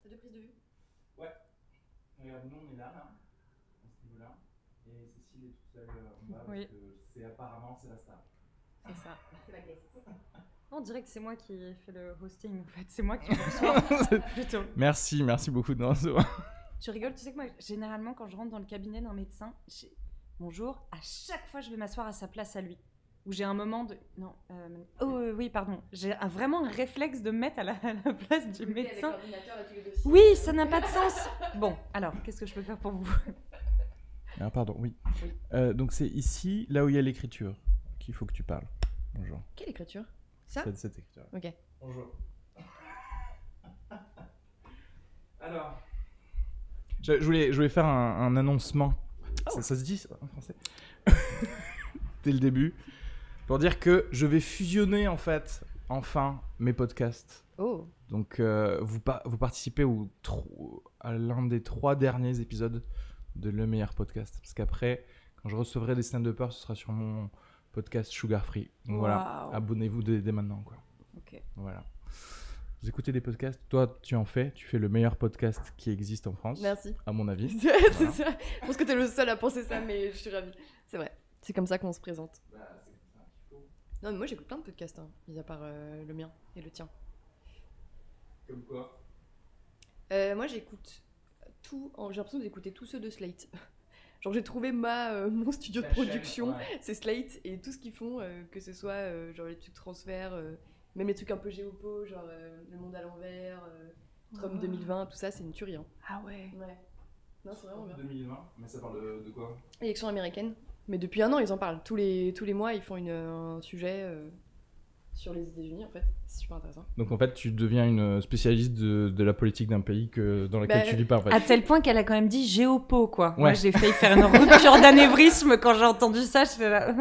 T'as deux prises de vue? Ouais. Regarde, nous on est là, à ce niveau-là. Et Cécile est toute seule en bas Oui. parce que apparemment c'est la star. C'est ça. C'est ma guest. On dirait que c'est moi qui ai fait le hosting en fait. C'est moi qui reçois plutôt. Merci beaucoup de nous recevoir. Tu rigoles, tu sais que moi, généralement, quand je rentre dans le cabinet d'un médecin, bonjour, à chaque fois, je vais m'asseoir à sa place à lui. Où j'ai un moment de... Non, oui, pardon. J'ai vraiment un réflex de me mettre à la place du médecin. Avec l'ordinateur et tous les dossiers. Oui, ça n'a pas de sens. Bon, alors, qu'est-ce que je peux faire pour vous? Ah pardon, oui. Donc c'est ici, là où il y a l'écriture, qu'il faut que tu parles. Bonjour. Quelle écriture? Ça? C'est cette écriture. Ok. Bonjour. Alors... Je voulais faire un annoncement. Oh. Ça se dit ça, en français? Dès le début. Pour dire que je vais fusionner en fait, enfin, mes podcasts. Oh. Donc vous participez à l'un des 3 derniers épisodes de Le Meilleur Podcast. Parce qu'après, quand je recevrai des stand-uppers, ce sera sur mon podcast Sugar Free. Donc voilà, abonnez-vous dès maintenant, quoi. Ok. Voilà. Vous écoutez des podcasts? Toi, tu fais le meilleur podcast qui existe en France. Merci. À mon avis. C'est ça. Je pense que t'es le seul à penser ça, mais je suis ravie. C'est vrai. C'est comme ça qu'on se présente. Bah, c'est comme ça qu'il faut. Non, mais moi j'écoute plein de podcasts, hein, mis à part le mien et le tien. Comme quoi? Moi j'écoute tout. J'ai l'impression d'écouter tous ceux de Slate. Genre j'ai trouvé mon studio de Ta chaîne, production, ouais. c'est Slate, et tout ce qu'ils font, que ce soit genre les trucs transferts, même les trucs un peu géopo, genre Le Monde à l'envers, Trump 2020, tout ça, c'est une tuerie. Hein. Ah ouais. Ouais. Non, c'est vraiment bien. 2020, mais ça parle de quoi? Élection américaine. Mais depuis un an, ils en parlent. Tous les mois, ils font un sujet sur les États-Unis, en fait. C'est super intéressant. Donc en fait, tu deviens une spécialiste de la politique d'un pays dans lequel tu vis pas, en fait. À tel point qu'elle a quand même dit géopo, quoi. Ouais. Moi, j'ai failli faire une rupture d'anévrisme quand j'ai entendu ça. Je fais là...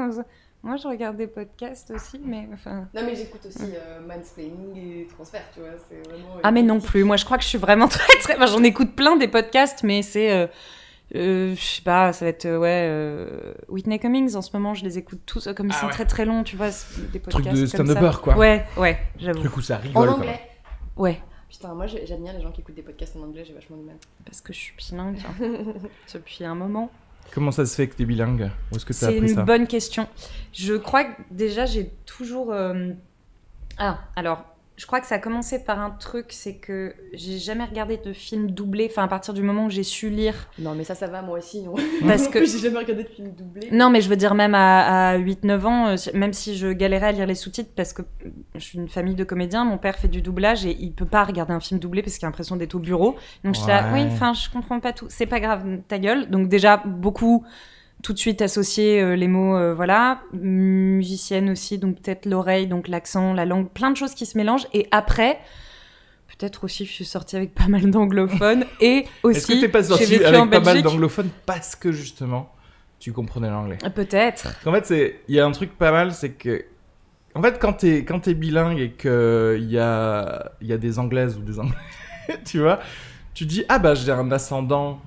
Moi, je regarde des podcasts aussi, mais enfin... Non, mais j'écoute aussi mansplaining et transfert, tu vois. C'est vraiment. Ah, mais non plus. Moi, je crois que je suis vraiment très... Enfin, j'en écoute plein des podcasts, mais c'est... je sais pas, ça va être Whitney Cummings en ce moment, je les écoute tous comme ils sont très très longs, tu vois, des podcasts Truc de comme ça. stand-upper, quoi. Ouais, j'avoue. Du coup, ça En rigole, quoi. anglais. Ouais, Putain, moi j'admire les gens qui écoutent des podcasts en anglais, j'ai vachement du mal. parce que je suis bilingue hein, depuis un moment. Comment ça se fait que t'es bilingue? Où est-ce que t'as C'est appris une ça? bonne question. Je crois que déjà j'ai toujours... alors, je crois que ça a commencé par un truc, c'est que j'ai jamais regardé de film doublé, enfin à partir du moment où j'ai su lire. Non, mais ça va, moi aussi. Non. Parce que... j'ai jamais regardé de film doublé. Non, mais je veux dire, même à 8-9 ans, même si je galérais à lire les sous-titres, parce que je suis une famille de comédiens, mon père fait du doublage et il peut pas regarder un film doublé parce qu'il a l'impression d'être au bureau. Donc je suis là, oui, enfin, je comprends pas tout. C'est pas grave, ta gueule. Donc déjà, beaucoup, tout de suite associé les mots, voilà. Musicienne aussi, donc peut-être l'oreille, donc l'accent, la langue, plein de choses qui se mélangent. Et après... Peut-être aussi, je suis sortie avec pas mal d'anglophones et aussi, Est-ce que t'es pas j'ai sortie vécu avec en pas mal Belgique. d'anglophones parce que justement, tu comprenais l'anglais? Peut-être. En fait, il y a un truc pas mal, c'est que... En fait, quand t'es bilingue et qu'il y a des anglaises ou des anglais, tu vois, tu dis, ah bah j'ai un ascendant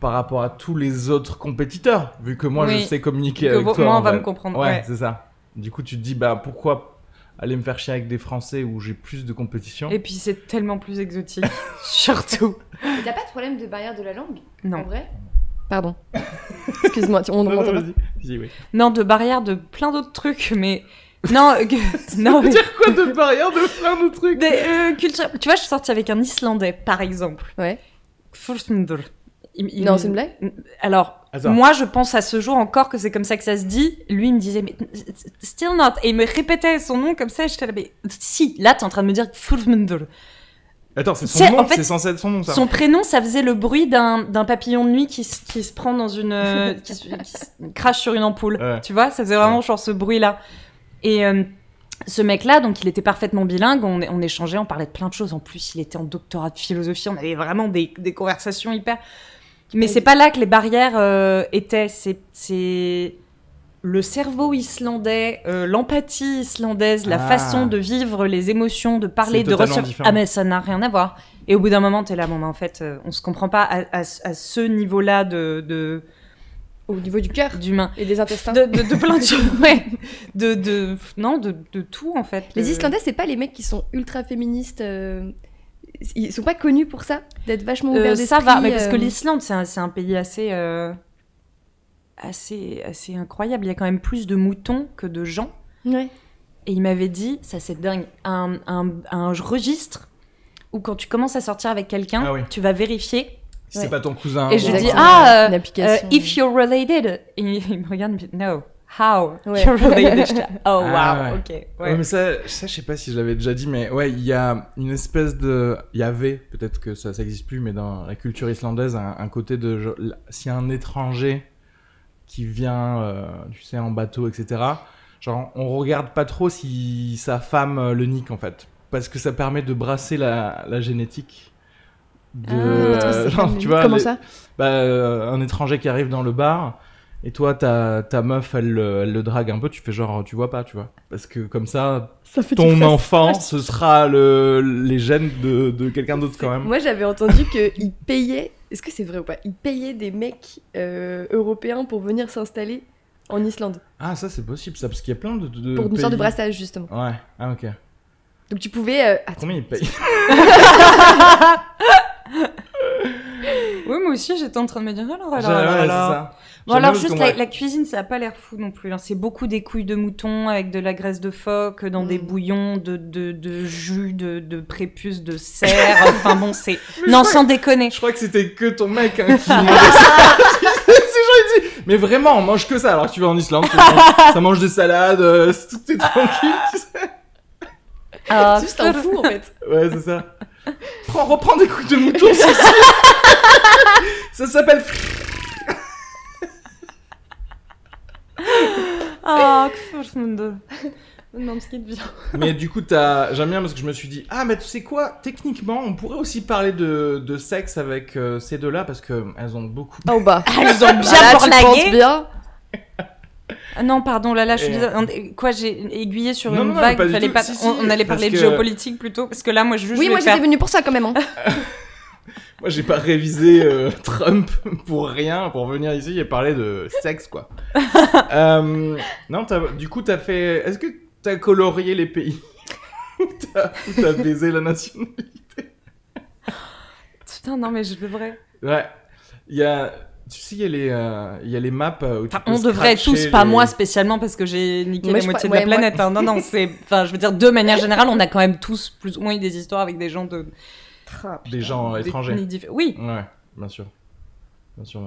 par rapport à tous les autres compétiteurs, vu que moi Oui. je sais communiquer Que avec toi. moi, en on va vrai. me comprendre. Ouais, Ouais. c'est ça. Du coup, tu te dis, bah pourquoi aller me faire chier avec des Français où j'ai plus de compétition? Et puis c'est tellement plus exotique, surtout. Mais t'as pas de problème de barrière de la langue? En Non. vrai? Pardon. Excuse-moi, on Non, m'entend pas. vas-y, oui. Non, de barrière de plein d'autres trucs, mais non, non. Ça veut dire quoi de barrière de plein de trucs? Des cultures. Tu vois, je suis sortie avec un Islandais, par exemple. Ouais. Furstmundur. Non, c'est une blague? Alors, Attends. moi, je pense à ce jour encore que c'est comme ça que ça se dit. Lui, il me disait, mais still not. Et il me répétait son nom comme ça. Et j'étais là, mais si, là, t'es en train de me dire Furstmundur. Attends, c'est son C'est- nom, en fait, c'est censé être son nom, ça. Son prénom, ça faisait le bruit d'un papillon de nuit qui se prend dans une... qui se crache sur une ampoule. Ouais. Tu vois, ça faisait vraiment genre ce bruit-là. Et ce mec-là, donc il était parfaitement bilingue, on échangeait, on parlait de plein de choses. En plus, il était en doctorat de philosophie, on avait vraiment des conversations hyper... Mais c'est pas là que les barrières étaient, c'est le cerveau islandais, l'empathie islandaise, la façon de vivre les émotions, de parler, C'est de totalement recevoir. différent. Ah mais ça n'a rien à voir. Et au bout d'un moment, t'es là, bon bah en fait, on se comprend pas à ce niveau-là Au niveau du cœur d'humain. et des intestins. De plein de choses, ouais. De tout en fait. Les Islandais, c'est pas les mecs qui sont ultra féministes. ils sont pas connus pour ça, d'être vachement ouverts d'esprit. Ça va, mais parce que l'Islande, c'est un pays assez incroyable. Il y a quand même plus de moutons que de gens. Ouais. Et il m'avait dit, ça c'est dingue, un registre où quand tu commences à sortir avec quelqu'un, tu vas vérifier. Si c'est pas ton cousin. Et je lui dis, une application. if you're related. Et il me regarde, il me dit, no. How you're related? Oh wow, ok. Ouais, mais ça, je sais pas si je l'avais déjà dit, mais ouais, il y a une espèce de, il y avait, peut-être que ça existe plus, mais dans la culture islandaise, un côté de, genre, s'il y a un étranger qui vient, tu sais, en bateau, etc. Genre, on regarde pas trop si sa femme le nique en fait, parce que ça permet de brasser la génétique. Genre, tu vois, comment ça un étranger qui arrive dans le bar. Et toi, ta meuf, elle le drague un peu, tu fais genre, tu vois pas, tu vois. Parce que comme ça ton enfant, ce sera les gènes de quelqu'un d'autre quand même. Moi, j'avais entendu qu'ils payaient, est-ce que c'est vrai ou pas, ils payaient des mecs européens pour venir s'installer en Islande. Ah, ça c'est possible, ça, parce qu'il y a plein de pour une pays... sorte de brassage, justement. Ouais, ah ok. Donc tu pouvais... Combien ils payent? Oui, moi aussi, j'étais en train de me dire, alors. C'est ça. Bon, alors juste la cuisine, ça a pas l'air fou non plus. Hein. C'est beaucoup des couilles de mouton avec de la graisse de phoque dans des bouillons de jus, de prépuce, de cerf. Enfin bon, c'est... Non, sans déconner. Je crois que c'était que ton mec qui mangeait ça. C'est genre, il dit, mais vraiment, on mange que ça. Alors que tu vas en Islande, ça mange des salades, tout est tranquille, tu sais. C'est juste un fou, en fait. Ouais, c'est ça. Reprends des couilles de mouton, ça s'appelle... Ah, que non, ce qui est bien. Mais du coup, j'aime bien parce que je me suis dit, ah, mais tu sais quoi, techniquement, on pourrait aussi parler de sexe avec ces deux-là parce qu'elles ont beaucoup. Oh bah, elles ont bien bornagué. Bien. Non, pardon, là, je suis désolée. Quoi, j'ai aiguillé sur une vague, il fallait pas. On allait parler de géopolitique plutôt, parce que là, moi, j'étais venue pour ça quand même. Hein. Moi, j'ai pas révisé Trump pour rien, pour venir ici et parler de sexe, quoi. Non, du coup, t'as fait... Est-ce que t'as colorié les pays ou t'as baisé la nationalité? Putain, non, mais je devrais... Ouais, il y a... Tu sais, il y a les maps où tu peux on devrait tous, pas moi spécialement, parce que j'ai niqué la moitié de la planète. Hein. Non, c'est... Enfin, je veux dire, de manière générale, on a quand même tous plus ou moins eu des histoires avec des gens de... Des gens étrangers. Oui. Ouais, bien sûr. Je te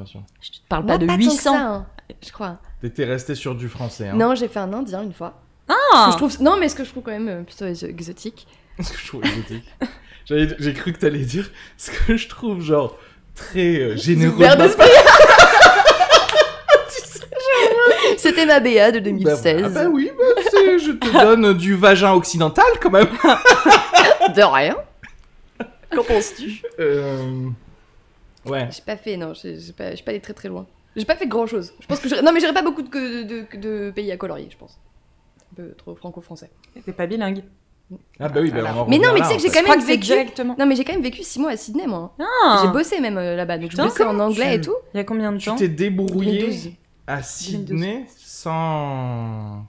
parle pas de 800. Ça, hein, je crois. T'étais resté sur du français. Hein. Non, j'ai fait un indien une fois. Ah. Non, mais ce que je trouve quand même plutôt exotique. Ce que je trouve exotique. J'ai cru que t'allais dire ce que je trouve genre très généreux. C'était ma BA de 2016. Ah bah oui, je te donne du vagin occidental quand même. De rien. Qu'en penses-tu? Ouais. J'ai pas fait, non, je suis pas allée très très loin. J'ai pas fait grand chose. Je pense que non, mais j'aurais pas beaucoup de pays à colorier, je pense. Un peu trop franco-français. T'es pas bilingue. Ah bah oui, bah on mais non, mais tu sais que j'ai quand même vécu. Directement. Non, mais j'ai quand même vécu 6 mois à Sydney, moi. Ah. J'ai bossé même là-bas, donc je bossais en anglais et tout. Il y a combien de temps? Tu t'es débrouillé à Sydney sans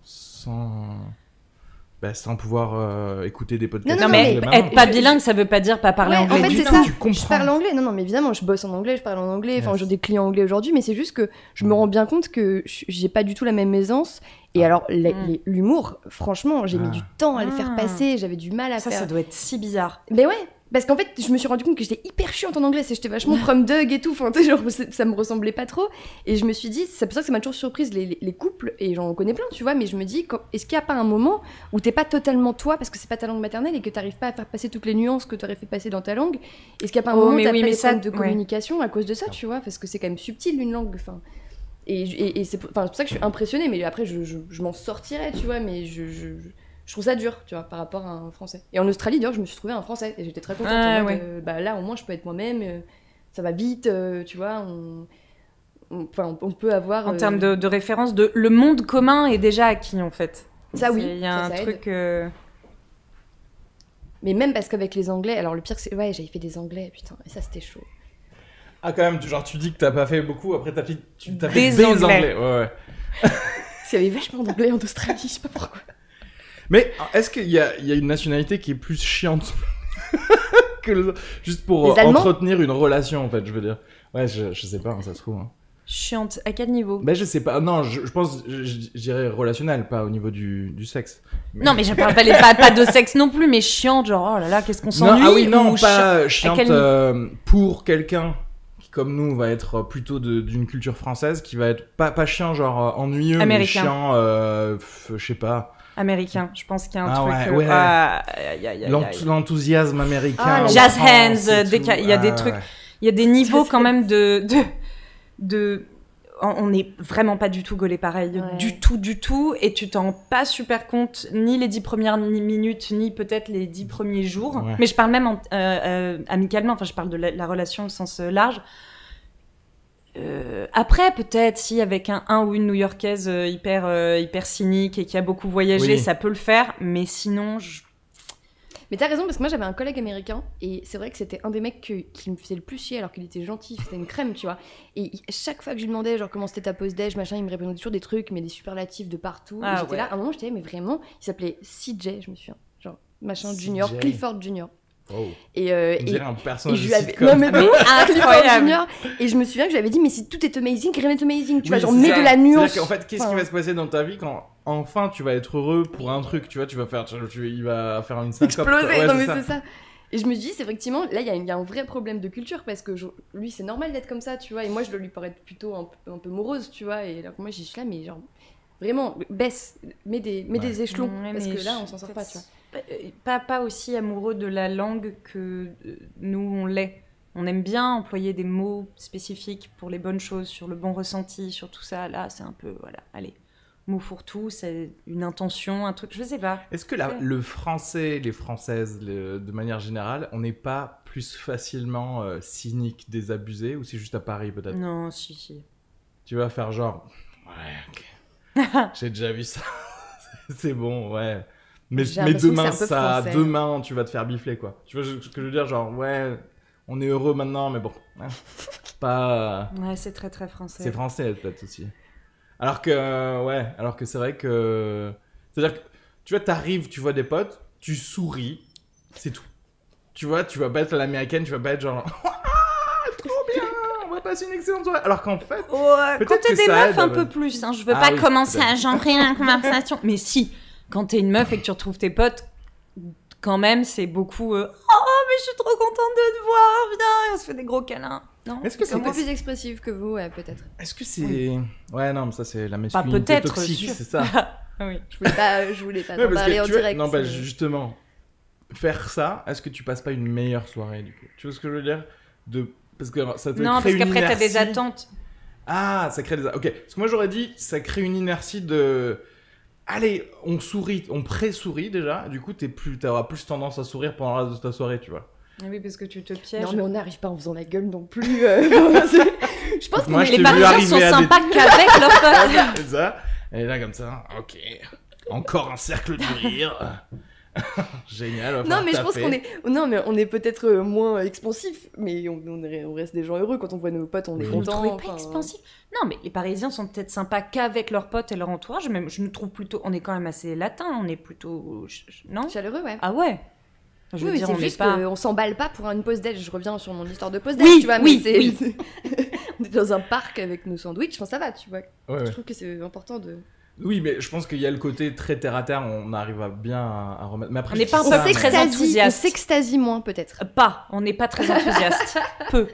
pouvoir écouter des podcasts. Non, mais être pas bilingue, ça veut pas dire pas parler anglais. En fait, c'est ça. ça. Je parle anglais. Non, mais évidemment, je bosse en anglais, je parle en anglais. Enfin, j'ai des clients anglais aujourd'hui, mais c'est juste que je me rends bien compte que j'ai pas du tout la même aisance. Et alors, l'humour, franchement, j'ai mis du temps à le faire passer. J'avais du mal à faire. Ça doit être si bizarre. Mais ouais. Parce qu'en fait, je me suis rendu compte que j'étais hyper chiante en anglais, j'étais vachement prom dug et tout, enfin, tu sais, genre, ça me ressemblait pas trop. Et je me suis dit, c'est pour ça que ça m'a toujours surprise, les couples, et j'en connais plein, tu vois, mais je me dis, est-ce qu'il y a pas un moment où t'es pas totalement toi, parce que c'est pas ta langue maternelle, et que t'arrives pas à faire passer toutes les nuances que t'aurais fait passer dans ta langue? Est-ce qu'il y a pas un moment où t'as pas des problèmes de communication à cause de ça, tu vois, parce que c'est quand même subtil, une langue, enfin... Et c'est pour ça que je suis impressionnée, mais après, je m'en sortirais, tu vois, mais je trouve ça dur, tu vois, par rapport à un français. Et en Australie, d'ailleurs, je me suis trouvée un français et j'étais très contente. Là, au moins, je peux être moi-même, ça va vite, tu vois. On peut avoir. En termes de référence, le monde commun est déjà acquis, en fait. Ça, oui. Il y a un truc. Mais même parce qu'avec les Anglais, alors le pire, c'est. Ouais, j'avais fait des Anglais, putain, et ça, c'était chaud. Ah, quand même, genre, tu dis que t'as pas fait beaucoup, après, t'as fait des Anglais. Ouais. S'il y avait vachement d'Anglais en Australie, je sais pas pourquoi. Mais est-ce qu'il y a une nationalité qui est plus chiante Juste pour Les Allemands entretenir une relation, en fait, je veux dire. Ouais, je sais pas, ça se trouve. Hein. Chiante. À quel niveau? Ben, je sais pas. Non, je pense, je dirais relationnel, pas au niveau du sexe. Non, mais je parle pas de sexe non plus, mais chiante, genre, oh là là, qu'est-ce qu'on s'ennuie. Ah oui, non, ou pas chiante quel... pour quelqu'un qui, comme nous, va être plutôt d'une culture française, qui va être pas chiant, genre ennuyeux, Américain. mais chiant, je sais pas. Américain, je pense qu'il y a un truc... Ouais. Aïe, aïe, aïe. L'enthousiasme américain. Ah, Jazz en France hands, et il y a des trucs... Il y a des niveaux quand même de... On n'est vraiment pas du tout gaulé pareil, du tout, et tu t'en pas super compte ni les 10 premières minutes, ni peut-être les 10 premiers jours. Ouais. Mais je parle même amicalement, enfin je parle de la relation au sens large. Après, peut-être, si avec un ou une New-Yorkaise hyper cynique et qui a beaucoup voyagé, ça peut le faire, mais sinon... Mais t'as raison, parce que moi j'avais un collègue américain, et c'est vrai que c'était un des mecs qui me faisait le plus chier, alors qu'il était gentil, c'était une crème, tu vois. Et chaque fois que je lui demandais, genre, comment c'était ta pause déj, machin, il me répondait toujours des trucs, mais des superlatifs de partout. Et j'étais là, à un moment, j'étais, mais vraiment, il s'appelait CJ, je me souviens. Genre, machin Junior, Clifford Junior. Oh. Et on dirait un personnage de sitcom. Non mais Clifford Junior. Et je me souviens que je lui avais dit, mais si tout est amazing, rien n'est amazing, tu vois, genre, mets de la nuance. C'est-à-dire qu'en fait, qu'est-ce qui va se passer dans ta vie quand enfin tu vas être heureux pour un truc, tu vois, il va faire une syncope. Exploser, non mais c'est ça. Et je me dis, c'est effectivement, là, il y a un vrai problème de culture, parce que lui, c'est normal d'être comme ça, tu vois, et moi, je dois lui paraître plutôt un peu morose, tu vois, et alors que moi, j'y suis là, mais genre, vraiment, baisse, mets des échelons, parce que là, on s'en sort pas, tu vois. Pas aussi amoureux de la langue que nous, on l'est. On aime bien employer des mots spécifiques pour les bonnes choses, sur le bon ressenti, sur tout ça. Là, c'est un peu, voilà, allez, mot fourre-tout, c'est une intention, un truc, je sais pas. Est-ce que le français, les françaises, de manière générale, on n'est pas plus facilement cynique, désabusé, ou c'est juste à Paris, peut-être? Non, si. Tu vas faire genre, ouais, ok, j'ai déjà vu ça, c'est bon, ouais. Mais demain, tu vas te faire bifler, quoi. Tu vois ce que je veux dire? Genre, ouais, on est heureux maintenant, mais bon, pas... Ouais, c'est très, très français. C'est français, peut-être, aussi. Alors que c'est vrai que... C'est-à-dire que, tu vois, t'arrives, tu vois des potes, tu souris, c'est tout. Tu vois, tu vas pas être à l'américaine, tu vas pas être genre... trop bien, on va passer une excellente soirée. Alors qu'en fait... Ouais, quand t'es des meufs, un peu plus, hein. Je veux pas commencer à jambrer la conversation. Mais si... Quand t'es une meuf et que tu retrouves tes potes, quand même, c'est beaucoup mais je suis trop contente de te voir, putain, on se fait des gros câlins. Non, est-ce que c'est un peu plus expressif que vous, peut-être? Est-ce que c'est... Oui. Ouais, non, mais ça, c'est la masculinité toxique, c'est ça. Oui. Je voulais pas t'en parler en direct. Non, bah, justement, faire ça, est-ce que tu passes pas une meilleure soirée, du coup? Tu vois ce que je veux dire? Parce que ça te crée une inertie. Non, parce qu'après, t'as des attentes. Ah, ça crée des... Ok, parce que moi, j'aurais dit, ça crée une inertie de... Allez, on sourit, on pré-sourit déjà, du coup t'auras plus tendance à sourire pendant le reste de ta soirée, tu vois. Oui, parce que tu te pièges. Non, mais on n'arrive pas en faisant la gueule non plus. Je pense que les Parisiens sont sympas qu'avec leurs potes. C'est ça, et là comme ça, ok, encore un cercle de rire. Génial. Non, mais je pense qu'on est... Non, mais on est peut-être moins expansif, mais on reste des gens heureux quand on voit nos potes, on est contents. Vous trouvez pas expansif? Non, mais les Parisiens sont peut-être sympas qu'avec leurs potes et leur entourage. Même, je nous trouve plutôt... On est quand même assez latin, on est plutôt... Non? Chaleureux, ouais. Ah ouais? Je veux dire, c'est on juste pas... qu'on s'emballe pas pour une pause déj. Je reviens sur mon histoire de pause déj, tu vois. Oui. On est dans un parc avec nos sandwichs, enfin ça va, tu vois. Ouais. Je trouve que c'est important de... Oui, mais je pense qu'il y a le côté très terre-à-terre, on arrive bien à remettre... Mais après, on n'est pas un peu très enthousiaste. On s'extasie moins, peut-être. Pas, on n'est pas très enthousiaste. Peu.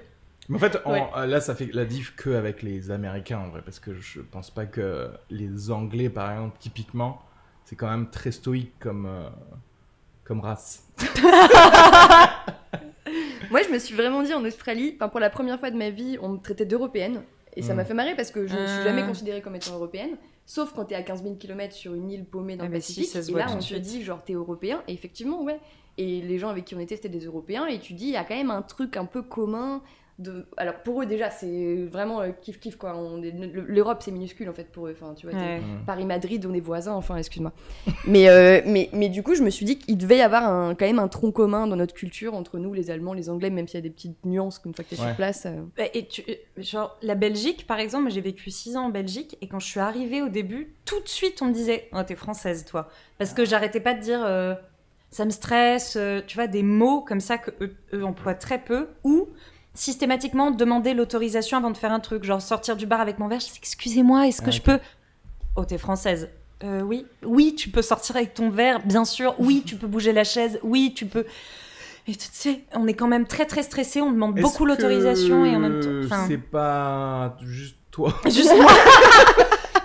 Mais en fait, là, ça fait la diff qu'avec les Américains, en vrai, parce que je pense pas que les Anglais, par exemple, typiquement, c'est quand même très stoïque comme race. Moi, je me suis vraiment dit en Australie, pour la première fois de ma vie, on me traitait d'européenne. Et ça m'a fait marrer parce que je ne suis jamais considérée comme étant européenne, sauf quand t'es à 15 000 km sur une île paumée dans le Pacifique. Et là, on te dit, genre, t'es européen. Et effectivement, ouais. Et les gens avec qui on était, c'était des Européens. Et tu dis, il y a quand même un truc un peu commun. Alors, pour eux, déjà, c'est vraiment kiff-kiff, quoi. L'Europe, c'est minuscule, en fait, pour eux. Enfin, tu vois, Paris-Madrid, on est voisins, enfin, excuse-moi. mais du coup, je me suis dit qu'il devait y avoir quand même un tronc commun dans notre culture entre nous, les Allemands, les Anglais, même s'il y a des petites nuances une fois que t'es sur place. Et genre, la Belgique, par exemple, j'ai vécu 6 ans en Belgique, et quand je suis arrivée au début, tout de suite, on me disait « Oh, t'es française, toi !» Parce que j'arrêtais pas de dire... ça me stresse, tu vois, des mots comme ça que eux emploient très peu, ou systématiquement demander l'autorisation avant de faire un truc, genre sortir du bar avec mon verre, je dis excusez-moi, est-ce que je peux... Oh, t'es française. Oui, tu peux sortir avec ton verre, bien sûr, oui, tu peux bouger la chaise, oui, tu peux... Et tu sais, on est quand même très très stressé, on demande beaucoup l'autorisation et en même temps... C'est pas juste toi. Juste moi.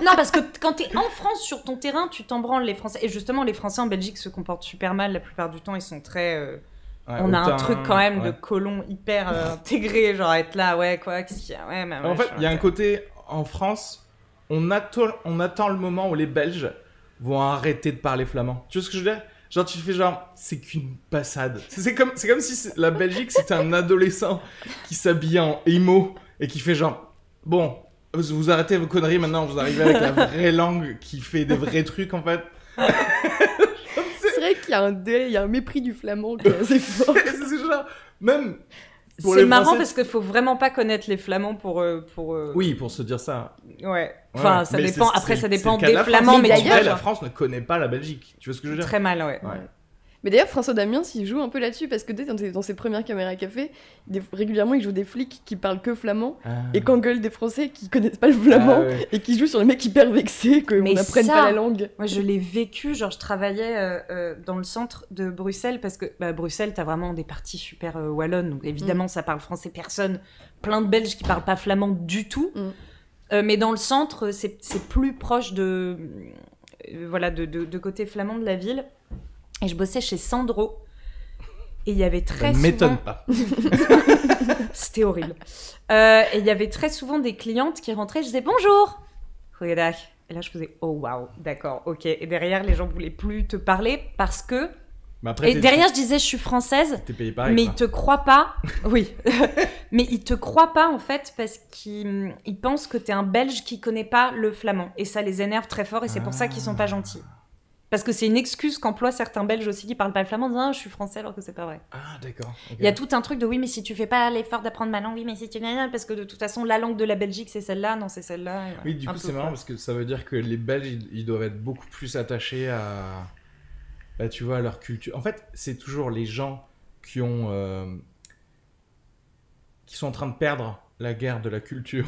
Non, parce que quand t'es en France sur ton terrain, tu t'en branles les Français. Et justement, les Français en Belgique se comportent super mal la plupart du temps, ils sont très... on a un truc quand même de colon hyper intégré, genre être là, ouais, quoi, qu'est-ce qu'il y a, ouais, mais en fait, il y a un côté, en France, on attend le moment où les Belges vont arrêter de parler flamand. Tu vois ce que je veux dire? Genre, tu fais genre, c'est qu'une passade. C'est comme si la Belgique, c'était un adolescent qui s'habillait en emo et qui fait genre, bon, vous arrêtez vos conneries maintenant, vous arrivez avec la vraie langue qui fait des vrais trucs, en fait. C'est vrai qu'il y a un mépris du flamand qui est assez fort. C'est genre, même... C'est marrant Français... parce qu'il faut vraiment pas connaître les Flamands pour... Oui, pour se dire ça. Ouais. Enfin, ça dépend. Après, ça dépend des Flamands, mais d'ailleurs, la France ne connaît pas la Belgique. Tu vois ce que je veux dire? Très mal, ouais. Mais d'ailleurs, François Damiens, il joue un peu là-dessus parce que dans ses premières caméras café, régulièrement, il joue des flics qui parlent que flamand et qu'engueulent des Français qui connaissent pas le flamand et qui jouent sur les mecs hyper vexés qu'on n'apprenne pas la langue. Moi, je l'ai vécu. Genre, je travaillais dans le centre de Bruxelles parce que Bruxelles, t'as vraiment des parties super wallonnes. Donc, évidemment, ça parle français personne. Plein de Belges qui parlent pas flamand du tout. Mais dans le centre, c'est plus proche de côté flamand de la ville. Et je bossais chez Sandro. Et il y avait très souvent... Ça ne m'étonne pas. C'était horrible. Et il y avait très souvent des clientes qui rentraient. Je disais bonjour. Goeiedag. Et là, je faisais oh waouh, d'accord, ok. Et derrière, les gens ne voulaient plus te parler parce que... Après, et derrière, je disais je suis française. T'es payé pareil, mais quoi. ils te croient pas. Oui. Mais ils te croient pas en fait parce qu'ils pensent que t'es un Belge qui connaît pas le flamand. Et ça les énerve très fort et c'est pour ça qu'ils sont pas gentils. Parce que c'est une excuse qu'emploient certains Belges aussi qui parlent pas le flamand, en disant je suis français alors que c'est pas vrai. Ah, d'accord. Okay. Il y a tout un truc de oui, mais si tu fais pas l'effort d'apprendre ma langue, oui, mais si tu viens, parce que de toute façon, la langue de la Belgique, c'est celle-là, non, c'est celle-là. Oui, du coup, c'est marrant parce que ça veut dire que les Belges, ils doivent être beaucoup plus attachés à. Bah, tu vois, à leur culture. En fait, c'est toujours les gens qui sont en train de perdre la guerre de la culture.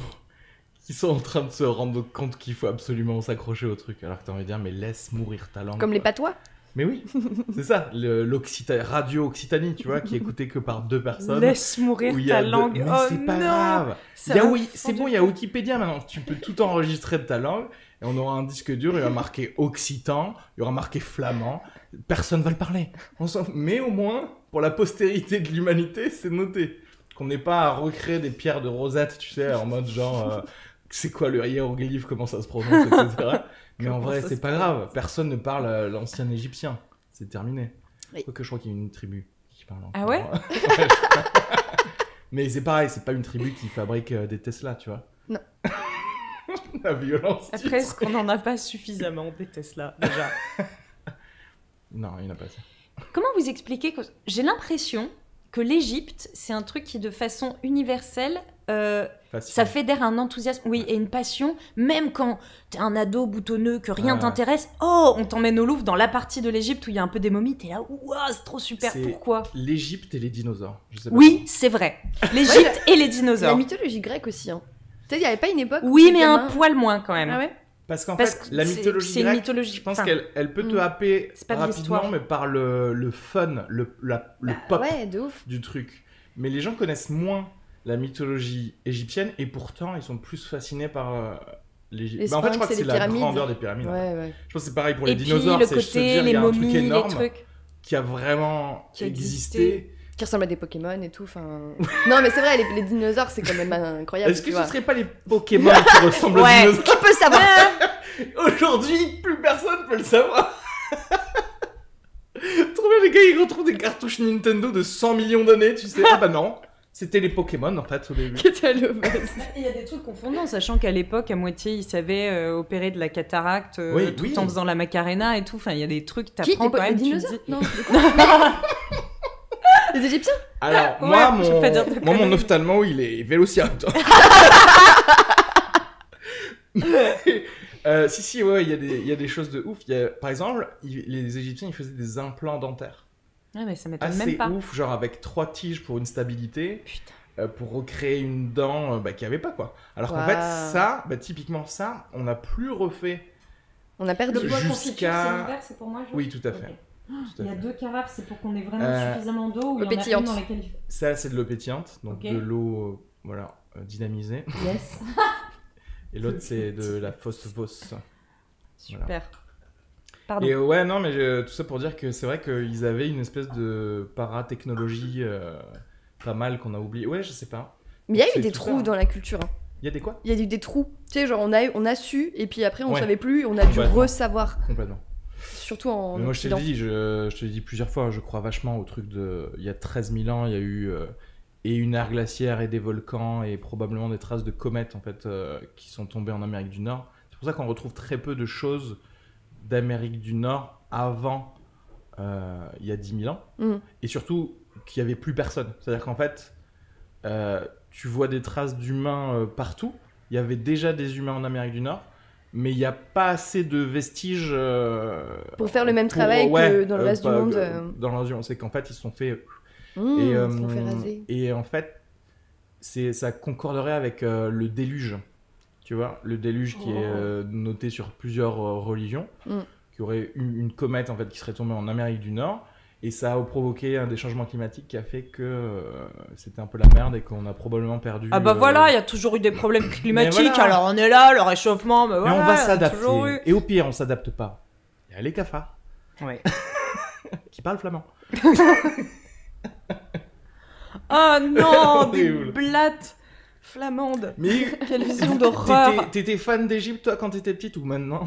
Qui sont en train de se rendre compte qu'il faut absolument s'accrocher au truc. Alors que t'as envie de dire, mais laisse mourir ta langue. Comme quoi. Les patois. Mais oui, c'est ça, Radio Occitanie, tu vois, qui est écouté que par 2 personnes. Laisse mourir ta langue. Mais oh c'est pas non grave. C'est bon, il y a Wikipédia maintenant. Tu peux tout enregistrer de ta langue et on aura un disque dur, il y aura marqué occitan, il y aura marqué flamand. Personne va le parler. Mais au moins, pour la postérité de l'humanité, c'est noté. Qu'on n'ait pas à recréer des pierres de Rosette, tu sais, en mode genre... c'est quoi le hiéroglyphe, comment ça se prononce, etc. Mais en vrai, c'est pas grave. Personne ne parle l'ancien égyptien. C'est terminé. Oui. Quoique je crois qu'il y a une tribu qui parle encore. Ah ouais? Mais c'est pareil, c'est pas une tribu qui fabrique des Tesla, tu vois. Non. La violence. Après, est-ce qu'on en a pas suffisamment des Tesla, déjà? Non, il n'y en a pas assez. Comment vous expliquez que... J'ai l'impression que l'Égypte, c'est un truc qui, de façon universelle... ça fédère un enthousiasme, oui, et une passion, même quand t'es un ado boutonneux, que rien t'intéresse, on t'emmène au Louvre dans la partie de l'Égypte où il y a un peu des momies, t'es là, ouah, c'est trop super, pourquoi? L'Égypte et les dinosaures, je sais pas. Oui, c'est vrai, l'Égypte et les dinosaures. La mythologie grecque aussi, hein. Tu sais, il n'y avait pas une époque... Oui, mais un poil moins quand même. Ah ouais? Parce qu'en fait, la mythologie grecque, je pense qu'elle peut te happer rapidement, mais par le fun, le pop du truc. Mais les gens connaissent moins la mythologie égyptienne et pourtant ils sont plus fascinés par l'Égypte. En fait, je crois que c'est la grandeur des pyramides. Ouais. Je pense que c'est pareil pour et les dinosaures. Le c'est côté, je te dire, les il y a momies, un truc énorme les trucs qui a vraiment existé. Qui ressemble à des Pokémon et tout. Non, mais c'est vrai, les dinosaures, c'est quand même incroyable. Est-ce que ce serait pas les Pokémon qui ressemblent aux dinosaures? Qui peut savoir? Aujourd'hui, plus personne peut le savoir. Trop bien, les gars, ils retrouvent des cartouches Nintendo de 100 millions d'années, tu sais. Ah bah non, c'était les Pokémon en fait au début. Qui était à l'obèse. Il y a des trucs confondants, sachant qu'à l'époque, à moitié, ils savaient opérer de la cataracte tout en faisant la Macarena et tout. Enfin, il y a des trucs, t'apprends quand même. Les dinosaures? Non. Les Égyptiens? Alors, moi, mon ophtalmo, il est vélociraptor. Si, ouais, il y a des choses de ouf. Par exemple, les Égyptiens, ils faisaient des implants dentaires. Ouais, mais ça m'étonne assez même pas. ouf, genre avec 3 tiges pour une stabilité, Putain. pour recréer une dent qu'il n'y avait pas, quoi. Alors qu'en Waouh. fait, ça, typiquement ça, on n'a plus refait. On a perdu. Le bois Jusqu'à- confiture, c'est l'hiver, c'est pour moi. Oui, tout à fait. Ok. Tout à Il y a fait. 2 carafes, c'est pour qu'on ait vraiment suffisamment d'eau ou il y en a pétillante. une dans laquelle il Ça, c'est de l'eau pétillante, donc Ok. de l'eau dynamisée. Yes. Et l'autre, c'est de la phosphos. Super. Pardon. Et ouais, non, mais tout ça pour dire que c'est vrai qu'ils avaient une espèce de paratechnologie pas mal qu'on a oublié. Ouais, je sais pas. Mais il y a C'est eu des tout trous ça. dans la culture. Hein. Il y a des quoi? Il y a eu des trous. Tu sais, genre on a su et puis après on Ouais. savait plus, on a dû Complètement. re-savoir. Complètement. Surtout en Mais moi, je te Occident. l'ai dit, je te l'ai dit plusieurs fois, je crois vachement au truc de. Il y a 13 000 ans, il y a eu et une ère glaciaire et des volcans et probablement des traces de comètes en fait qui sont tombées en Amérique du Nord. C'est pour ça qu'on retrouve très peu de choses d'Amérique du Nord avant il y a 10 000 ans. Mhm. Et surtout qu'il n'y avait plus personne. C'est-à-dire qu'en fait, tu vois des traces d'humains partout. Il y avait déjà des humains en Amérique du Nord. Mais il n'y a pas assez de vestiges Pour faire le même travail que dans le reste du pas- monde. Dans le reste du monde, c'est qu'en fait ils se sont fait Ils sont fait raser. et en fait ça concorderait avec le déluge, tu vois, le déluge qui est noté sur plusieurs religions, qui aurait eu une comète en fait qui serait tombée en Amérique du Nord. Et ça a provoqué un des changements climatiques qui a fait que c'était un peu la merde et qu'on a probablement perdu. Ah bah voilà, il y a toujours eu des problèmes climatiques, voilà. alors on est là, le réchauffement, bah Mais voilà, on va il y a toujours s'adapter. eu. Et au pire, on s'adapte pas. Il y a les cafards Ouais. qui parlent flamand. Oh non, des Horrible. blattes flamandes. Mais Quelle vision d'horreur. t'étais fan d'Égypte toi quand t'étais petite ou maintenant?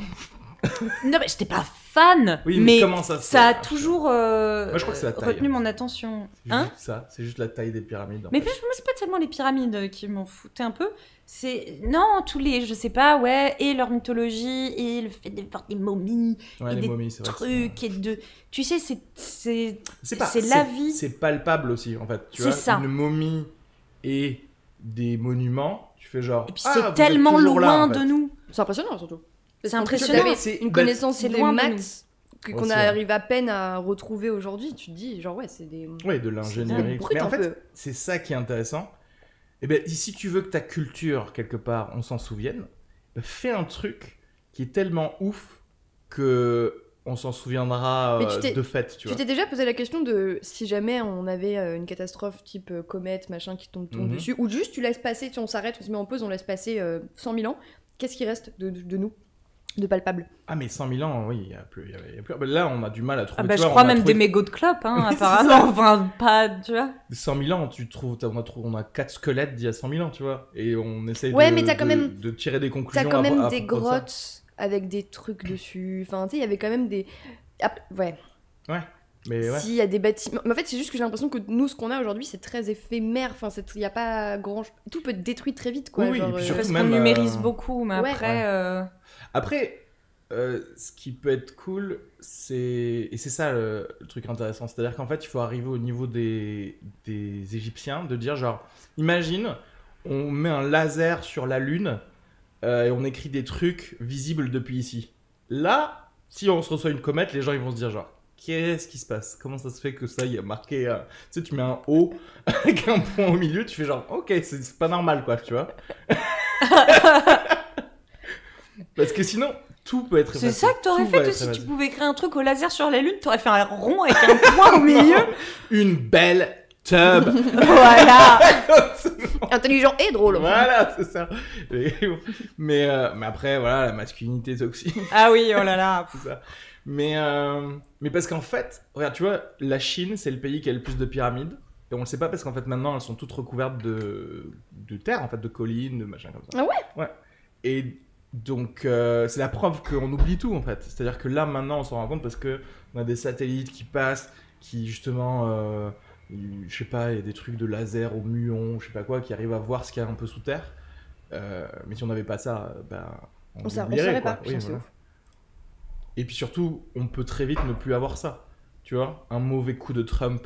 Non mais j'étais pas fan, Oui, mais comment ça se ça a fait, toujours Moi, je crois que c'est la taille. retenu mon attention. C'est Hein? juste ça, c'est juste la taille des pyramides. En Mais fait. moi, c'est pas tellement les pyramides qui m'en foutaient un peu. C'est. Non, tous les. Je sais pas, ouais. Et leur mythologie, et le fait de voir des momies, Ouais, et les des momies, c'est vrai. trucs, et de. Tu sais, c'est la c'est- vie. C'est palpable aussi, en fait. Tu C'est vois, ça. une momie et des monuments, tu fais genre. Et puis ah, c'est vous êtes tellement toujours loin là, en de fait. nous. C'est impressionnant surtout. C'est Parce qu'en plus, impressionnant. t'avais C'est- une bah, connaissance c'est des loin de maths qu'on Ouais, c'est arrive à peine à retrouver aujourd'hui. Tu te dis, genre, ouais, c'est des. Ouais, de l'ingénierie. brut Mais en un fait, peu. c'est ça qui est intéressant. Et ben, si tu veux que ta culture, quelque part, on s'en souvienne, ben, fais un truc qui est tellement ouf que on s'en souviendra Mais tu t'es- de fait, tu Tu vois. t'es déjà posé la question de si jamais on avait une catastrophe type comète, machin, qui tombe Mhm. dessus, ou juste tu laisses passer, on s'arrête, on se met en pause, on laisse passer 100 000 ans, qu'est-ce qui reste de nous, de palpable? Ah, mais 100 000 ans, oui, il y a plus. il y a plus... Ben, là, on a du mal à trouver. Ah bah tu je vois, crois on a même trouvé- des mégots de clopes, hein, Oui, c'est apparemment. Enfin, pas, tu vois. 100 000 ans, on a 4 squelettes d'il y a 100 000 ans, tu vois. Et on essaye Ouais, mais t'as quand même- de tirer des conclusions. T'as quand même à des propos de ça. grottes avec des trucs dessus, enfin, tu sais, il y avait quand même des. Ouais. Mais ouais. S'il y a des bâtiments. Mais en fait, c'est juste que j'ai l'impression que nous, ce qu'on a aujourd'hui, c'est très éphémère. Enfin, il n'y a pas grand. Tout peut être détruit très vite, quoi. Oui, oui, genre, et puis surtout Parce qu'on même, numérise beaucoup, mais ouais. après. Après, ce qui peut être cool, c'est. Et c'est ça le truc intéressant. C'est-à-dire qu'en fait, il faut arriver au niveau des Égyptiens, de dire genre, imagine, on met un laser sur la Lune et on écrit des trucs visibles depuis ici. Là, si on se reçoit une comète, les gens ils vont se dire genre, qu'est-ce qui se passe? Comment ça se fait que ça, il y a marqué. Tu sais, tu mets un O avec un point au milieu, tu fais genre, ok, c'est pas normal quoi, tu vois. Parce que sinon, tout peut être C'est effacé. ça que t'aurais Tout fait, va toi, être si tu effacé. pouvais créer un truc au laser sur la Lune, t'aurais fait un rond avec un point au milieu. Une belle tub. Voilà. Intelligent et drôle. Voilà, c'est ça. Mais après, voilà, la masculinité toxique, Ah oui, oh là là. tout ça. Mais parce qu'en fait, regarde, tu vois, la Chine, c'est le pays qui a le plus de pyramides. Et on le sait pas parce qu'en fait, maintenant, elles sont toutes recouvertes de terre, en fait, de collines, de machin comme ça. Ah ouais? Ouais. Et donc, c'est la preuve qu'on oublie tout, en fait. C'est-à-dire que là, maintenant, on s'en rend compte parce qu'on a des satellites qui passent, qui, justement, je sais pas, il y a des trucs de laser au muon, je sais pas quoi, qui arrivent à voir ce qu'il y a un peu sous terre. Mais si on n'avait pas ça, ben, On oublierait, saurait quoi. pas. Oui, Putain, c'est voilà. ouf. Et puis surtout, on peut très vite ne plus avoir ça. Tu vois, un mauvais coup de Trump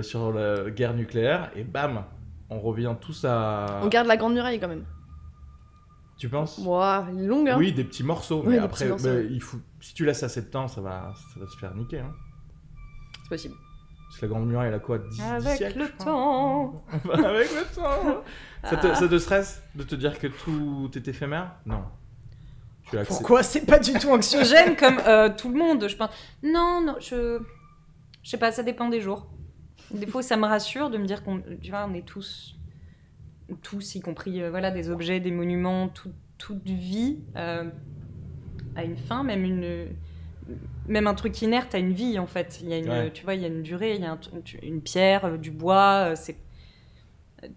sur la guerre nucléaire, et bam, on revient tous à... On garde la Grande Muraille quand même. Tu penses? Ouah, elle est longue, hein. Oui, des petits morceaux, Ouais, mais des après, petits morceaux, bah, ouais. si tu laisses assez de temps, ça va se faire niquer. Hein. C'est possible. Parce que la Grande Muraille, elle a quoi 10 Avec siècles, le je crois. temps. Avec le temps. Ça te stresse de te dire que tout est éphémère? Non. Tu acceptes. Pourquoi c'est pas du tout anxiogène comme tout le monde, je pense. Non, je sais pas, ça dépend des jours. Des fois, ça me rassure de me dire qu'on, tu vois, on est tous, y compris voilà, des objets, des monuments, toute vie a une fin, même un truc inerte a une vie en fait. Il y a une, tu vois, il y a une durée, il y a une pierre, du bois, c'est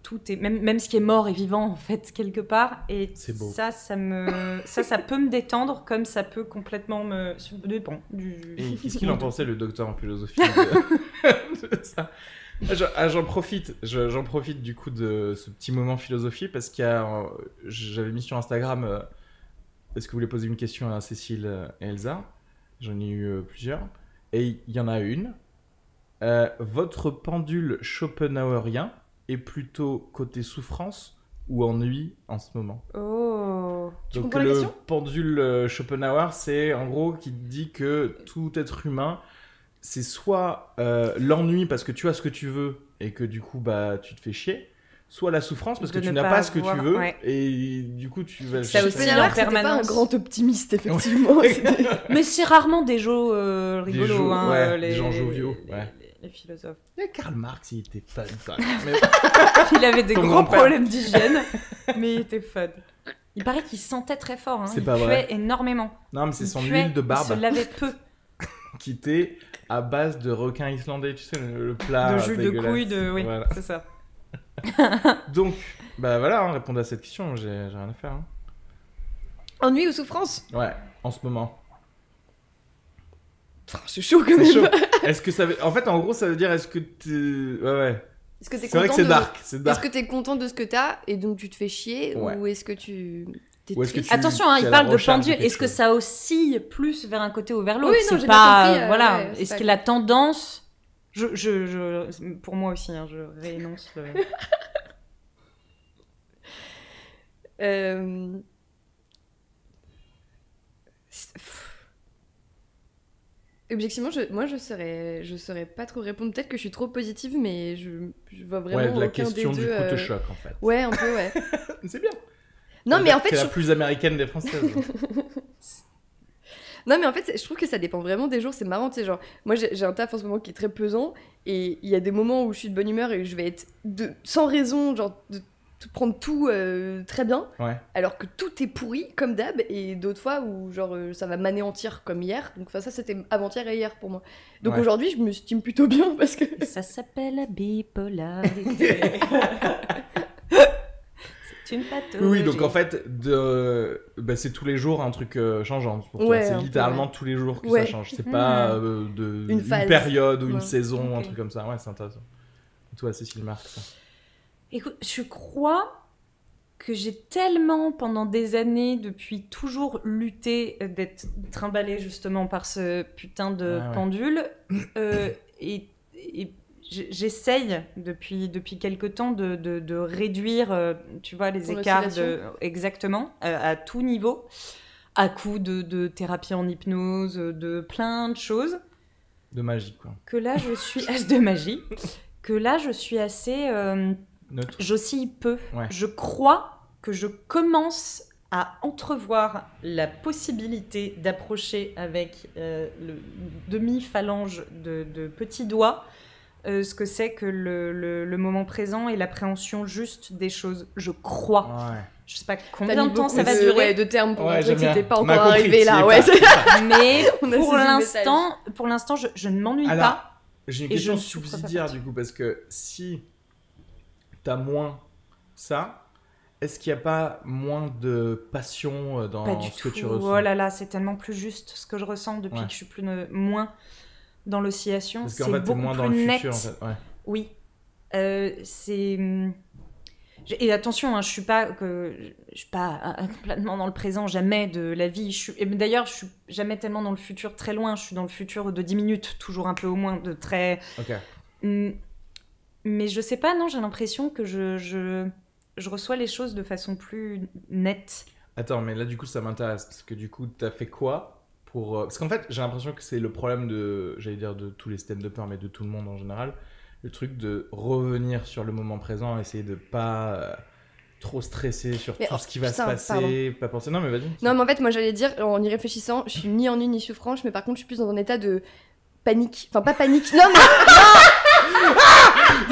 tout est même ce qui est mort est vivant en fait quelque part, et c'est beau. ça peut me détendre comme ça peut complètement me dépend du. Et qu'est-ce qu'il en pensait le docteur en philosophie de ça? J'en profite du coup de ce petit moment philosophie parce j'avais mis sur Instagram est-ce que vous voulez poser une question à Cécile et Elsa? J'en ai eu plusieurs et il y en a une. Votre pendule schopenhauerien est plutôt côté souffrance ou ennui en ce moment? Oh. Tu Donc comprends la question? pendule Schopenhauer, c'est en gros qui dit que tout être humain, c'est soit l'ennui parce que tu as ce que tu veux et que du coup bah tu te fais chier, soit la souffrance parce que tu n'as pas ce que tu veux et du coup tu vas. Ça aussi en Schopenhauer, c'était permanence. pas un grand optimiste effectivement. Mais c'est rarement des jeux rigolos, hein, des gens joviaux. Les philosophes. Et Karl Marx, il était fun quand Il avait des Ton gros grand-père. problèmes d'hygiène, mais il était fun. Il paraît qu'il sentait très fort, hein. C'est Il pas puait vrai. énormément. Non, mais c'est son Il puait, huile de barbe Il se lavait peu. qui était à base de requin islandais, tu sais, le plat De jus de dégueulasse. couilles, oui, Voilà. c'est ça. Donc, bah voilà, hein, répondre à cette question, j'ai rien à faire. Hein. Ennui ou souffrance? Ouais, en ce moment. C'est chaud quand même. C'est chaud. Est-ce que ça veut... En fait, en gros, ça veut dire est-ce que tu... Ouais. Est-ce que t'es C'est vrai que content c'est dark. C'est Est-ce dark. que t'es content de ce que t'as et donc tu te fais chier, Ouais. ou est-ce que tu t'es Ou est-ce que triste? tu- Attention, hein, es à il la parle de recherche de pendule. quelque Est-ce que chose. ça oscille plus vers un côté ou vers l'autre? Oui, non, C'est j'ai pas, bien compris, voilà. ouais, c'est Est-ce pas que la tendance, pour moi aussi, hein, je réénonce le. Objectivement, moi je saurais pas trop répondre. Peut-être que je suis trop positive, mais je vois vraiment Ouais, la aucun question des du deux. coup te choque en fait. Ouais, un peu, ouais. C'est bien. Non, mais en fait, c'est la je... plus américaine des Françaises. non, mais en fait, je trouve que ça dépend vraiment des jours. C'est marrant, tu sais, genre, moi j'ai un taf en ce moment qui est très pesant, et il y a des moments où je suis de bonne humeur et où je vais être sans raison, genre de prendre tout très bien, Ouais. alors que tout est pourri comme d'hab, et d'autres fois où genre ça va m'anéantir comme hier. Donc ça c'était avant-hier et hier pour moi. Donc Ouais. aujourd'hui je me stime plutôt bien parce que Ça s'appelle la bipolarité. C'est une pathologie. Oui, donc en fait, c'est tous les jours un truc changeant pour toi. Ouais, C'est un peu, littéralement ouais. tous les jours que Ouais. ça change. C'est pas une phase. période ou une Ouais. saison, un Ok. truc comme ça. Ouais, c'est intéressant. Et toi, Cécile Marx ça. Écoute, je crois que j'ai tellement, pendant des années, depuis toujours lutté d'être trimballée justement par ce putain de Ouais. pendule. Et j'essaye depuis quelque temps de réduire, tu vois, les Ton écarts oscillation. exactement, à tout niveau, à coup de thérapie en hypnose, de plein de choses. De magie, quoi. Que là, je suis de magie. Que là, je suis assez. Neutre. J'oscille peu. Ouais. Je crois que je commence à entrevoir la possibilité d'approcher avec le demi-phalange de petits doigts ce que c'est que le moment présent et l'appréhension juste des choses. Je crois. Ouais. Je sais pas t'as combien mis de temps beaucoup ça va de, durer. ouais, de termes pour Ouais, un truc qui j'aime n'était bien. pas On a encore compris, arrivé t'y là. es Ouais, pas. Mais On a pour saisi le message. l'instant, je ne m'ennuie Alors, pas. j'ai une Et question je ne souffre pas subsidiaire pour ça. du coup, parce que si t'as moins ça, est-ce qu'il n'y a pas moins de passion Pas dans du ce que tout. tu ressens? Oh là là, c'est tellement plus juste ce que je ressens depuis Ouais. que je suis moins dans l'oscillation. Parce qu'en C'est fait, t'es beaucoup moins plus dans le net. futur, en fait. Ouais. Oui. C'est... Et attention, hein, je suis pas complètement dans le présent, jamais de la vie. Et d'ailleurs, je suis jamais tellement dans le futur très loin. Je suis dans le futur de 10 minutes, toujours un peu au moins, de très... Ok. Mais je sais pas, non, j'ai l'impression que je reçois les choses de façon plus nette. Attends, mais là, du coup, ça m'intéresse. Parce que du coup, t'as fait quoi Parce qu'en fait, j'ai l'impression que c'est le problème j'allais dire de tous les stand-uppers, mais de tout le monde en général, le truc de revenir sur le moment présent, essayer de pas trop stresser sur tout ce qui va se passer, pas penser... Non, mais vas-y. Non, mais en fait, moi, j'allais dire, en y réfléchissant, je suis ni ennuyée ni souffrance, mais par contre, je suis plus dans un état de panique. Enfin, pas panique, non, mais...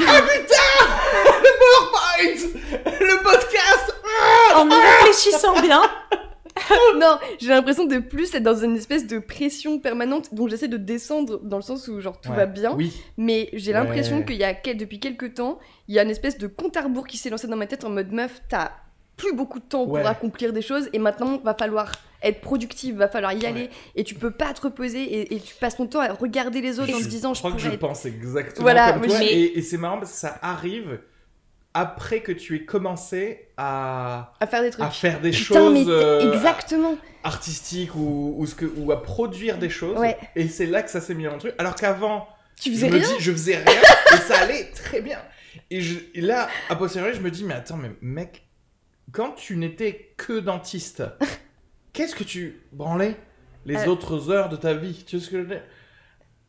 Ah putain, le PowerPoint, le podcast. En y réfléchissant bien. Non, j'ai l'impression de plus être dans une espèce de pression permanente dont j'essaie de descendre dans le sens où genre tout va bien, mais j'ai l'impression qu'il y a depuis quelques temps, il y a une espèce de compte à rebours qui s'est lancé dans ma tête en mode meuf, t'as plus beaucoup de temps pour accomplir des choses et maintenant va falloir être productive, va falloir y aller et tu peux pas te reposer et tu passes ton temps à regarder les autres en te disant je crois que je pense exactement comme toi et c'est marrant parce que ça arrive après que tu aies commencé à faire des trucs, à faire des Putain, choses exactement artistiques ou à produire des choses et c'est là que ça s'est mis en truc alors qu'avant tu faisais rien. Je faisais rien et ça allait très bien et là à posteriori je me dis mais attends mais mec quand tu n'étais que dentiste qu'est-ce que tu branlais les autres heures de ta vie, tu vois ce que je veux dire?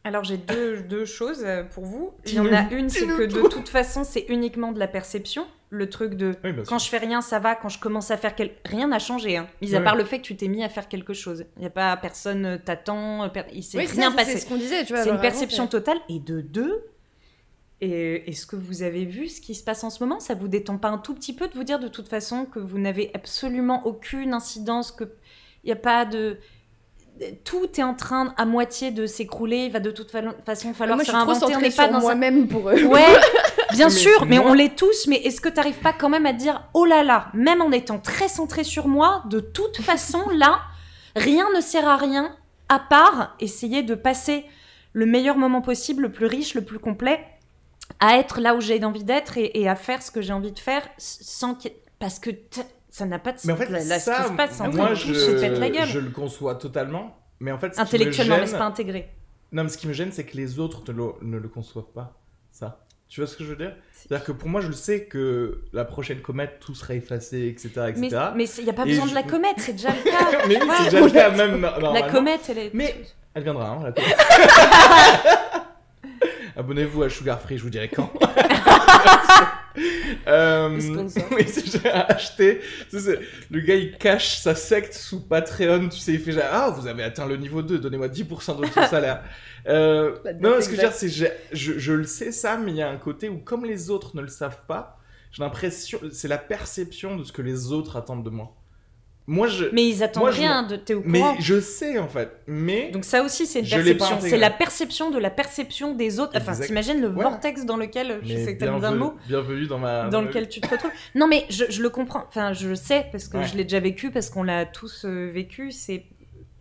Alors j'ai deux choses pour vous. Il y en a une, c'est que de toute façon, c'est uniquement de la perception. Le truc de quand je fais rien, ça va. Quand je commence à faire rien n'a changé. Hein. Mis à part le fait que tu t'es mis à faire quelque chose. Il n'y a pas personne t'attend. Il s'est rien passé. C'est ce qu'on disait. Tu vois, c'est une perception totale. Et de deux, est-ce que vous avez vu ce qui se passe en ce moment? Ça vous détend pas un tout petit peu de vous dire de toute façon que vous n'avez absolument aucune incidence, que il n'y a pas de... Tout est en train à moitié de s'écrouler, il va de toute façon falloir se réinventer. On n'est pas dans moi-même pour eux. Ouais, bien sûr, mais on l'est tous. Mais est-ce que tu n'arrives pas quand même à te dire, oh là là, même en étant très centré sur moi, de toute façon, là, rien ne sert à rien, à part essayer de passer le meilleur moment possible, le plus riche, le plus complet, à être là où j'ai envie d'être et à faire ce que j'ai envie de faire parce que... Ça n'a pas de sens. Mais en fait, là, ça, ce qui se passe, moi, se pète la gueule. Je le conçois totalement. Mais en fait, intellectuellement, mais c'est pas intégré. Non, mais ce qui me gêne, c'est que les autres ne le conçoivent pas. Ça. Tu vois ce que je veux dire? C'est-à-dire que pour moi, je le sais que la prochaine comète, tout sera effacé, etc. Mais il n'y a pas besoin de la comète, c'est déjà le cas. Mais oui, c'est déjà le cas, même normalement. La comète, elle est... Mais elle viendra, hein, la comète. Abonnez-vous à Sugar Free, je vous dirai quand. Oui, j'ai acheté. Le gars il cache sa secte sous Patreon, tu sais, il fait genre vous avez atteint le niveau 2, donnez-moi 10% de votre salaire. Non, ce que je veux dire, c'est je le sais ça, mais il y a un côté où comme les autres ne le savent pas, j'ai l'impression, c'est la perception de ce que les autres attendent de moi. Mais ils attendent rien, t'es au courant. Mais je sais en fait. Mais donc ça aussi c'est une perception. C'est la perception de la perception des autres. Enfin, t'imagines le vortex dans lequel je sais que t'as mis un mot. Bienvenue dans lequel tu te retrouves. Non mais je le comprends. Enfin, je le sais parce que je l'ai déjà vécu, parce qu'on l'a tous vécu. C'est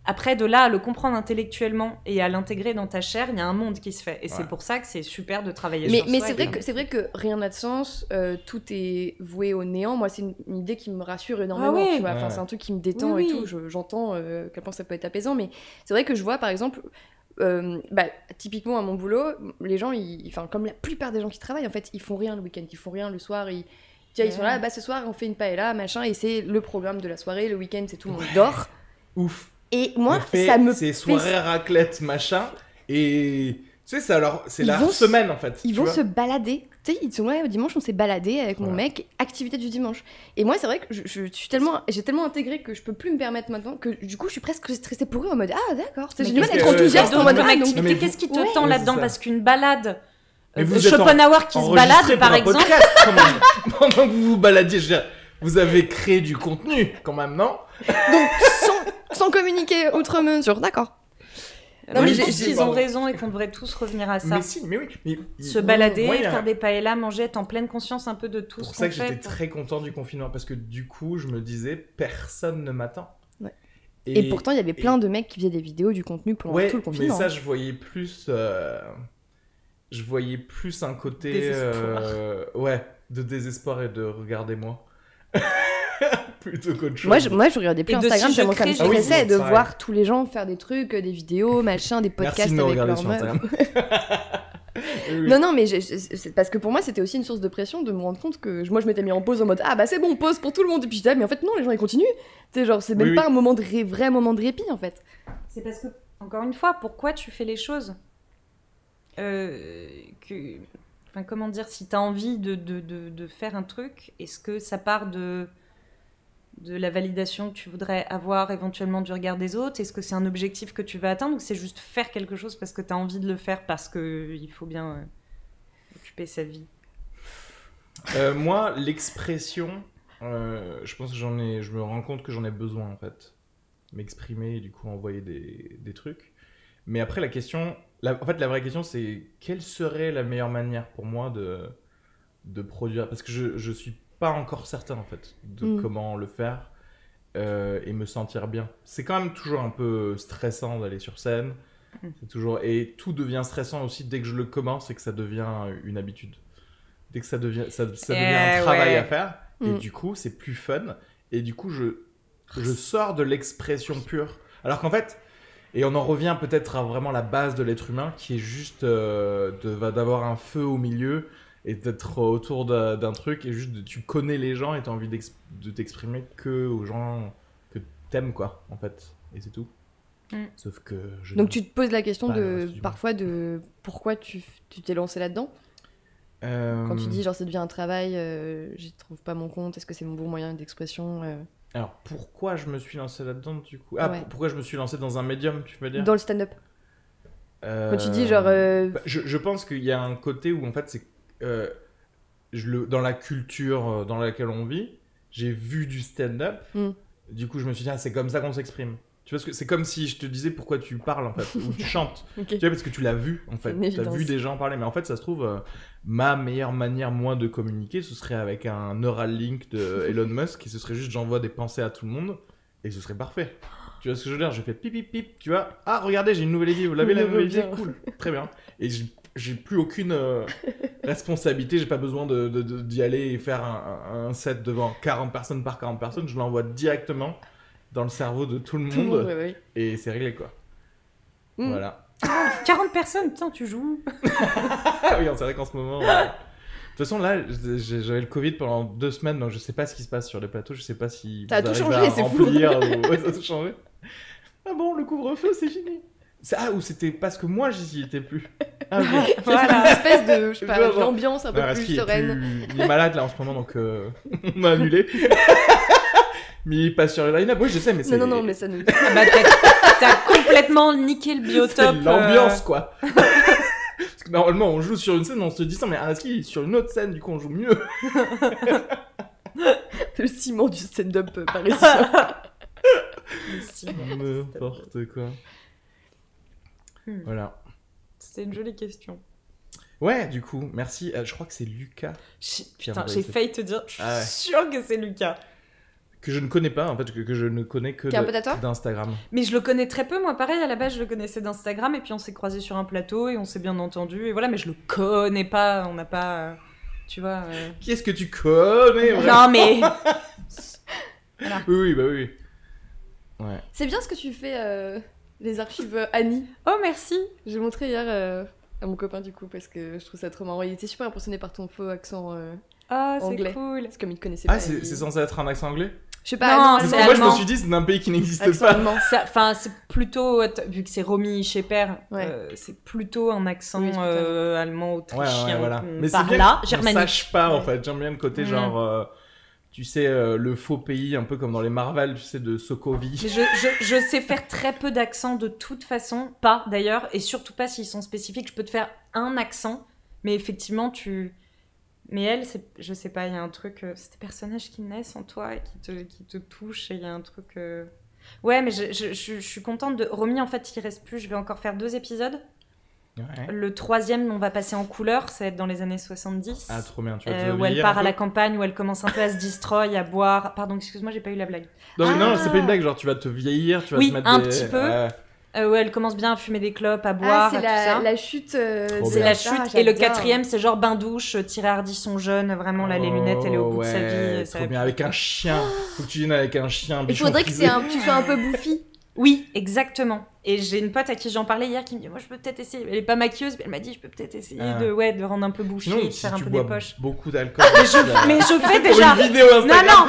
après de là à le comprendre intellectuellement et à l'intégrer dans ta chair, il y a un monde qui se fait. Et c'est pour ça que c'est super de travailler sur soi. Mais c'est vrai que rien n'a de sens. Tout est voué au néant. Moi, c'est une idée qui me rassure énormément. Tu vois. Enfin, c'est un truc qui me détend et tout. J'entends quel point ça peut être apaisant. Mais c'est vrai que je vois, par exemple, typiquement à mon boulot, les gens, comme la plupart des gens qui travaillent, en fait, ils font rien le week-end, ils font rien le soir. Ils sont là, ce soir, on fait une paella, machin, et c'est le programme de la soirée. Le week-end, c'est tout le monde dort. Ouf. Et moi, ça me c'est soirée raclette, machin, et tu sais, c'est la semaine en fait. Ils vont se balader. Tu sais, ils sont là, dimanche, on s'est baladé avec mon mec, activité du dimanche. Et moi, c'est vrai que j'ai tellement intégré que je peux plus me permettre maintenant, que du coup, je suis presque stressée pour eux en mode d'accord. J'ai du mal à être enthousiaste en mode activité. Qu'est-ce qui te tend là-dedans? Parce qu'une balade. Schopenhauer qui se balade, par exemple. Pendant que vous vous baladiez, je veux dire, vous avez créé du contenu quand même, non? Donc, sans communiquer outre mesure, d'accord. Non, mais je pense qu'ils ont raison et qu'on devrait tous revenir à ça. Mais si, mais oui. Se balader, faire des paellas, manger, être en pleine conscience un peu de tout ce qu'on fait. C'est pour ça que j'étais très content du confinement, parce que du coup, je me disais, personne ne m'attend. Ouais. Et pourtant, il y avait plein de mecs qui faisaient des vidéos, du contenu pendant tout le confinement. Mais ça, je voyais plus un côté... de désespoir et de regardez-moi. Plutôt qu'autre chose. Moi, je regardais plus Instagram tellement ça me stressait de voir tous les gens faire des trucs, des vidéos, machin, des podcasts avec leurs meufs. Oui. Non, mais c'est parce que pour moi, c'était aussi une source de pression de me rendre compte que moi, je m'étais mis en pause en mode ah bah c'est bon, pause pour tout le monde. Et puis j'étais mais en fait non, les gens ils continuent. Tu sais, genre c'est même Oui, pas un moment de vrai moment de répit en fait. C'est parce que, encore une fois, pourquoi tu fais les choses Enfin, comment dire, si tu as envie de faire un truc, est-ce que ça part de la validation que tu voudrais avoir éventuellement du regard des autres? Est-ce que c'est un objectif que tu vas atteindre ou c'est juste faire quelque chose parce que tu as envie de le faire parce qu'il faut bien occuper sa vie? Moi, l'expression, je pense que je me rends compte que j'en ai besoin en fait. M'exprimer et du coup envoyer des trucs. Mais après, en fait, la vraie question, c'est quelle serait la meilleure manière pour moi de produire? Parce que je suis pas encore certain, en fait, de comment le faire et me sentir bien. C'est quand même toujours un peu stressant d'aller sur scène. C'est toujours... Et tout devient stressant aussi dès que je le commence et que ça devient une habitude. Dès que ça devient un travail à faire. Et du coup, c'est plus fun. Et du coup, je sors de l'expression pure. Alors qu'en fait... Et on en revient peut-être à vraiment la base de l'être humain qui est juste d'avoir un feu au milieu et d'être autour d'un truc et juste tu connais les gens et tu as envie de t'exprimer que aux gens que t'aimes quoi en fait et c'est tout. Sauf que donc tu te poses la question parfois de pourquoi tu t'es lancé là-dedans quand tu dis genre ça devient un travail, j'y trouve pas mon compte, est-ce que c'est mon bon moyen d'expression Alors, pourquoi je me suis lancé là-dedans, du coup? Ah, ouais. Pourquoi je me suis lancé dans un médium, tu veux dire? Dans le stand-up. Quand tu dis genre... Je pense qu'il y a un côté où, en fait, c'est... dans la culture dans laquelle on vit, j'ai vu du stand-up. Du coup, je me suis dit, c'est comme ça qu'on s'exprime. Tu vois, c'est comme si je te disais pourquoi tu parles, en fait, ou tu chantes. Okay. Tu vois, parce que tu l'as vu, en fait. Tu as vu des gens parler. Mais en fait, ça se trouve, ma meilleure manière, moi, de communiquer, ce serait avec un Neuralink de Elon Musk, et ce serait juste, j'envoie des pensées à tout le monde, et ce serait parfait. Tu vois ce que je veux dire? Je fais pip, pip, pip, tu vois. Ah, regardez, j'ai une nouvelle idée. Vous l'avez, la nouvelle idée? Cool, très bien. Et j'ai plus aucune responsabilité, j'ai pas besoin d'y aller et faire un set devant 40 personnes par 40 personnes. Je l'envoie directement dans le cerveau de tout le monde, ouais. Et c'est réglé quoi. Voilà. 40 personnes, putain, tu joues. Oui, c'est vrai qu'en ce moment... De toute façon, là, j'avais le Covid pendant 2 semaines, donc je sais pas ce qui se passe sur les plateaux, je sais pas si ça a tout changé, à c'est remplir ou... Ouais, ça a tout changé. Ah bon, le couvre-feu, c'est fini. Ou c'était parce que moi, j'y étais plus. Ah oui. Voilà. Une espèce de, je sais pas, d'ambiance un peu plus sereine. Il est malade là en ce moment, donc on a annulé. Mais il passe sur le line-up. Oui, je sais, mais c'est... Non, mais ça nous... Ah bah, t'as complètement niqué le biotope. C'est l'ambiance, quoi. Parce que normalement, on joue sur une scène, on se dit ça, mais Araski, sur une autre scène, du coup, on joue mieux. Le ciment du stand-up parisien. Le ciment. N'importe quoi. Voilà. C'était une jolie question. Ouais, du coup, merci. Je crois que c'est Lucas. Putain, j'ai failli te dire, je suis sûre que c'est Lucas. Que je ne connais pas, en fait, que je ne connais que d'Instagram. Mais je le connais très peu, moi pareil, à la base je le connaissais d'Instagram, et puis on s'est croisés sur un plateau, et on s'est bien entendu, et voilà, mais je le connais pas, on n'a pas... tu vois... Qui est-ce que tu connais vraiment? Non, mais... Voilà. Oui, bah oui. Ouais. C'est bien ce que tu fais, les archives Annie. Oh, merci. J'ai montré hier à mon copain, du coup, parce que je trouve ça trop marrant. Il était super impressionné par ton faux accent anglais. C'est cool. Parce que comme il te connaissait pas. Ah, c'est censé être un accent anglais? Je sais pas, non, c'est moi allemand. Je me suis dit c'est un pays qui n'existe pas. Enfin, c'est plutôt, vu que c'est Romy Sheper, c'est plutôt un accent allemand, autrichien. Ouais, voilà. Mais par c'est bien là, germanique. On sache pas en fait. J'aime bien le côté genre, tu sais, le faux pays, un peu comme dans les Marvel, tu sais, de Sokovie. Je sais faire très peu d'accents de toute façon, pas d'ailleurs, et surtout pas s'ils sont spécifiques. Je peux te faire un accent, mais effectivement Mais elle, je sais pas, il y a un truc... c'est des personnages qui naissent en toi et qui te touchent, et il y a un truc... Ouais, mais je suis contente de... Romy, en fait, il reste plus, je vais encore faire 2 épisodes. Ouais. Le 3e, on va passer en couleur, ça va être dans les années 70. Ah, trop bien, tu vas où elle part à la campagne, où elle commence un peu à se destroy, à boire... Pardon, excuse-moi, j'ai pas eu la blague. Non, c'est pas une blague, genre tu vas te vieillir, tu vas te mettre un petit peu. Où elle commence bien à fumer des clopes, à boire, c'est tout ça. la chute. C'est la chute. Et le 4e, c'est genre bain douche, Thierry Ardisson jeune, vraiment là, les lunettes, elle est au bout de sa vie. Trop bien, avec un chien. Faut que tu viennes avec un chien. Il faudrait que tu sois un peu bouffi. Oui, exactement. Et j'ai une pote à qui j'en parlais hier qui me dit, moi je peux peut-être essayer. Elle est pas maquilleuse, mais elle m'a dit, je peux peut-être essayer de rendre un peu bouché, Sinon, de si faire un tu peu bois des poches. beaucoup d'alcool. Mais je fais déjà. Pour une vidéo Instagram. Non,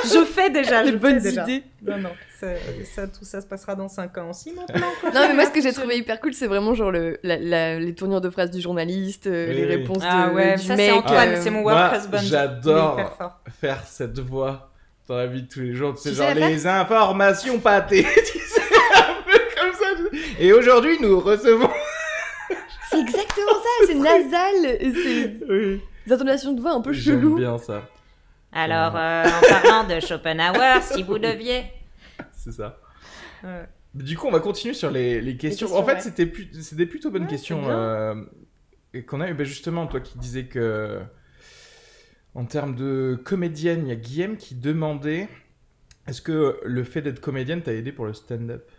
je fais déjà. Les je bonnes fais déjà. idées. Non, tout ça se passera dans 5 ans aussi maintenant. Non, mais moi, ce que j'ai trouvé hyper cool, c'est vraiment genre les tournures de phrases du journaliste, les réponses du ça mec. c'est Antoine, c'est mon work Moi, husband. j'adore faire cette voix dans la vie de tous les jours. Tu sais, Tu genre sais la les informations pâtées. Tu sais, un peu comme ça. Et aujourd'hui, nous recevons... C'est exactement ça, c'est nasal. C'est Oui. des intonations de voix un peu J'aime chelou. bien ça. Alors, en parlant de Schopenhauer, si vous deviez... C'est ça. Ouais. Du coup, on va continuer sur les questions. questions, En fait, ouais. c'était des plutôt bonnes questions c'est qu'on a eu. Ben justement, toi qui disais que, en termes de comédienne, il y a Guillaume qui demandait est-ce que le fait d'être comédienne t'a aidé pour le stand-up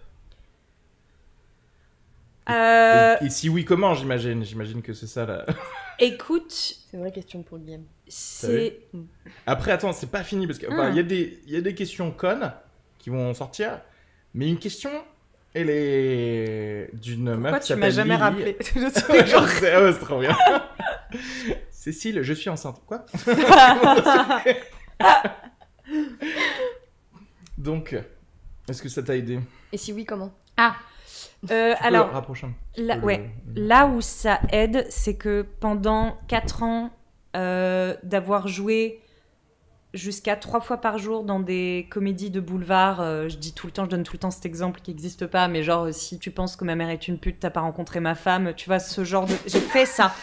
et si oui, comment, j'imagine. J'imagine que c'est ça là. Écoute, C'est une vraie question pour Guillaume. c'est... Après, attends, c'est pas fini parce qu'il y a des questions connes qui vont sortir, mais une question, elle est d'une meuf qui Pourquoi tu m'as s'appelle jamais Lily. rappelé? C'est trop bien. Cécile, je suis enceinte. Quoi? Donc, est-ce que ça t'a aidé? Et si oui, comment? Alors, rapproche un petit là, peu ouais, là où ça aide, c'est que pendant 4 ans, d'avoir joué jusqu'à 3 fois par jour dans des comédies de boulevard, je donne tout le temps cet exemple qui n'existe pas, mais genre, si tu penses que ma mère est une pute, t'as pas rencontré ma femme, tu vois, ce genre de... J'ai fait ça.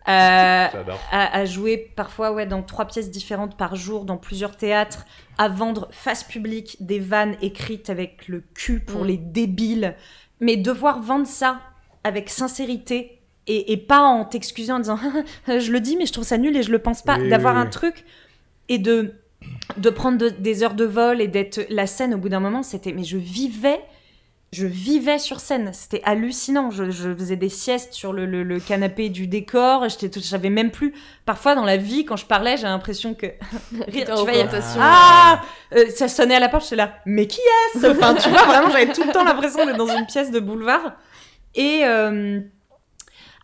J'adore. À jouer parfois dans 3 pièces différentes par jour, dans plusieurs théâtres, à vendre face publique des vannes écrites avec le cul pour les débiles, mais devoir vendre ça avec sincérité et pas en t'excusant en disant je le dis mais je trouve ça nul et je le pense pas, d'avoir un truc et de prendre des heures de vol et d'être la scène au bout d'un moment, c'était mais je vivais sur scène, c'était hallucinant. Je faisais des siestes sur le canapé du décor. J'avais même plus. Parfois dans la vie, quand je parlais, j'ai l'impression que ça sonnait à la porte. J'étais là, mais qui est-ce? Enfin, tu vois, vraiment, j'avais tout le temps l'impression d'être dans une pièce de boulevard. Et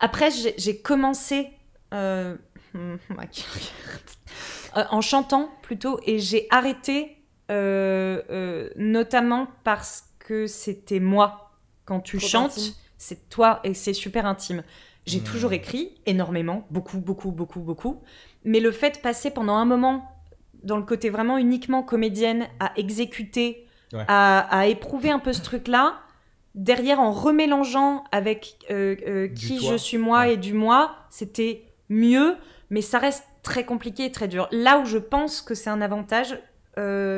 après, j'ai commencé ma carrière en chantant plutôt, et j'ai arrêté notamment parce que c'était moi. Quand tu chantes, intime. c'est toi et c'est super intime. J'ai toujours écrit énormément, beaucoup. Mais le fait de passer pendant un moment dans le côté vraiment uniquement comédienne, à exécuter, à éprouver un peu ce truc-là, derrière en remélangeant avec qui je suis moi et du moi, c'était mieux, mais ça reste très compliqué et très dur. Là où je pense que c'est un avantage,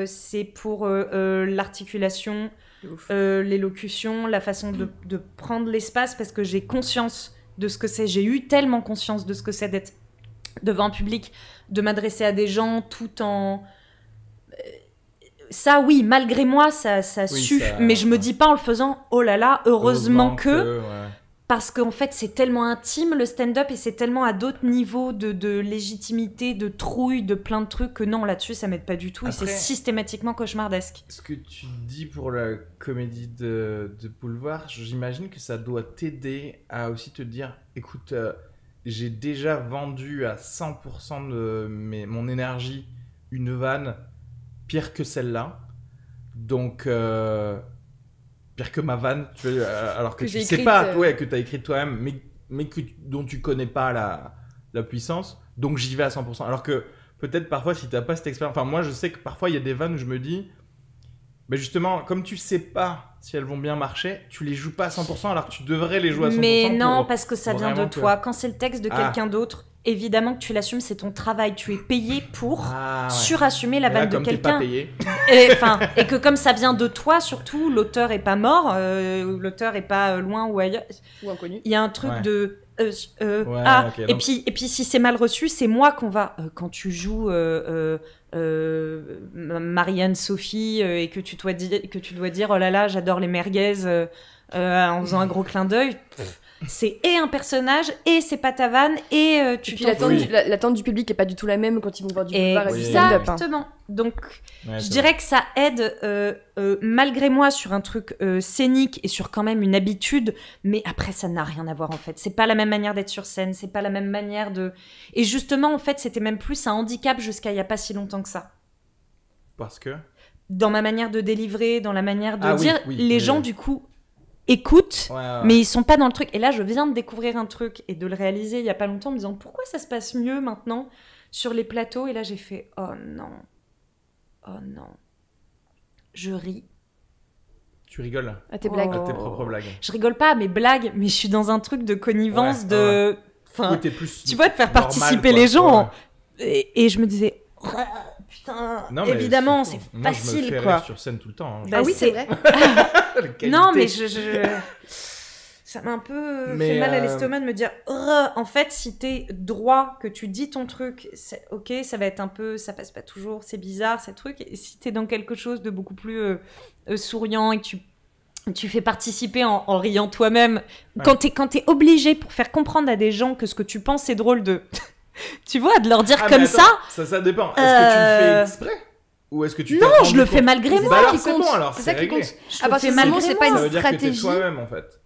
c'est pour l'articulation, l'élocution, la façon de prendre l'espace, parce que j'ai conscience de ce que c'est. J'ai eu tellement conscience de ce que c'est d'être devant un public, de m'adresser à des gens tout en... Ça, oui, malgré moi, ça sue. Mais je me dis pas en le faisant, oh là là, heureusement que... Parce qu'en fait, c'est tellement intime, le stand-up, et c'est tellement à d'autres niveaux de légitimité, de trouille, de plein de trucs, que non, là-dessus, ça m'aide pas du tout. Après, et c'est systématiquement cauchemardesque. Ce que tu dis pour la comédie de boulevard, j'imagine que ça doit t'aider à aussi te dire, écoute, j'ai déjà vendu à 100% de mon énergie une vanne pire que celle-là. Donc... pire que ma vanne, tu vois, alors que tu sais pas, que tu as écrit toi-même, mais dont tu connais pas la puissance, donc j'y vais à 100%. Alors que peut-être parfois, si t'as pas cette expérience, enfin moi je sais que parfois il y a des vannes où je me dis, mais justement, comme tu sais pas si elles vont bien marcher, tu les joues pas à 100% alors que tu devrais les jouer à 100%. Mais non, parce que ça vient de toi. Quand c'est le texte de quelqu'un d'autre, évidemment que tu l'assumes, c'est ton travail. Tu es payé pour surassumer la vanne de quelqu'un. Pas payé. Et que comme ça vient de toi, surtout, l'auteur est pas mort, l'auteur est pas loin ou ailleurs. Ou inconnu. Il y a un truc de... okay, et puis si c'est mal reçu, c'est moi qu'on va... quand tu joues Marianne Sophie et que tu dois dire oh là là, j'adore les merguez en faisant un gros clin d'œil... c'est et un personnage, et c'est pas ta vanne, et tu puis t'en l'attente, fous. l'attente du public est pas du tout la même quand ils vont voir du boulevard et du Oui. stand-up. hein. Exactement. Donc, Ouais, je c'est dirais que ça aide, malgré moi, sur un truc scénique et sur quand même une habitude, mais après, ça n'a rien à voir, en fait. C'est pas la même manière d'être sur scène, c'est pas la même manière de... Et justement, en fait, c'était même plus un handicap jusqu'à il y a pas si longtemps que ça. Parce que. Dans ma manière de délivrer, dans la manière de Ah oui, dire, oui, les oui, gens, oui. du coup, écoutent, Ouais, ouais. mais ils sont pas dans le truc. Et là, je viens de découvrir un truc et de le réaliser il y a pas longtemps en me disant pourquoi ça se passe mieux maintenant sur les plateaux. Et là, j'ai fait oh non. Je ris. Tu rigoles À tes Oh. blagues. à tes propres blagues. Je rigole pas à mes blagues, mais je suis dans un truc de connivence Ouais, de. Enfin, Oui, t'es plus. tu vois, de faire normal, participer quoi. les gens. Ouais. Et je me disais putain, Non, mais évidemment, fou. c'est Moi, je me facile fais quoi. rire sur scène tout le temps. hein. Bah, Ah oui, c'est vrai. La qualité. Non, mais ça m'a un peu Mais, fait mal à l'estomac de me dire en fait, si t'es droit, que tu dis ton truc, ok, ça va être un peu, ça passe pas toujours, c'est bizarre, ces trucs. Et si t'es dans quelque chose de beaucoup plus souriant et que tu fais participer en riant toi-même, Ouais. quand t'es obligé pour faire comprendre à des gens que ce que tu penses c'est drôle de. Tu vois, de leur dire Ah, comme mais attends, ça dépend. Est-ce que tu le fais exprès ou est-ce que tu t'es Non, rendu je le fais compte malgré C'est moi. Bah ça alors qui c'est compte. bon, alors C'est c'est ça qui réglé. compte. Je À le partir fais du moment où malgré c'est pas moi. Ça veut une dire que t'es stratégie. toi-même en fait.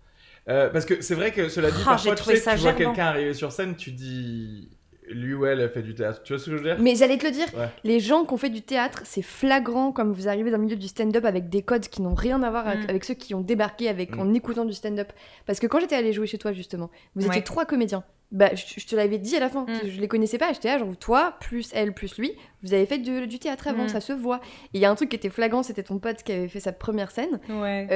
Parce que c'est vrai que cela dit, Ah, parfois j'ai tu trouvé sais, ça tu vois gerbant. quelqu'un arriver sur scène, tu dis lui ou elle a fait du théâtre. Tu vois ce que je veux dire? Mais j'allais te le dire, Ouais. les gens qui ont fait du théâtre, c'est flagrant comme vous arrivez dans le milieu du stand-up avec des codes qui n'ont rien à voir avec ceux qui ont débarqué en écoutant du stand-up. Parce que quand j'étais allée jouer chez toi, justement, vous étiez 3 comédiens. Bah, je te l'avais dit à la fin, je les connaissais pas, j'étais là, genre toi, plus elle, plus lui, vous avez fait du théâtre avant, ça se voit. Et il y a un truc qui était flagrant, c'était ton pote qui avait fait sa première scène. Ouais.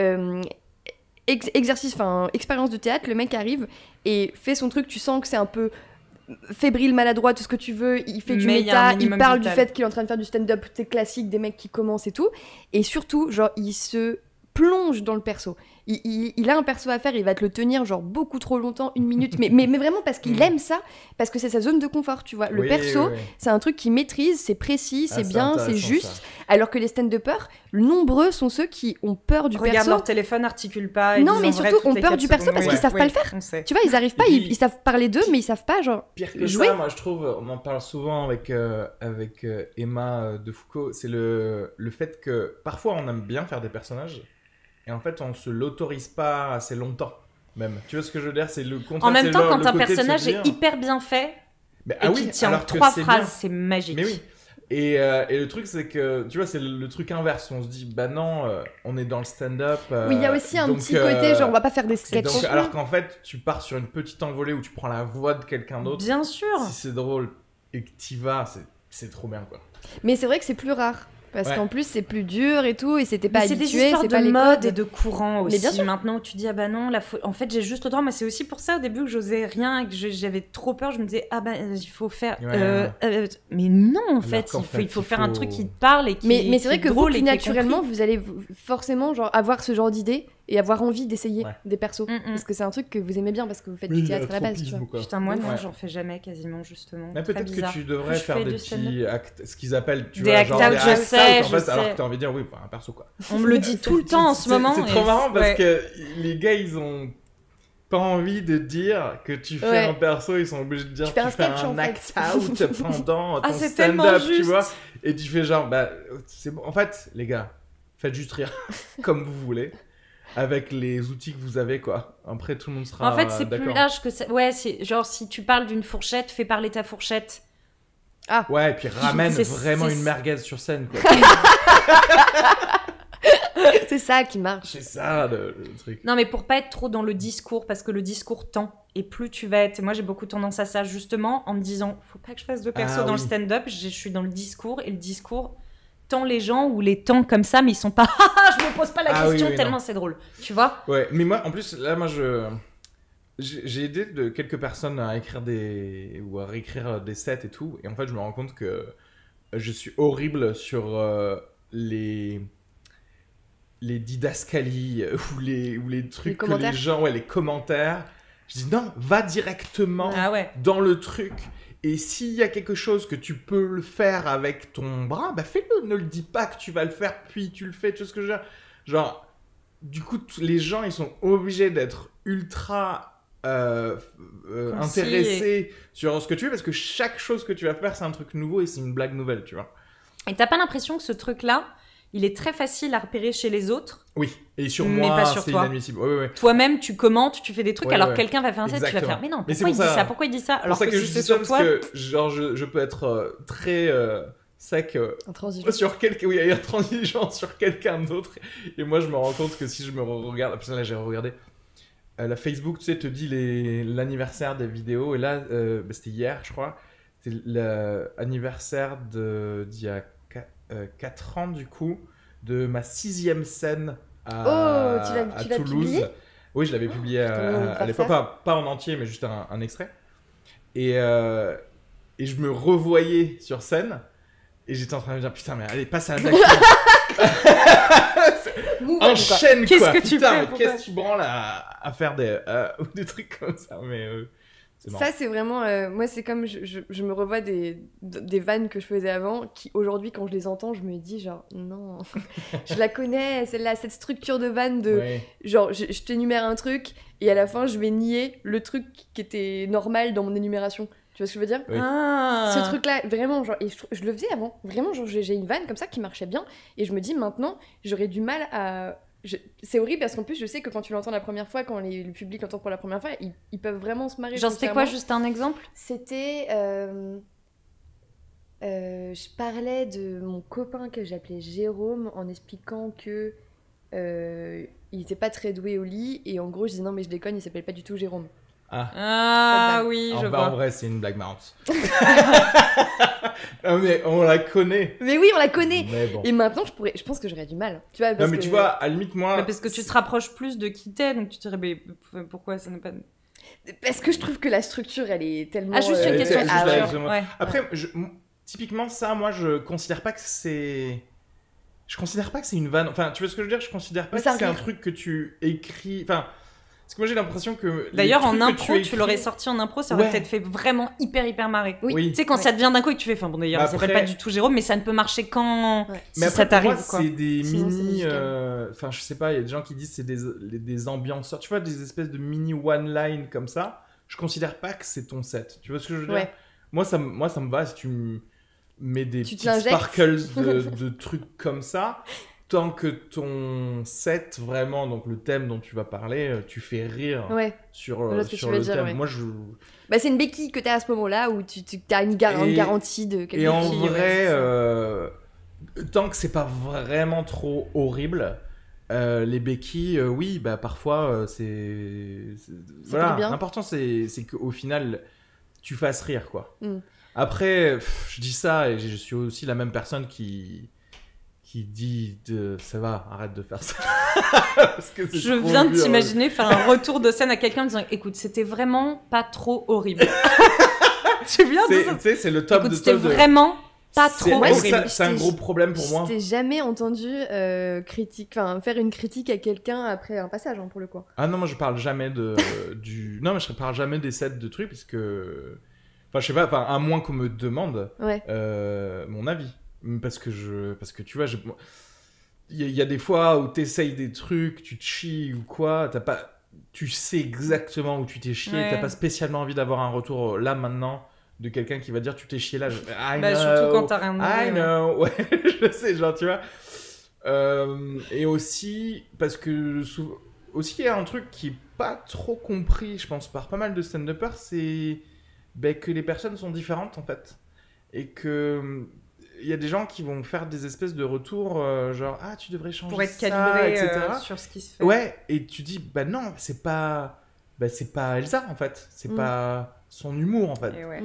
Expérience de théâtre, le mec arrive et fait son truc, tu sens que c'est un peu fébrile, maladroit, tout ce que tu veux, il fait du Mais il y a un méta, il minimum parle vital. du fait qu'il est en train de faire du stand-up, c'est classique, des mecs qui commencent et tout, et surtout, genre, il se plonge dans le perso. Il a un perso à faire, il va te le tenir genre beaucoup trop longtemps, 1 minute, mais vraiment parce qu'il aime ça, parce que c'est sa zone de confort, tu vois. Le Oui, perso, oui, oui. c'est un truc qu'il maîtrise, c'est précis, c'est Ah, bien, c'est intéressant, juste, ça. alors que les stand-uppers, nombreux sont ceux qui ont peur du Regarde perso. leur téléphone, articulent pas. Et Non, disent mais en vrai surtout, toutes ont les peur 4 du perso secondes. parce Ouais. qu'ils savent pas le faire. On sait. Tu vois, ils arrivent pas, Et puis- ils savent parler d'eux, mais ils savent pas, genre... Pire que jouer. ça, moi je trouve, on en parle souvent avec Emma de Foucault, c'est le fait que parfois on aime bien faire des personnages et en fait on se l'autorise pas assez longtemps même. Tu vois ce que je veux dire? C'est le contraire. En même c'est temps, le quand un côté de se personnage dire, est hyper bien fait mais, et ah oui, qui tient en alors que 3 c'est phrases, bien. c'est magique. Mais oui. Et le truc, c'est que, tu vois, c'est le truc inverse. On se dit, bah non, on est dans le stand-up. Oui, il y a aussi un donc, petit côté, genre, on va pas faire des et sketchs. donc, alors qu'en fait, tu pars sur une petite envolée où tu prends la voix de quelqu'un d'autre. Bien sûr. Si c'est drôle et que t'y vas, c'est trop bien, quoi. Mais c'est vrai que c'est plus rare. Parce Ouais. qu'en plus, c'est plus dur et tout, et c'était pas Mais c'est des habitué, histoires c'est de pas les mode codes. et de courant aussi. Mais bien sûr. Maintenant où tu dis ah bah non, en fait j'ai juste le droit. Moi c'est aussi pour ça au début que j'osais rien et que j'avais trop peur. Je me disais ah bah il faut faire. Ouais. Mais non en Alors fait qu'en il faut faire un faut- truc qui te parle et qui. Mais c'est qui vrai est que vous, drôle plus et qui est naturellement, compris. vous allez forcément genre, avoir ce genre d'idée et avoir envie d'essayer Ouais. des persos. Parce que c'est un truc que vous aimez bien parce que vous faites du théâtre à la base, tu vois. Putain moi non Ouais. j'en fais jamais quasiment justement. Mais Très peut-être bizarre. que tu devrais Je faire fais des du stand-up. petits actes, ce qu'ils appellent, tu Des vois, act genre out, des je act sais, out, en je fait, alors sais. que t'as envie de dire, oui, enfin, un perso, quoi. On me le dit tout le temps en ce moment. C'est trop et- marrant parce ouais. que les gars, ils ont pas envie de dire que tu fais Ouais. un perso, ils sont obligés de dire Tu fais un sketch, en fait. act out pendant ton c'est tellement stand-up, tu juste. vois. Et tu fais genre, bah, c'est bon. En fait, les gars, faites juste rire comme vous voulez, avec les outils que vous avez, quoi. Après, tout le monde sera En fait, c'est plus d'accord. large que ça. Ouais, c'est genre si tu parles d'une fourchette, fais parler ta fourchette. Ouais, et puis ramène C'est- vraiment c'est- une merguez sur scène, quoi. C'est ça qui marche. C'est ça, le truc. Non, mais pour pas être trop dans le discours, parce que le discours tend. Et plus tu vas être. Et moi, j'ai beaucoup tendance à ça, justement, en me disant faut pas que je fasse de perso Ah, dans le oui. stand-up. Je suis dans le discours, et le discours tend les gens ou les tend comme ça, mais ils sont pas. Ah, je me pose pas la Ah, oui, question oui, tellement non. c'est drôle. Tu vois? Ouais, mais moi, en plus, là, moi, j'ai aidé de quelques personnes à écrire ou à réécrire des sets et tout, et en fait, je me rends compte que je suis horrible sur les didascalies ou les trucs Les que commentaires. les gens, ouais, les commentaires. Je dis non, va directement Ah ouais. dans le truc. Et s'il y a quelque chose que tu peux le faire avec ton bras, bah fais-le. Ne le dis pas que tu vas le faire, puis tu le fais. Tu vois ce que je veux dire? Genre, du coup, les gens, ils sont obligés d'être ultra intéressé sur ce que tu fais parce que chaque chose que tu vas faire, c'est un truc nouveau et c'est une blague nouvelle, tu vois. Et t'as pas l'impression que ce truc-là, il est très facile à repérer chez les autres? Oui, et sur Mais moi, pas sur c'est toi. inadmissible. Ouais. Toi-même, tu commentes, tu fais des trucs, Ouais, alors ouais. que quelqu'un va faire un set, tu vas Exactement. faire mais non, Mais c'est pourquoi il pour dit ça- ça? Pourquoi il dit ça? C'est Alors pour ça que que si je c'est dis ça sur parce toi, que genre je peux être très sec Intransigeant. sur quelqu'un, oui, intransigeant sur quelqu'un d'autre. Et moi, je me rends compte que si je me regarde, parce que là, j'ai regardé la Facebook, tu sais, te dit l'anniversaire des vidéos. Et là, c'était hier, je crois. C'était l'anniversaire d'il y a 4 ans, du coup, de ma 6e scène à tu l'as Toulouse. publié? Oui, je l'avais publié putain, on va à faire l'époque, ça. pas en entier, mais juste un extrait. Et je me revoyais sur scène. Et j'étais en train de me dire, putain, mais allez, passe à la blague. Enchaîne, Qu'est-ce quoi. que tu Putain, fais, mais pourquoi qu'est-ce que tu branles à faire des trucs comme ça. Mais c'est marrant. Ça, c'est vraiment. Moi, c'est comme je me revois des vannes que je faisais avant, qui aujourd'hui, quand je les entends, je me dis genre, non, je la connais, celle-là, cette structure de vanne de. Ouais. Genre, je t'énumère un truc, et à la fin, je vais nier le truc qui était normal dans mon énumération. Tu vois ce que je veux dire? Oui. Ah. Ce truc-là, vraiment, genre, et je le faisais avant. Vraiment, genre, j'ai une vanne comme ça qui marchait bien, et je me dis maintenant, j'aurais du mal à. C'est horrible parce qu'en plus, je sais que quand tu l'entends la première fois, quand le public l'entend pour la première fois, ils peuvent vraiment se marrer. Genre, c'était quoi, foncièrement. juste un exemple? C'était. Je parlais de mon copain que j'appelais Jérôme en expliquant que. Il était pas très doué au lit, et en gros, je disais non, mais je déconne, il s'appelle pas du tout Jérôme. Ah oui, je En vois. vrai, c'est une blague marrante. Non, mais on la connaît. Mais oui, on la connaît! Mais bon. Et maintenant, je pense que j'aurais du mal. Tu vois, Non, parce mais que... tu vois, à la limite, moi. Mais parce que tu te rapproches plus de qui t'es, donc tu te dirais, mais pourquoi ça n'est pas. Parce que je trouve que la structure, elle est tellement. Ah, juste une elle question était- de juste la- structure. Ouais. Après, typiquement, ça, moi, je considère pas que c'est. Je considère pas que c'est une vanne. Enfin, tu vois ce que je veux dire? Je considère pas Mais que ça c'est un rire. truc que tu écris. Enfin, parce que moi, j'ai l'impression que. D'ailleurs, les en trucs que impro, tu écris- l'aurais sorti en impro, ça aurait Ouais. peut-être fait vraiment hyper marrer. Oui. Tu sais, quand Ouais. ça devient d'un coup et que tu fais, enfin bon, d'ailleurs, Mais il s'appelle après- pas du tout Jérôme, mais ça ne peut marcher qu'en. Ouais. Si Mais ça après, pour t'arrive, moi, quoi. c'est des Sinon, c'est mini. musical. Enfin, je sais pas, il y a des gens qui disent c'est des ambianceurs. Tu vois, des espèces de mini one-line comme ça. Je considère pas que c'est ton set. Tu vois ce que je veux dire? Ouais. Moi, ça me va si tu me mets des Tu te petits l'injectes. sparkles de trucs comme ça. Tant que ton set, vraiment, donc le thème dont tu vas parler, tu fais rire Ouais. sur, Je vois ce que sur tu veux le dire, thème. ouais. Moi, Bah, c'est une béquille que t'as à ce moment-là où tu as une Et- garantie de quelque Et en chose. vrai, Ouais, c'est ça. tant que c'est pas vraiment trop horrible, les béquilles, oui, bah parfois voilà. fait du bien. L'important c'est qu'au final tu fasses rire, quoi. Mm. Après, je dis ça et je suis aussi la même personne qui dit ça va, arrête de faire ça. Parce que c'est Je trop viens de dur. t'imaginer faire un retour de scène à quelqu'un en disant, écoute, c'était vraiment pas trop horrible. Tu viens de C'est- ça. tu sais, c'est le top Écoute, de c'était top de- vraiment pas C'est- trop ouais, horrible. c'est un gros problème pour moi. Je t'ai jamais entendu faire une critique à quelqu'un après un passage, hein, pour le coup. Ah non, moi je parle jamais Non, mais je parle jamais des sets de trucs parce que. Enfin, je sais pas, enfin, à moins qu'on me demande Ouais. mon avis. Parce que tu vois, il y a des fois où t'essayes des trucs, tu te chies ou quoi, tu sais exactement où tu t'es chié, Ouais. t'as pas spécialement envie d'avoir un retour là maintenant de quelqu'un qui va dire tu t'es chié là. I Bah, know, surtout quand t'as rien I demandé. Ouais. know, ouais, je sais, genre, tu vois. Et aussi, parce que aussi, il y a un truc qui est pas trop compris, je pense, par pas mal de stand-uppers, c'est que les personnes sont différentes, en fait. Et que il y a des gens qui vont faire des espèces de retours, genre, ah, tu devrais changer Pour être ça, calibré etc. sur ce qui se fait. Ouais, et tu dis, bah non, c'est pas Elsa, en fait. C'est Mm. pas son humour, en fait. Et ouais.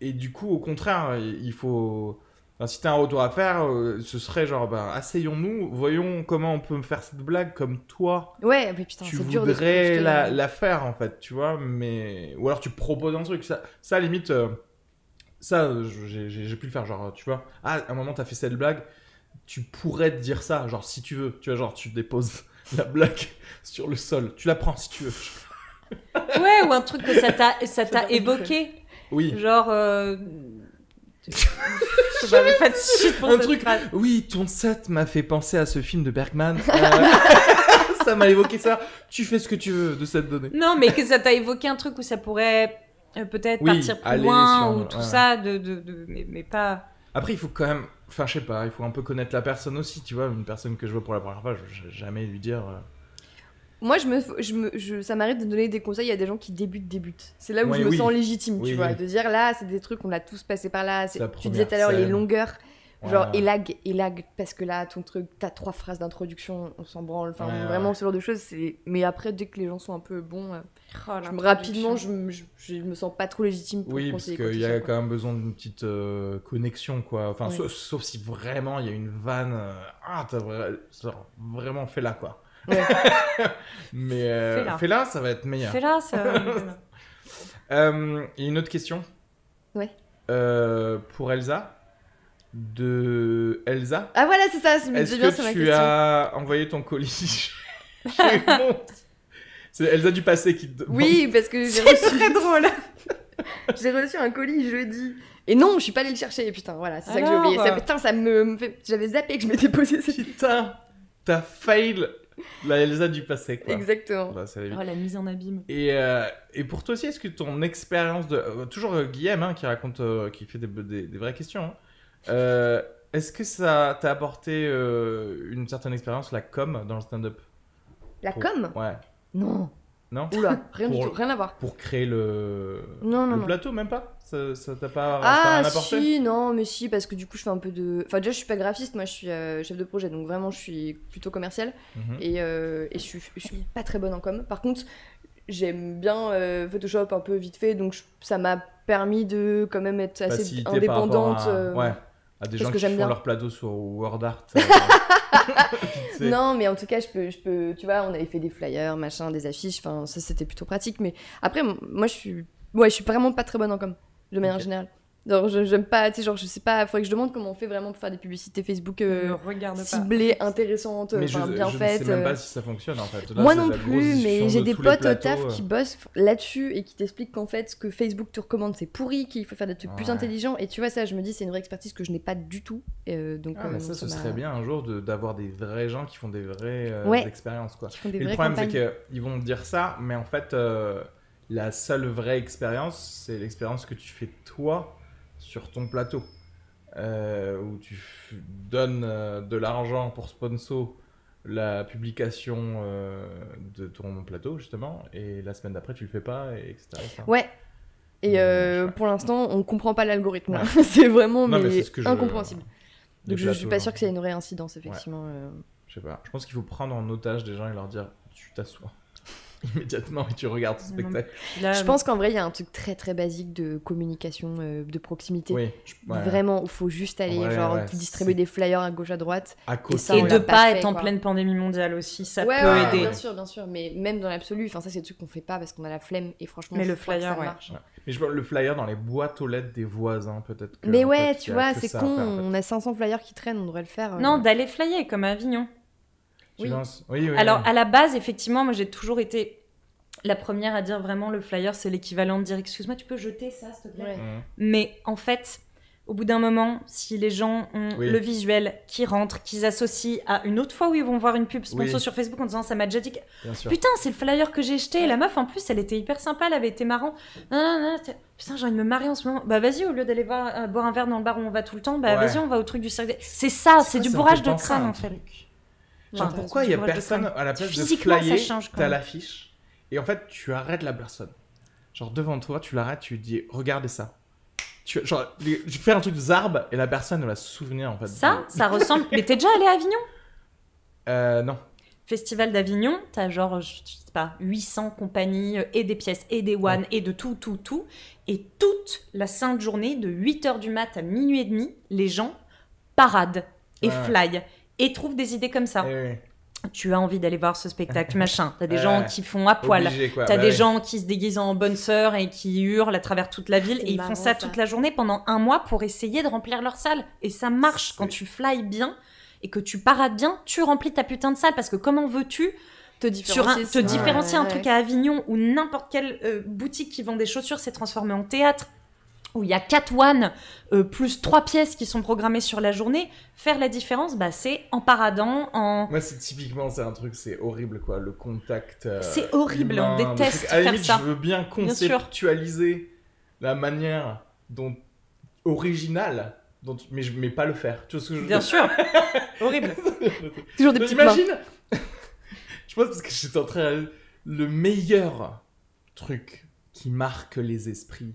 Et du coup, au contraire, il faut. Enfin, si t'as un retour à faire, ce serait genre, asseyons-nous, voyons comment on peut faire cette blague comme toi. Ouais, mais putain, Tu c'est dur de se voudrais projeter. la faire, en fait, tu vois, mais. Ou alors tu proposes un truc. Ça à la limite, j'ai pu le faire, genre, tu vois. Ah, à un moment, t'as fait cette blague, tu pourrais te dire ça, genre, si tu veux. Tu vois, genre, tu déposes la blague sur le sol. Tu la prends si tu veux. Ouais, ou un truc que ça t'a J'adore évoqué. Oui. Genre. J'avais pas de shit pour Un cette truc. phrase. Oui, ton set m'a fait penser à ce film de Bergman. Ça ça m'a évoqué ça. Tu fais ce que tu veux de cette donnée. Non, mais que ça t'a évoqué un truc où ça pourrait peut-être partir plus loin ou tout ça, mais pas... Après, il faut quand même... Enfin, je sais pas, il faut un peu connaître la personne aussi, tu vois. Une personne que je vois pour la première fois, je vais jamais lui dire... Moi, ça m'arrive de donner des conseils à des gens qui débutent. C'est là où je me sens légitime, tu vois. De dire, là, c'est des trucs, on a tous passé par là. Tu disais tout à l'heure, les longueurs. Genre, élag, parce que là, ton truc, t'as 3 phrases d'introduction, on s'en branle. Enfin, vraiment, ce genre de choses, c'est... Mais après, dès que les gens sont un peu bons, rapidement, je me sens pas trop légitime pour conseiller. Oui, parce qu'il y a quand même besoin d'une petite connexion, quoi. Enfin, sauf si vraiment, il y a une vanne... t'as vraiment fait là, quoi. Ouais. Mais fais-la, ça va être meilleur. Fais-la, ça va être meilleur. Il y a une autre question. Ouais. Pour Elsa. De Elsa. Ah voilà, c'est ça. Est-ce que tu as envoyé ton colis chez moi? C'est Elsa du passé qui te demande. Oui, parce que j'ai reçu... très drôle. J'ai reçu un colis jeudi. Et non, je suis pas allée le chercher. Putain, voilà, c'est ça que j'ai oublié. Ça me fait... J'avais zappé que je m'étais posé. Putain, t'as fail la Elsa du passé, quoi. Exactement. Bah, la mise en abîme. Et pour toi aussi, est-ce que ton expérience de... toujours Guillaume, qui raconte, qui fait des vraies questions, est-ce que ça t'a apporté une certaine expérience, la com, dans le stand-up? La com? Ouais. Non. Non? Oula, rien du tout, rien à voir. Pour créer le plateau, même pas? Ça t'a pas rien apporté? Ah si, non, mais si, parce que du coup je fais un peu de... Enfin déjà je suis pas graphiste, moi je suis chef de projet, donc vraiment je suis plutôt commercial. Et je suis pas très bonne en com. Par contre, j'aime bien Photoshop un peu vite fait, donc ça m'a permis de quand même être assez indépendante. À des gens qui font leur plateau sur WordArt. Non, mais en tout cas, je peux, tu vois, on avait fait des flyers, machin, des affiches, enfin, ça c'était plutôt pratique. Mais après, moi, je suis vraiment pas très bonne en com, de manière générale. Genre, j'aime pas, tu sais, genre, je sais pas, faudrait que je demande comment on fait vraiment pour faire des publicités Facebook ciblées, intéressantes, bien faites. Je sais même pas si ça fonctionne en fait. Là, moi non plus, mais j'ai des potes au taf qui bossent là-dessus et qui t'expliquent qu'en fait, ce que Facebook te recommande, c'est pourri, qu'il faut faire des trucs plus intelligents. Et tu vois, ça, je me dis, c'est une vraie expertise que je n'ai pas du tout. Donc, ça, ce serait bien un jour d'avoir des vrais gens qui font des vraies expériences, quoi. Et le problème, c'est qu'ils vont dire ça, mais en fait, la seule vraie expérience, c'est l'expérience que tu fais toi sur ton plateau, où tu donnes de l'argent pour sponsor la publication de ton plateau, justement, et la semaine d'après, tu le fais pas, et etc. Ouais. Et pour l'instant, on comprend pas l'algorithme. Ouais. C'est vraiment incompréhensible. Donc je suis pas sûre que ça ait une réincidence, effectivement. Je sais pas. Je pense qu'il faut prendre en otage des gens et leur dire « tu t'assois ». Immédiatement et tu regardes ton spectacle. Je pense qu'en vrai il y a un truc très très basique de communication, de proximité. Vraiment, il faut juste aller distribuer des flyers à gauche à droite. Et de pas être en pleine pandémie mondiale aussi, ça peut aider. Bien sûr, mais même dans l'absolu, enfin ça c'est des trucs qu'on fait pas parce qu'on a la flemme et franchement. Mais le flyer, ça marche. Mais je vois le flyer dans les boîtes aux lettres des voisins peut-être. Mais ouais, tu vois, c'est con. On a 500 flyers qui traînent, on devrait le faire. Non, d'aller flyer comme à Avignon. Oui. Alors, à la base, effectivement, moi, j'ai toujours été la première à dire vraiment le flyer, c'est l'équivalent de dire « Excuse-moi, tu peux jeter ça, s'il te plaît ?» Mais en fait, au bout d'un moment, si les gens ont le visuel qui rentre, qu'ils associent à une autre fois où ils vont voir une pub sponsor sur Facebook en disant « Ça m'a déjà dit que... Putain, c'est le flyer que j'ai jeté. » La meuf, en plus, elle était hyper sympa, elle avait été marrant. Non, putain, j'ai envie de me marrer en ce moment. Bah vas-y, au lieu d'aller boire un verre dans le bar où on va tout le temps, bah vas-y, on va au truc du cirque. C'est ça, c'est du bourrage de crâne, en fait. Genre, pourquoi il y a personne à la place de flyer, t'as l'affiche, et en fait, tu arrêtes la personne. Genre, devant toi, tu l'arrêtes, tu lui dis, regardez ça. Tu fais un truc de zarbe, et la personne va se souvenir, en fait. Ça ressemble... Mais t'es déjà allé à Avignon? Non. Festival d'Avignon, t'as genre, je sais pas, 800 compagnies, et des pièces, et des one, et de tout. Et toute la sainte journée, de 8h du mat à minuit et demi, les gens paradent et fly. Et trouve des idées comme ça. Tu as envie d'aller voir ce spectacle, machin. T'as des gens qui font à poil. T'as des gens qui se déguisent en bonne sœur et qui hurlent à travers toute la ville. Et ils font ça toute la journée pendant un mois pour essayer de remplir leur salle. Et ça marche. Quand tu fly bien et que tu parades bien, tu remplis ta putain de salle. Parce que comment veux-tu te différencier un truc à Avignon où n'importe quelle boutique qui vend des chaussures s'est transformée en théâtre, où il y a 4 one plus 3 pièces qui sont programmées sur la journée, faire la différence, c'est en paradant, Moi, c'est un truc, c'est horrible, quoi, le contact c'est horrible, humain, on déteste à la faire limite, ça. je veux bien conceptualiser la manière dont... originale, mais pas le faire. Tu vois ce que je veux Bien dire? sûr, horrible. Toujours des petites mains. T'imagines? Je pense parce que j'étais en train... Le meilleur truc qui marque les esprits,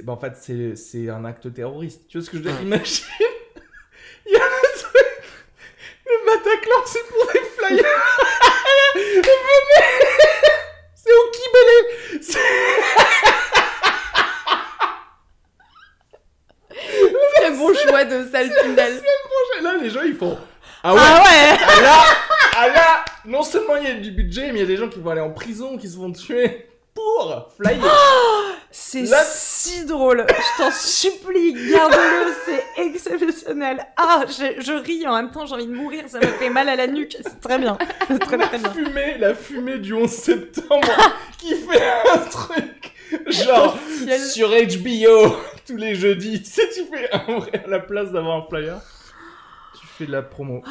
en fait, c'est un acte terroriste. Tu vois ce que je veux dire? Imagine, il y a un truc, le Bataclan, c'est pour des flyers. Venez, c'est au Kibélé. Très bon choix de salle finale. Là, les gens, ils font... Ah ouais. Là, non seulement il y a du budget, mais il y a des gens qui vont aller en prison, qui se vont tuer pour flyer. C'est Là- si drôle, je t'en supplie, garde-le, c'est exceptionnel. Ah, je ris en même temps, j'ai envie de mourir, ça me fait mal à la nuque, c'est très bien. C'est très bien. La fumée du 11 septembre qui fait un truc genre sur HBO tous les jeudis. Tu sais, tu fais un vrai à la place d'avoir un flyer. Tu fais de la promo.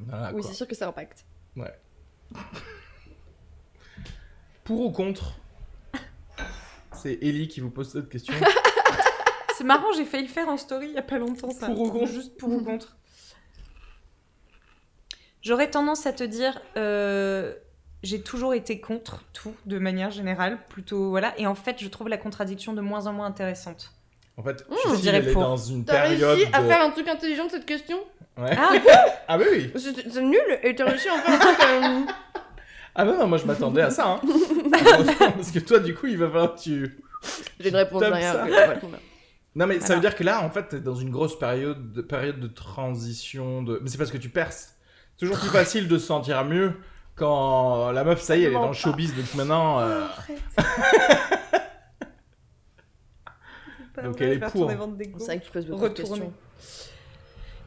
Voilà, Oui, quoi. c'est sûr que ça impacte. Ouais. Pour ou contre? C'est Ellie qui vous pose cette question. C'est marrant, j'ai failli le faire en story il y a pas longtemps ça. Pour ou contre? Juste pour ou contre. J'aurais tendance à te dire, j'ai toujours été contre tout de manière générale, plutôt voilà. Et en fait, je trouve la contradiction de moins en moins intéressante. En fait, je dirais elle est pour. dans une T'as période réussi à de... faire un truc intelligent de cette question? Ouais. Ah, Ah oui. C'est nul, et t'as réussi à en faire un truc... Ah non, moi je m'attendais à ça. Hein. Parce que toi, du coup, il va falloir que tu... J'ai une réponse T'aimes derrière. ça? que je vais répondre. Non, mais ça Voilà. veut dire que là, en fait, t'es dans une grosse période de transition. Mais c'est parce que tu perces. C'est toujours plus facile de se sentir mieux quand la meuf, ça y est, elle est dans le showbiz. Donc maintenant... Donc elle est pour. C'est vrai que tu poses beaucoup de Retourner. questions.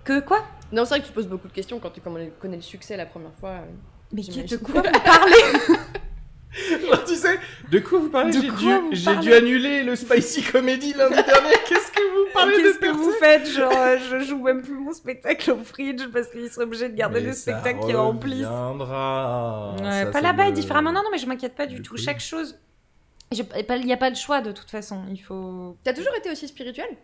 Que quoi? Non, c'est vrai que tu poses beaucoup de questions quand tu connais le succès la première fois. Mais J'imagine. de quoi vous parlez? Alors, tu sais, de quoi vous parlez? De quoi vous J'ai parlez dû annuler le Spicy Comedy lundi dernier. Qu'est-ce que vous parlez de Qu'est-ce que personne? vous faites? Genre, je joue même plus mon spectacle au Fridge parce qu'ils seraient obligés de garder des spectacles qui remplissent. Reviendra. Ouais, Ça, pas c'est là-bas et le- différemment. Non, mais je m'inquiète pas du le tout. Covid. Chaque chose. Il n'y a pas de choix de toute façon. Il faut. T'as toujours été aussi spirituelle?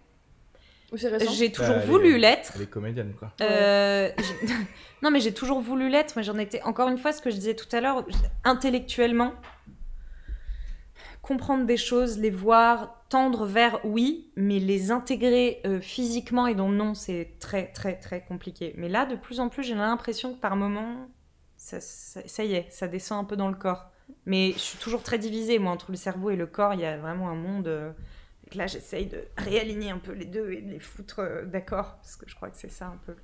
Ou c'est récent? J'ai toujours Bah, elle voulu est- l'être. Elle est comédienne, quoi. Non, mais j'ai toujours voulu l'être. Mais j'en étais. Encore une fois, ce que je disais tout à l'heure, intellectuellement, comprendre des choses, les voir, tendre vers oui, mais les intégrer physiquement et donc non, c'est très, très, très compliqué. Mais là, de plus en plus, j'ai l'impression que par moment, ça y est, ça descend un peu dans le corps. Mais je suis toujours très divisée, moi, entre le cerveau et le corps. Il y a vraiment un monde. Et que là, j'essaye de réaligner un peu les deux et de les foutre d'accord, parce que je crois que c'est ça un peu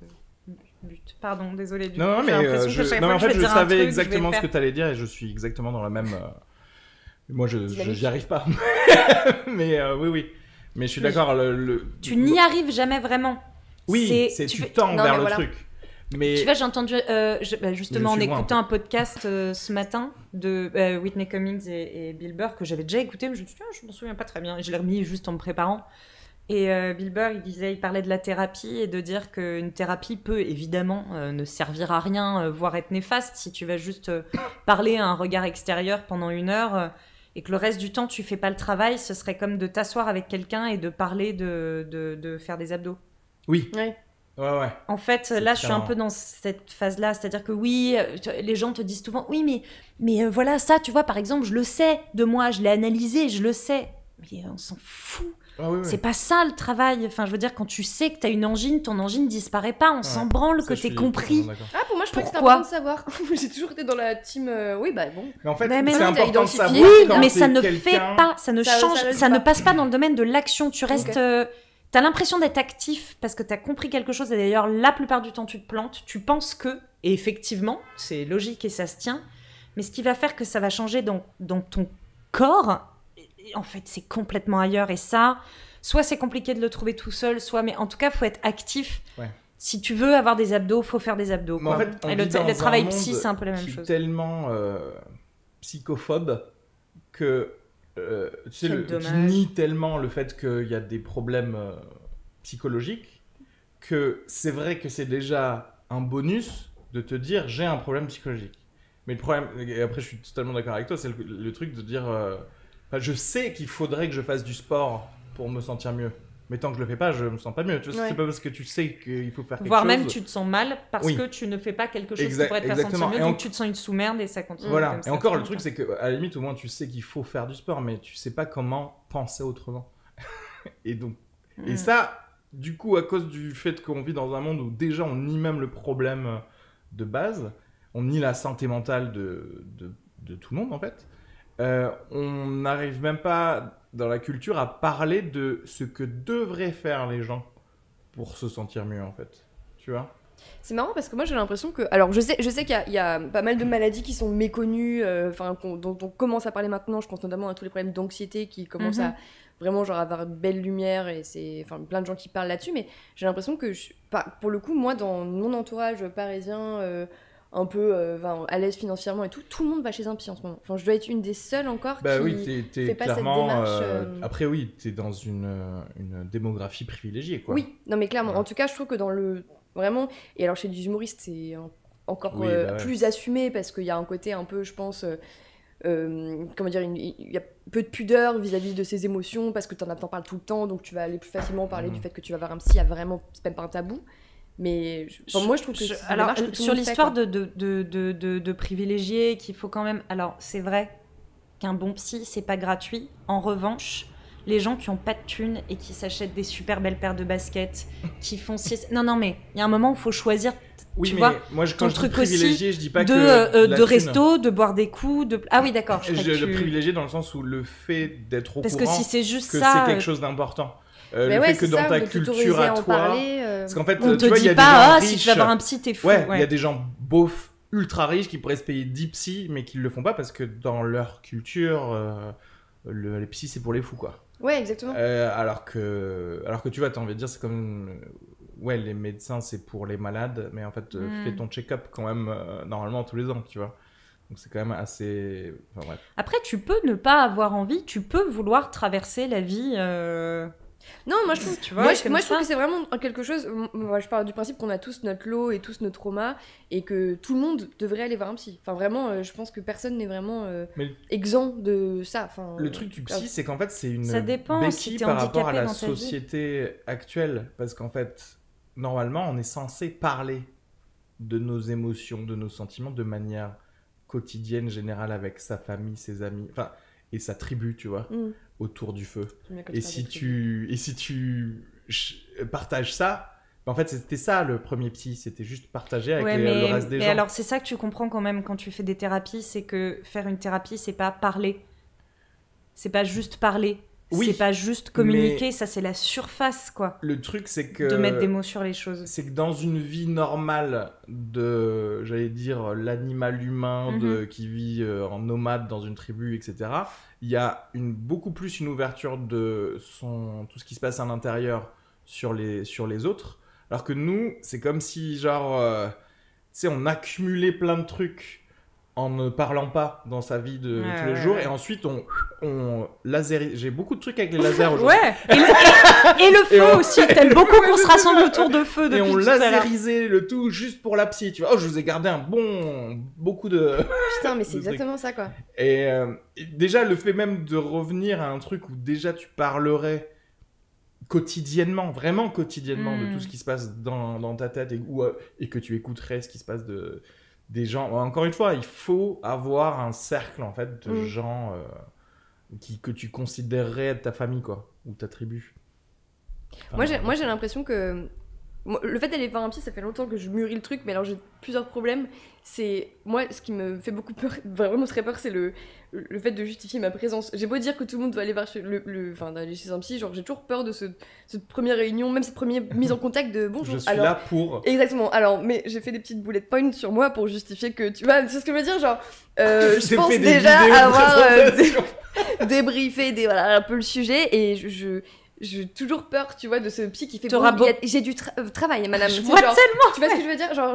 le but. Pardon, désolée. Du Non, coup, non, j'ai mais l'impression que chaque non, fois en que je fait, vais je dire un savais truc, je vais exactement le ce que faire. t'allais dire et je suis exactement dans la même. Moi, Dynamique. j'y arrive pas. Mais oui. Mais je suis d'accord. Tu n'y arrives jamais vraiment. Oui, C'est- tu tu fais- tends Non, vers mais le voilà. truc. Mais Tu vois, j'ai entendu justement en suis moi, écoutant un un podcast ce matin de Whitney Cummings et Bill Burr que j'avais déjà écouté, mais je me suis dit, ah, je m'en souviens pas très bien. Et je l'ai remis juste en me préparant. Et Bill Burr, il parlait de la thérapie et de dire qu'une thérapie peut évidemment ne servir à rien, voire être néfaste si tu vas juste parler à un regard extérieur pendant 1 heure et que le reste du temps tu fais pas le travail. Ce serait comme de t'asseoir avec quelqu'un et de parler de faire des abdos. oui. Ouais. Ouais. En fait, C'est là, je suis un clair. peu dans cette phase-là. C'est-à-dire que oui, les gens te disent souvent, oui, mais voilà, ça, tu vois, par exemple, je le sais de moi, je l'ai analysé, je le sais. Mais on s'en fout. Ah, oui. C'est pas ça le travail. Enfin, je veux dire, quand tu sais que t'as une angine, ton angine disparaît pas. On s'en branle Ça, que je t'aies suis compris. totalement d'accord. Ah, pour moi, je crois que c'était Pourquoi important de savoir. J'ai toujours été dans la team. Oui, bah bon. Mais en fait, Mais c'est non, important de t'as savoir. identifié, Oui, quand mais t'es ça ne quelqu'un- fait pas, ça ne Ça change, résume ça ne pas. passe pas dans le domaine de l'action. Tu restes, Ok. t'as l'impression d'être actif parce que t'as compris quelque chose et d'ailleurs la plupart du temps tu te plantes, tu penses que, et effectivement, c'est logique et ça se tient, mais ce qui va faire que ça va changer dans ton corps, en fait c'est complètement ailleurs et ça, soit c'est compliqué de le trouver tout seul, soit, mais en tout cas faut être actif. Ouais. Si tu veux avoir des abdos, faut faire des abdos. Mais en quoi. fait, on Et vit dans le travail un psy, monde c'est un peu la même qui est chose. tellement psychophobe que tu sais, Quel qui dommage. nie tellement le fait qu'il y a des problèmes psychologiques, que c'est vrai que c'est déjà un bonus de te dire j'ai un problème psychologique. Mais le problème, et après je suis totalement d'accord avec toi, c'est le truc de dire je sais qu'il faudrait que je fasse du sport pour me sentir mieux. Mais tant que je le fais pas, je me sens pas mieux. Tu vois, Ouais. c'est pas parce que tu sais qu'il faut faire quelque Voire chose. même tu te sens mal parce Oui. que tu ne fais pas quelque chose Exact- qui pourrait te faire exactement. sentir Et mieux, en- donc tu te sens une sous-merde et ça continue. Voilà. comme Et ça, encore, tout le truc, c'est que à la limite, au moins, tu sais qu'il faut faire du sport, mais tu sais pas comment penser autrement. Et donc, et ça, du coup, à cause du fait qu'on vit dans un monde où déjà on nie même le problème de base, on nie la santé mentale de tout le monde en fait. On n'arrive même pas dans la culture à parler de ce que devraient faire les gens pour se sentir mieux en fait. Tu vois? C'est marrant parce que moi j'ai l'impression que. Alors je sais qu'il y a pas mal de maladies qui sont méconnues, dont on commence à parler maintenant. Je pense notamment à tous les problèmes d'anxiété qui commencent à vraiment genre avoir une belle lumière et c'est plein de gens qui parlent là-dessus. Mais j'ai l'impression que pour le coup, moi dans mon entourage parisien, un peu à l'aise financièrement et tout le monde va chez un psy en ce moment. Enfin, je dois être une des seules encore Bah qui oui, t'es fait pas cette clairement. démarche. Après, oui, t'es dans une démographie privilégiée, quoi. Oui, non mais clairement. Ouais. En tout cas, je trouve que dans le vraiment et alors chez les humoristes, c'est encore Oui, bah ouais. plus assumé parce qu'il y a un côté un peu, je pense, comment dire, il y a peu de pudeur vis-à-vis de ses émotions parce que t'en parles tout le temps, donc tu vas aller plus facilement parler du fait que tu vas voir un psy. Il y a vraiment, c'est même pas un tabou. Mais moi, je trouve que c'est une alors démarche que tout le sur monde fait, l'histoire quoi. de privilégier qu'il faut quand même. Alors c'est vrai qu'un bon psy c'est pas gratuit. En revanche, les gens qui ont pas de thunes et qui s'achètent des super belles paires de baskets, qui font non mais il y a un moment où il faut choisir. Oui, tu mais vois, moi, ton quand je dis truc aussi privilégié, je dis pas que de la thune. resto, de boire des coups, de ah oui d'accord. Je le privilégié dans le sens où le fait d'être au Parce que courant si c'est juste que ça, c'est quelque chose d'important. Mais Le ouais, fait que c'est dans ça, ta de culture t'autoriser à en toi, parler, parce qu'en fait, on tu te vois, il y dit a des pas gens si riches. tu vas voir un psy t'es fou. Ouais, il y a des gens beaufs ultra riches qui pourraient se payer 10 psys, mais qui le font pas parce que dans leur culture, les psys c'est pour les fous, quoi. Ouais, exactement. Alors que tu vois, t'as envie de dire, c'est comme ouais, les médecins c'est pour les malades, mais en fait, fais ton check-up quand même normalement tous les ans, tu vois. Donc c'est quand même assez. Enfin bref. Après, tu peux ne pas avoir envie, tu peux vouloir traverser la vie. Non, moi je trouve, Tu vois, moi, je comme trouve ça. que c'est vraiment quelque chose. Moi, je parle du principe qu'on a tous notre lot et tous nos traumas et que tout le monde devrait aller voir un psy. Enfin, vraiment, je pense que personne n'est vraiment Mais exempt de ça. Enfin, le truc du psy, c'est qu'en fait, c'est une Ça dépend, si béquille t'es par rapport à handicapé la dans ta vie. société actuelle. Parce qu'en fait, normalement, on est censé parler de nos émotions, de nos sentiments de manière quotidienne, générale, avec sa famille, ses amis, enfin, et sa tribu, tu vois, autour du feu. j'aime bien quand Et parles si de trucs. tu partages ça, en fait, c'était ça le premier psy, c'était juste partager avec Ouais, le reste des mais gens. alors c'est ça que tu comprends quand même quand tu fais des thérapies, c'est que faire une thérapie, c'est pas parler. C'est pas juste parler. Oui, c'est pas juste communiquer, ça c'est la surface, quoi. Le truc, c'est que De mettre des mots sur les choses. c'est que dans une vie normale de, j'allais dire, l'animal humain qui vit en nomade dans une tribu, etc., il y a beaucoup plus une ouverture de tout ce qui se passe à l'intérieur sur les autres. Alors que nous, c'est comme si, genre, tu sais, on accumulait plein de trucs en ne parlant pas dans sa vie de tous les jours, et ensuite on laserise. J'ai beaucoup de trucs avec les lasers aujourd'hui. Ouais. Et le feu aussi. T'aimes beaucoup qu'on se rassemble autour de feu depuis Et on tout à l'heure. laserisait le tout juste pour la psy, tu vois. Oh, je vous ai gardé beaucoup de. Putain, mais c'est de exactement ça, quoi. Et déjà, le fait même de revenir à un truc où déjà tu parlerais quotidiennement, vraiment quotidiennement, de tout ce qui se passe dans ta tête et que tu écouterais ce qui se passe des gens. Encore une fois, il faut avoir un cercle en fait de gens que tu considérerais être ta famille, quoi, ou ta tribu. Enfin, Moi, j'ai l'impression que le fait d'aller voir un psy, ça fait longtemps que je mûris le truc, mais alors j'ai plusieurs problèmes. C'est moi, ce qui me fait beaucoup peur, vraiment très peur, c'est le fait de justifier ma présence. J'ai beau dire que tout le monde doit aller voir d'aller chez un psy, genre j'ai toujours peur de cette première réunion, même cette première mise en contact de bonjour. je suis là pour. Exactement. Alors, mais j'ai fait des petites bullet points sur moi pour justifier que tu vois, c'est ce que je veux dire, genre. Je pense déjà avoir débriefé un peu le sujet et j'ai toujours peur, tu vois, de ce psy qui fait j'ai du travail, madame. Je vois tellement. Tu vois ce que je veux dire, genre,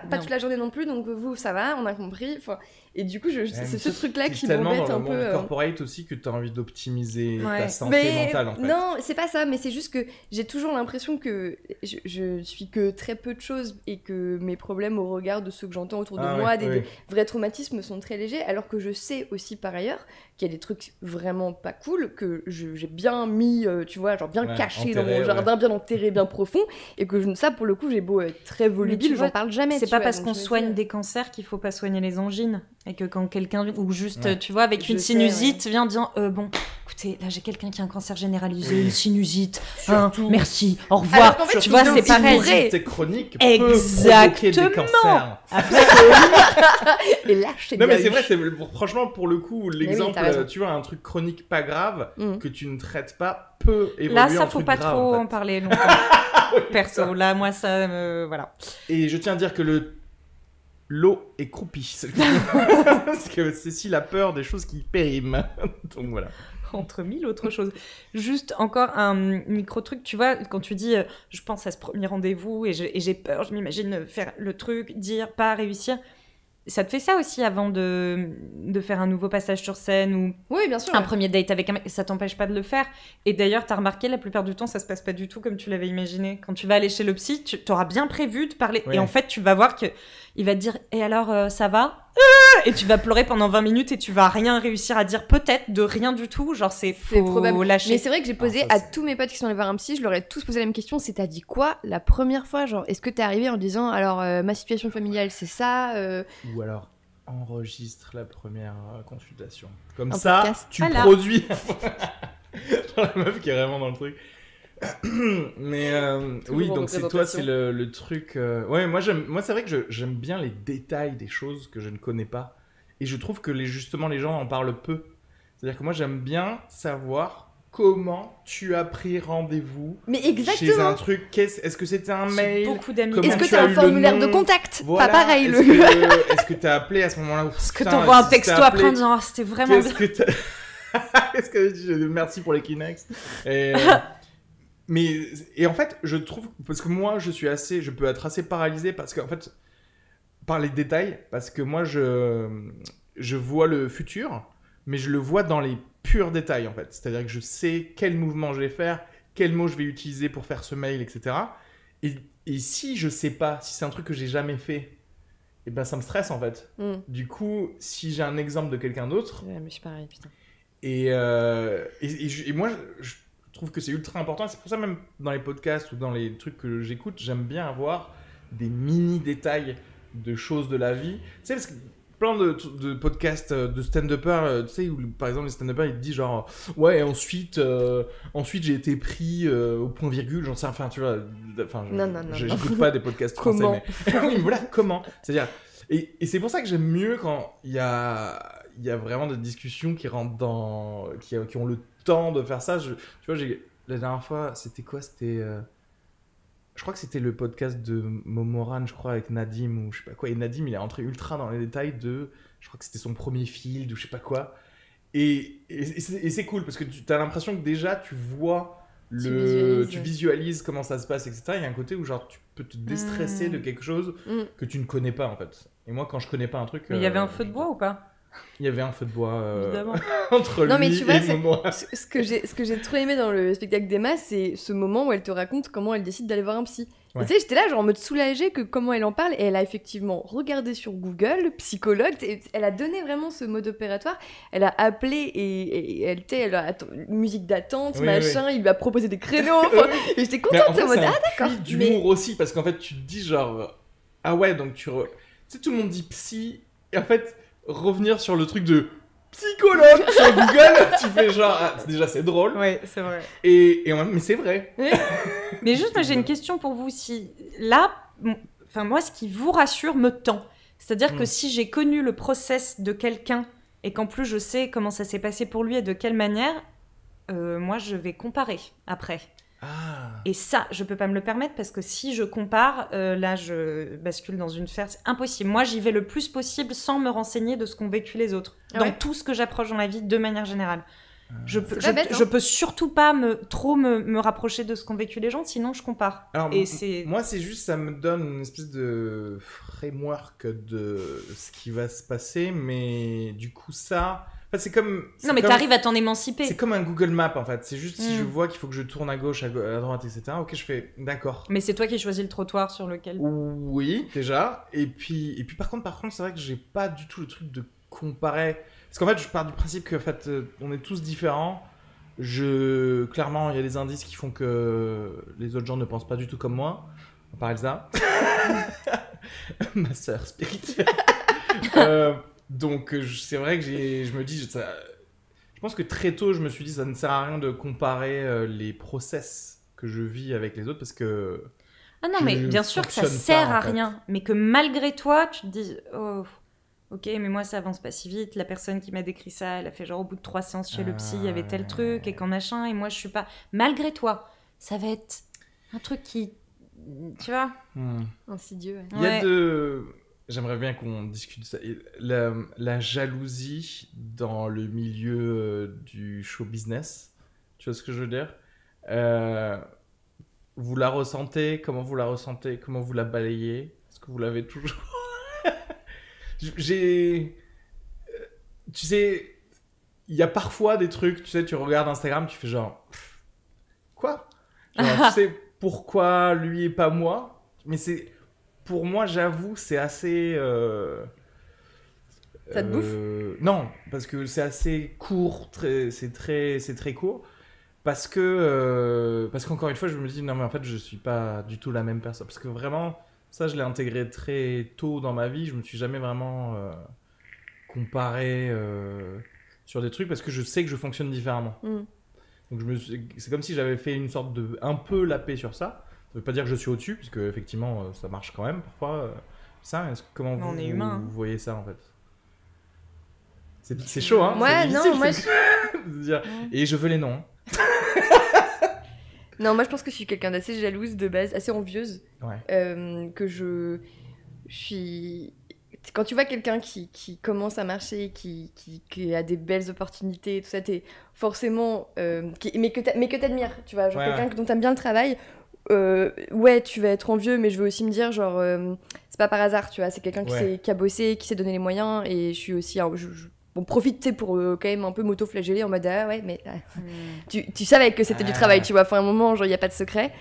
pas Non. toute la journée non plus, donc vous, ça va, on a compris. Enfin, Et du coup, c'est ce truc-là qui tellement m'embête dans un le peu. monde corporate aussi que t'as envie d'optimiser Ouais. ta santé Mais mentale, en fait. non, c'est pas ça, mais c'est juste que j'ai toujours l'impression que je suis que très peu de choses et que mes problèmes au regard de ceux que j'entends autour de moi, des vrais traumatismes sont très légers, alors que je sais aussi par ailleurs qu'il y a des trucs vraiment pas cool que j'ai bien mis, tu vois, genre bien caché dans mon jardin, bien enterré, bien profond, et que ça, pour le coup, j'ai beau être très volubile, j'en parle jamais. C'est pas parce qu'on soigne des cancers qu'il faut pas soigner les angines, et que quand quelqu'un, ou juste, tu vois, avec une sinusite, vient dire, bon, écoutez, là j'ai quelqu'un qui a un cancer généralisé, une sinusite, merci, au revoir. En fait, tu vois, c'est pareil. C'est chronique. Exactement. Et là, je sais non, mais c'est vrai, franchement, pour le coup, l'exemple, oui, tu vois, un truc chronique pas grave que tu ne traites pas peut évoluer là, ça en faut truc pas grave, trop en fait. en parler longtemps. Perso, là, moi, ça, voilà. Et je tiens à dire que l'eau est croupie. Parce que Cécile a peur des choses qui périment. Donc voilà. Entre mille autres choses. Juste encore un micro truc, tu vois, quand tu dis je pense à ce premier rendez-vous et j'ai peur, je m'imagine faire le truc, dire, pas réussir. Ça te fait ça aussi avant de faire un nouveau passage sur scène ou oui, bien sûr, un premier date avec un mec, ça t'empêche pas de le faire. Et d'ailleurs, t'as remarqué, la plupart du temps, ça se passe pas du tout comme tu l'avais imaginé. Quand tu vas aller chez le psy, tu t'auras bien prévu de parler. Ouais. Et en fait, tu vas voir qu'il va te dire « Et alors, ça va ?» Et tu vas pleurer pendant 20 minutes et tu vas rien réussir à dire, peut-être, de rien du tout. Genre, c'est probable. Lâcher. Mais c'est vrai que j'ai posé à tous mes potes qui sont allés voir un psy, je leur ai tous posé la même question, c'est t'as dit quoi la première fois? Genre, est-ce que t'es arrivé en disant, alors, ma situation familiale, c'est ça Ou alors, enregistre la première consultation. Comme un ça, podcast. tu produis. Genre la meuf qui est vraiment dans le truc. Mais oui, donc c'est toi, c'est le truc. Ouais, moi c'est vrai que j'aime bien les détails des choses que je ne connais pas. Et je trouve que justement les gens en parlent peu. C'est-à-dire que moi j'aime bien savoir comment tu as pris rendez-vous. Mais exactement. Chez un truc. Est-ce que c'était un mail? Beaucoup d'amis. Est-ce que c'est un formulaire de contact? Voilà. Pas pareil. Est-ce que t'as appelé à ce moment-là? Est-ce que t'envoies un texto après en disant c'était vraiment bien. Qu'est-ce que je dis? Merci pour les Kleenex. Et en fait, je trouve, parce que moi, je peux être assez paralysé parce qu'en fait, par les détails, parce que moi, je vois le futur, mais je le vois dans les purs détails, en fait. C'est-à-dire que je sais quel mouvement je vais faire, quel mot je vais utiliser pour faire ce mail, etc. Et si je sais pas, si c'est un truc que j'ai jamais fait, et ben ça me stresse, en fait. Du coup, si j'ai un exemple de quelqu'un d'autre... Ouais, mais je suis pareil, putain. Et moi, je trouve que c'est ultra important. C'est pour ça, même dans les podcasts ou dans les trucs que j'écoute, j'aime bien avoir des mini détails de choses de la vie. Tu sais, parce que plein de podcasts de stand-uppers, tu sais, où par exemple les stand-uppers ils te disent genre ouais, ensuite j'ai été pris au point virgule, j'en sais, enfin tu vois, enfin j'écoute pas des podcasts français, comment mais oui, voilà, comment, c'est-à-dire, et c'est pour ça que j'aime mieux quand il y a vraiment des discussions qui rentrent dans, qui ont le temps de faire ça. Tu vois, la dernière fois, c'était quoi? Je crois que c'était le podcast de Momoran, je crois, avec Nadim ou je sais pas quoi. Et Nadim, il est rentré ultra dans les détails je crois que c'était son premier field ou je sais pas quoi. Et c'est cool parce que tu as l'impression que déjà tu vois tu visualises comment ça se passe, etc. Il y a un côté où genre tu peux te déstresser de quelque chose que tu ne connais pas en fait. Et moi, quand je connais pas un truc... Mais il y avait un feu de bois ou pas? Il y avait un feu de bois entre non, mais tu vois, ce que j'ai trop aimé dans le spectacle d'Emma, c'est ce moment où elle te raconte comment elle décide d'aller voir un psy. Ouais. Tu sais, j'étais là genre en mode soulagée que comment elle en parle, et elle a effectivement regardé sur Google, psychologue, et elle a donné vraiment ce mode opératoire. Elle a appelé et elle a musique d'attente, machin, il lui a proposé des créneaux, enfin, et j'étais contente en mode d'accord. D'humour aussi, parce qu'en fait tu te dis genre ah ouais, donc tu sais, tout le monde dit psy, et en fait revenir sur le truc de psychologue sur Google, tu fais genre déjà c'est drôle. Ouais, c'est vrai. Mais c'est vrai. Mais juste moi j'ai une question pour vous, si là, enfin moi ce qui vous rassure me tend. C'est-à-dire que si j'ai connu le process de quelqu'un et qu'en plus je sais comment ça s'est passé pour lui et de quelle manière, moi je vais comparer après. Et ça, je peux pas me le permettre parce que si je compare, là je bascule dans une sphère, c'est impossible. Moi j'y vais le plus possible sans me renseigner de ce qu'ont vécu les autres, dans tout ce que j'approche dans la vie de manière générale. Je peux surtout pas me rapprocher de ce qu'ont vécu les gens, sinon je compare. Alors, Et moi, c'est juste, ça me donne une espèce de framework de ce qui va se passer, mais du coup, ça... Enfin, c'est comme... Non, mais t'arrives à t'en émanciper. C'est comme un Google Maps, en fait. C'est juste si je vois qu'il faut que je tourne à gauche, à droite, etc. Ok, je fais d'accord. Mais c'est toi qui choisis le trottoir sur lequel... Oui, déjà. Et puis par contre, c'est vrai que j'ai pas du tout le truc de comparer... Parce qu'en fait, je pars du principe que, en fait, on est tous différents. Clairement, il y a des indices qui font que les autres gens ne pensent pas du tout comme moi. Par Elsa. Ma sœur spirituelle. Donc, c'est vrai que je me dis... Je pense que très tôt, je me suis dit ça ne sert à rien de comparer les process que je vis avec les autres parce que... Ah non, mais bien sûr que ça sert à rien. Mais que malgré toi, tu te dis... Oh, ok, mais moi, ça avance pas si vite. La personne qui m'a décrit ça, elle a fait genre au bout de 3 séances chez le psy, il y avait tel truc et qu'en machin, et moi, je suis pas... Malgré toi, ça va être un truc qui... Tu vois Insidieux. Il y a J'aimerais bien qu'on discute de ça. La jalousie dans le milieu du show business, tu vois ce que je veux dire? Vous la ressentez? Comment vous la ressentez? Comment vous la balayez? Est-ce que vous l'avez toujours? Tu sais, il y a parfois des trucs, tu sais, tu regardes Instagram, tu fais genre... Quoi? Genre, tu sais, pourquoi lui et pas moi? Mais c'est... Pour moi, j'avoue, c'est assez... Ça te bouffe? Non, parce que c'est assez court, c'est très court. Parce qu'encore une fois, je me dis, non mais en fait, je suis pas du tout la même personne. Parce que vraiment, ça, je l'ai intégré très tôt dans ma vie. Je me suis jamais vraiment comparé sur des trucs parce que je sais que je fonctionne différemment. Donc c'est comme si j'avais fait une sorte de... un peu la paix sur ça. Ça veut pas dire que je suis au-dessus, parce que effectivement, ça marche quand même parfois. Comment vous voyez ça en fait? C'est chaud, hein? Ouais, non, moi Et je veux les noms. Non, moi je pense que je suis quelqu'un d'assez jalouse de base, assez envieuse. Ouais. Que je suis... Quand tu vois quelqu'un qui commence à marcher, qui a des belles opportunités, tout ça, t'es forcément... mais que t'admires, tu vois, genre quelqu'un dont t'aimes bien le travail. Ouais, tu vas être envieux, mais je veux aussi me dire, genre, c'est pas par hasard, tu vois, c'est quelqu'un qui a bossé, qui s'est donné les moyens, et je suis aussi... on profite, tu sais, pour quand même un peu m'auto-flageller en mode, ah ouais, mais tu savais que c'était du travail, tu vois, enfin, à un moment, genre, il n'y a pas de secret.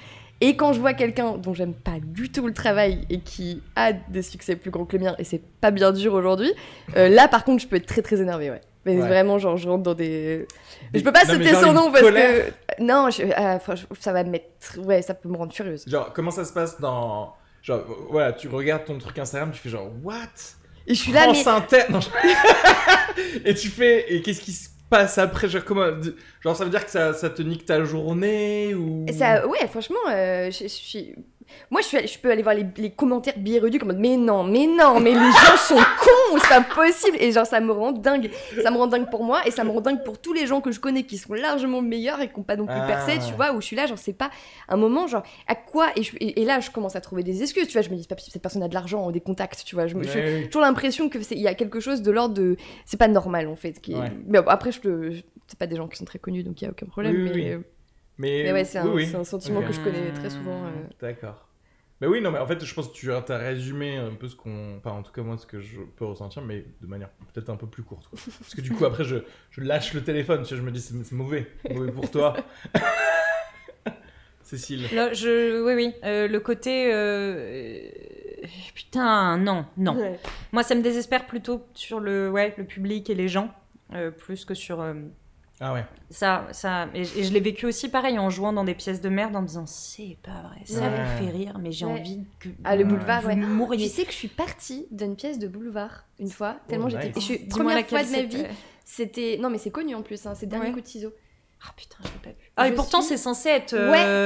Et quand je vois quelqu'un dont j'aime pas du tout le travail et qui a des succès plus grands que les miens, et c'est pas bien dur aujourd'hui, là, par contre, je peux être très très énervée, ouais. Mais vraiment, genre, je rentre dans des... Je peux pas citer son nom parce que... Non, ça va me mettre... Ouais, ça peut me rendre furieuse. Genre, comment ça se passe dans... Genre, voilà, tu regardes ton truc Instagram, tu fais genre, what? Et je suis là, mais... Inter... Non, et tu fais... Et qu'est-ce qui se passe après? Genre, genre, ça veut dire que ça te nique ta journée ou... Ouais, franchement, je suis... Moi, je peux aller voir les commentaires biérudus comme mais non, mais les gens sont cons, c'est impossible. Et genre, ça me rend dingue. Ça me rend dingue pour moi et ça me rend dingue pour tous les gens que je connais qui sont largement meilleurs et qui n'ont pas non plus percé, tu vois, où je suis là, genre, c'est pas un moment, genre, à quoi et là, je commence à trouver des excuses, tu vois, je me dis, pas, cette personne a de l'argent, des contacts, tu vois. J'ai toujours l'impression qu'il y a quelque chose de l'ordre de. C'est pas normal, en fait. Mais bon, après, c'est pas des gens qui sont très connus, donc il n'y a aucun problème. Mais ouais, c'est un sentiment que je connais très souvent. D'accord. Mais oui, non, mais en fait, je pense que tu as résumé un peu ce qu'on... Enfin, en tout cas, moi, ce que je peux ressentir, mais de manière peut-être un peu plus courte. Quoi. Parce que du coup, après, je lâche le téléphone, tu sais, je me dis, c'est mauvais pour toi. Cécile. Là, oui. Le côté... Putain, non. Ouais. Moi, ça me désespère plutôt sur le public et les gens, plus que sur... Ah ouais. Ça, et je l'ai vécu aussi pareil en jouant dans des pièces de merde en me disant c'est pas vrai, ça vous fait rire, mais j'ai envie que le boulevard, vous mouriez. Tu sais que je suis partie d'une pièce de boulevard une fois, tellement j'étais. Première fois de ma vie, c'était. Non mais c'est connu en plus, c'est Dernier coup de ciseau. Ah putain, je l'ai pas vu. Ah et pourtant c'est censé être.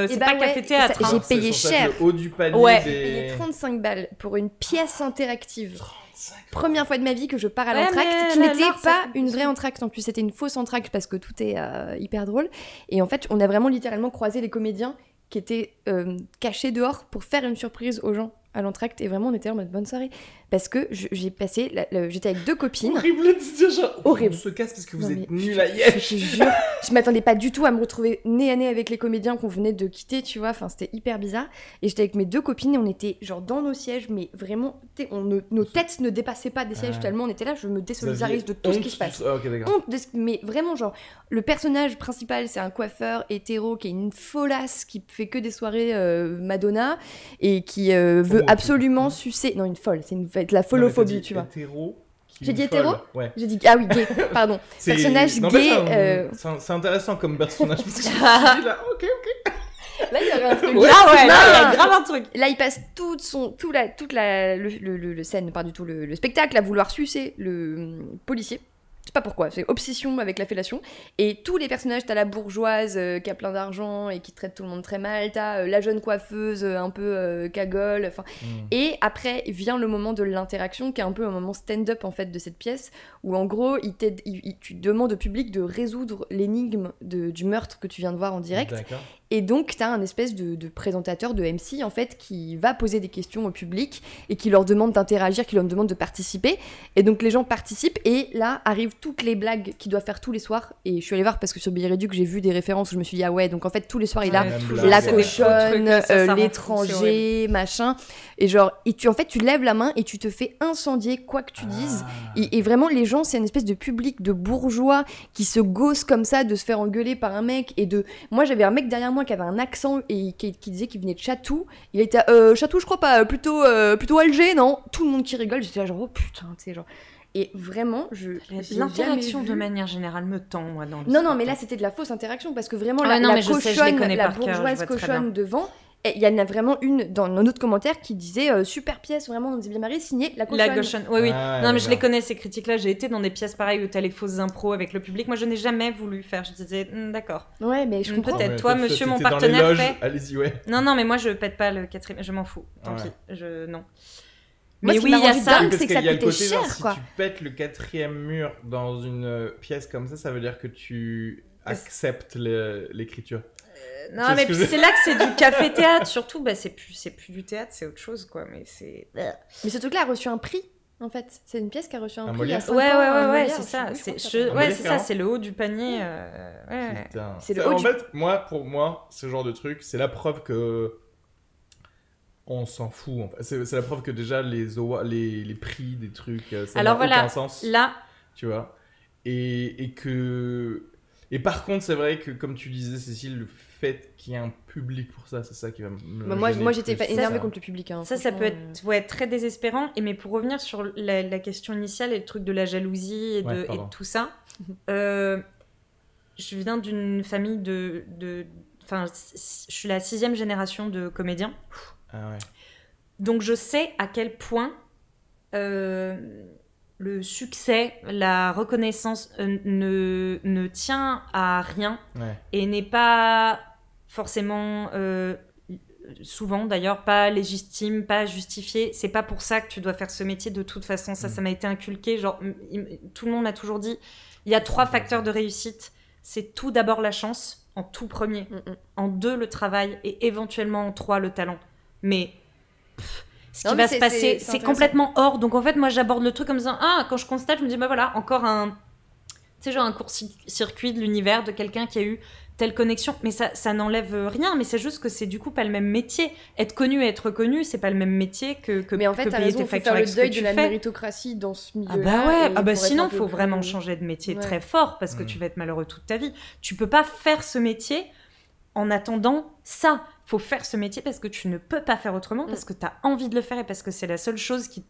C'est pas café théâtre. J'ai payé cher. Le haut du panier. Ouais. J'ai payé 35 balles pour une pièce interactive. Première fois de ma vie que je pars à l'entracte, qui n'était pas une vraie entracte en plus, c'était une fausse entracte parce que tout est hyper drôle. Et en fait, on a vraiment littéralement croisé les comédiens qui étaient cachés dehors pour faire une surprise aux gens à l'entracte et vraiment on était en mode bonne soirée parce que j'ai passé j'étais avec 2 copines. Horrible de se dire genre horrible. On se casse parce que Non, vous êtes mais nuls à Yesh. Je jure, je m'attendais pas du tout à me retrouver nez à nez avec les comédiens qu'on venait de quitter, tu vois, enfin c'était hyper bizarre et j'étais avec mes 2 copines et on était genre dans nos sièges mais vraiment nos têtes ne dépassaient pas des sièges tellement on était là, je me désolidarise de tout ce qui se passe. Ok, d'accord. Honte mais vraiment genre le personnage principal c'est un coiffeur hétéro qui est une folasse qui fait que des soirées Madonna et qui veut absolument sucer. Non, une folle, c'est de la folophobie, tu vois. J'ai dit hétéro ? Ouais. J'ai dit ah oui, gay, pardon. Personnage gay. C'est intéressant comme personnage parce que je me suis dit là, ok. Là, il y aurait un truc. Ah ouais, là, il y a grave un truc. Là, il passe toute le scène, pas du tout le spectacle, à vouloir sucer le policier. Je sais pas pourquoi, c'est obsession avec la fellation. Et tous les personnages, t'as la bourgeoise qui a plein d'argent et qui traite tout le monde très mal, t'as la jeune coiffeuse un peu cagole, enfin. Et après vient le moment de l'interaction qui est un peu un moment stand-up en fait de cette pièce où en gros tu demandes au public de résoudre l'énigme du meurtre que tu viens de voir en direct. D'accord. Et donc, t'as un espèce de présentateur, de MC, en fait, qui va poser des questions au public et qui leur demande d'interagir, qui leur demande de participer. Et donc, les gens participent et là, arrivent toutes les blagues qu'ils doivent faire tous les soirs. Et je suis allée voir parce que sur Billet Réduc, j'ai vu des références où je me suis dit, ah ouais, donc en fait, tous les soirs, il a la cochonne, l'étranger, machin. Et genre, tu lèves la main et tu te fais incendier quoi que tu dises. Et vraiment, les gens, c'est une espèce de public de bourgeois qui se gaussent comme ça, de se faire engueuler par un mec. Moi, j'avais un mec derrière moi qui avait un accent et qui disait qu'il venait de Chatou. Il était Chatou, je crois pas, plutôt Alger, non ? Tout le monde qui rigole, j'étais là genre oh putain, tu sais genre. Et vraiment, l'interaction de manière générale me tend moi dans le Non mais là c'était de la fausse interaction parce que vraiment la cochonne, la bourgeoise cochonne devant. Et il y en a vraiment une dans un autre commentaire qui disait super pièce, vraiment, on disait bien Marie, signé la cochonne. Oui. Non, mais je les connais ces critiques-là. J'ai été dans des pièces pareilles où t'as les fausses impros avec le public. Moi, je n'ai jamais voulu faire. Je disais, d'accord. Ouais, mais je comprends. Peut-être toi, monsieur, mon partenaire, fait. Allez-y, ouais. Non, mais moi, je pète pas le 4e. Je m'en fous. Tant pis. Non. Mais oui, il y a ça, c'est que ça coûtait cher, quoi. Si tu pètes le 4e mur dans une pièce comme ça veut dire que tu acceptes l'écriture. Non, mais puis c'est là que c'est du café-théâtre, surtout, c'est plus du théâtre, c'est autre chose, quoi, mais c'est... Mais ce truc-là a reçu un prix, en fait. C'est une pièce qui a reçu un prix. Ouais, c'est ça. C'est ça, c'est le haut du panier. Putain. En fait, pour moi, ce genre de truc, c'est la preuve que... On s'en fout. En fait. C'est la preuve que déjà, les prix des trucs, ça n'a aucun sens. Là... Tu vois. Et par contre, c'est vrai que, comme tu disais, Cécile, le fait qu'il y ait un public pour ça, c'est ça qui va me moi j'étais énervée contre le public. Hein, ça peut être très désespérant. Mais pour revenir sur la question initiale et le truc de la jalousie et de tout ça, je viens d'une famille Enfin, je suis la 6e génération de comédiens. Ah ouais. Donc je sais à quel point... le succès, la reconnaissance ne tient à rien et n'est pas forcément, souvent d'ailleurs, pas légitime, pas justifié. C'est pas pour ça que tu dois faire ce métier de toute façon. Ça m'a été inculqué. Genre, tout le monde m'a toujours dit, il y a 3 facteurs de réussite. C'est tout d'abord la chance, en tout premier. En 2, le travail et éventuellement en 3, le talent. Mais... Ce qui va se passer, c'est complètement hors. Donc en fait, moi j'aborde le truc comme ça. Quand je constate, je me dis, bah voilà, encore un court-circuit de l'univers de quelqu'un qui a eu telle connexion. Mais ça n'enlève rien, mais c'est juste que c'est du coup pas le même métier. Être connu et être reconnu, c'est pas le même métier que mais en fait, t'as raison, faut faire le deuil de la méritocratie dans ce milieu-là. Sinon, il faut vraiment changer de métier très fort parce que tu vas être malheureux toute ta vie. Tu peux pas faire ce métier en attendant ça. Faut faire ce métier parce que tu ne peux pas faire autrement, parce que tu as envie de le faire et parce que c'est la seule chose qui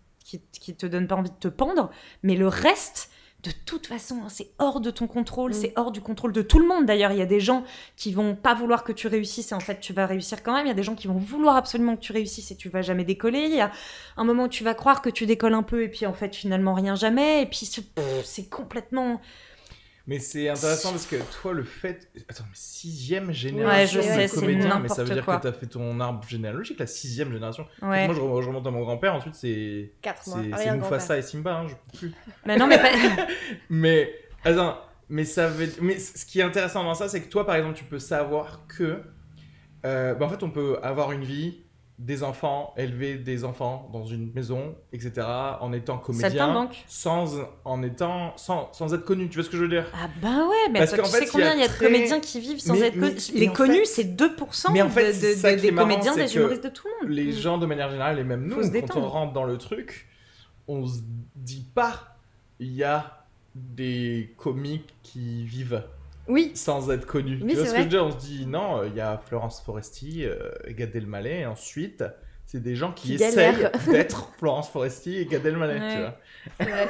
te donne pas envie de te pendre. Mais le reste, de toute façon, c'est hors de ton contrôle, c'est hors du contrôle de tout le monde. D'ailleurs, il y a des gens qui vont pas vouloir que tu réussisses et en fait, tu vas réussir quand même. Il y a des gens qui vont vouloir absolument que tu réussisses et tu vas jamais décoller. Il y a un moment où tu vas croire que tu décolles un peu et puis en fait, finalement, rien jamais. Et puis, c'est complètement... Mais c'est intéressant parce que toi, le fait... Attends, mais 6e génération de comédien, mais ça veut dire que t'as fait ton arbre généalogique, la 6e génération. Ouais. Moi, je remonte à mon grand-père, ensuite c'est... 4 mois. C'est Mufasa et Simba, hein, je peux plus. Mais non, mais pas... mais, attends, mais ce qui est intéressant dans ça, c'est que toi, par exemple, tu peux savoir que... en fait, on peut avoir une vie, des enfants, élever des enfants dans une maison, etc., en étant comédien, Saltimbanque. sans être connu. Tu vois ce que je veux dire? Ah bah ouais, mais Parce attends, qu'en tu fait, sais combien il y a de très- comédiens qui vivent sans Mais- être connus? mais Les en connus, fait- c'est 2% Mais en fait, c'est ça qui des est marrant, comédiens, c'est des que humoristes, de tout le monde. Les gens, de manière générale, et même nous, Faut se quand détendre. on rentre dans le truc, on se dit pas, il y a des comiques qui vivent Oui, sans être connus. Oui, Tu vois c'est ce que je vrai. veux dire? On se dit, non, il y a Florence Foresti, Gad Elmaleh, et ensuite, c'est des gens qui Qui essayent galèrent. d'être Florence Foresti et Gad Elmaleh, Ouais. tu vois. c'est vrai.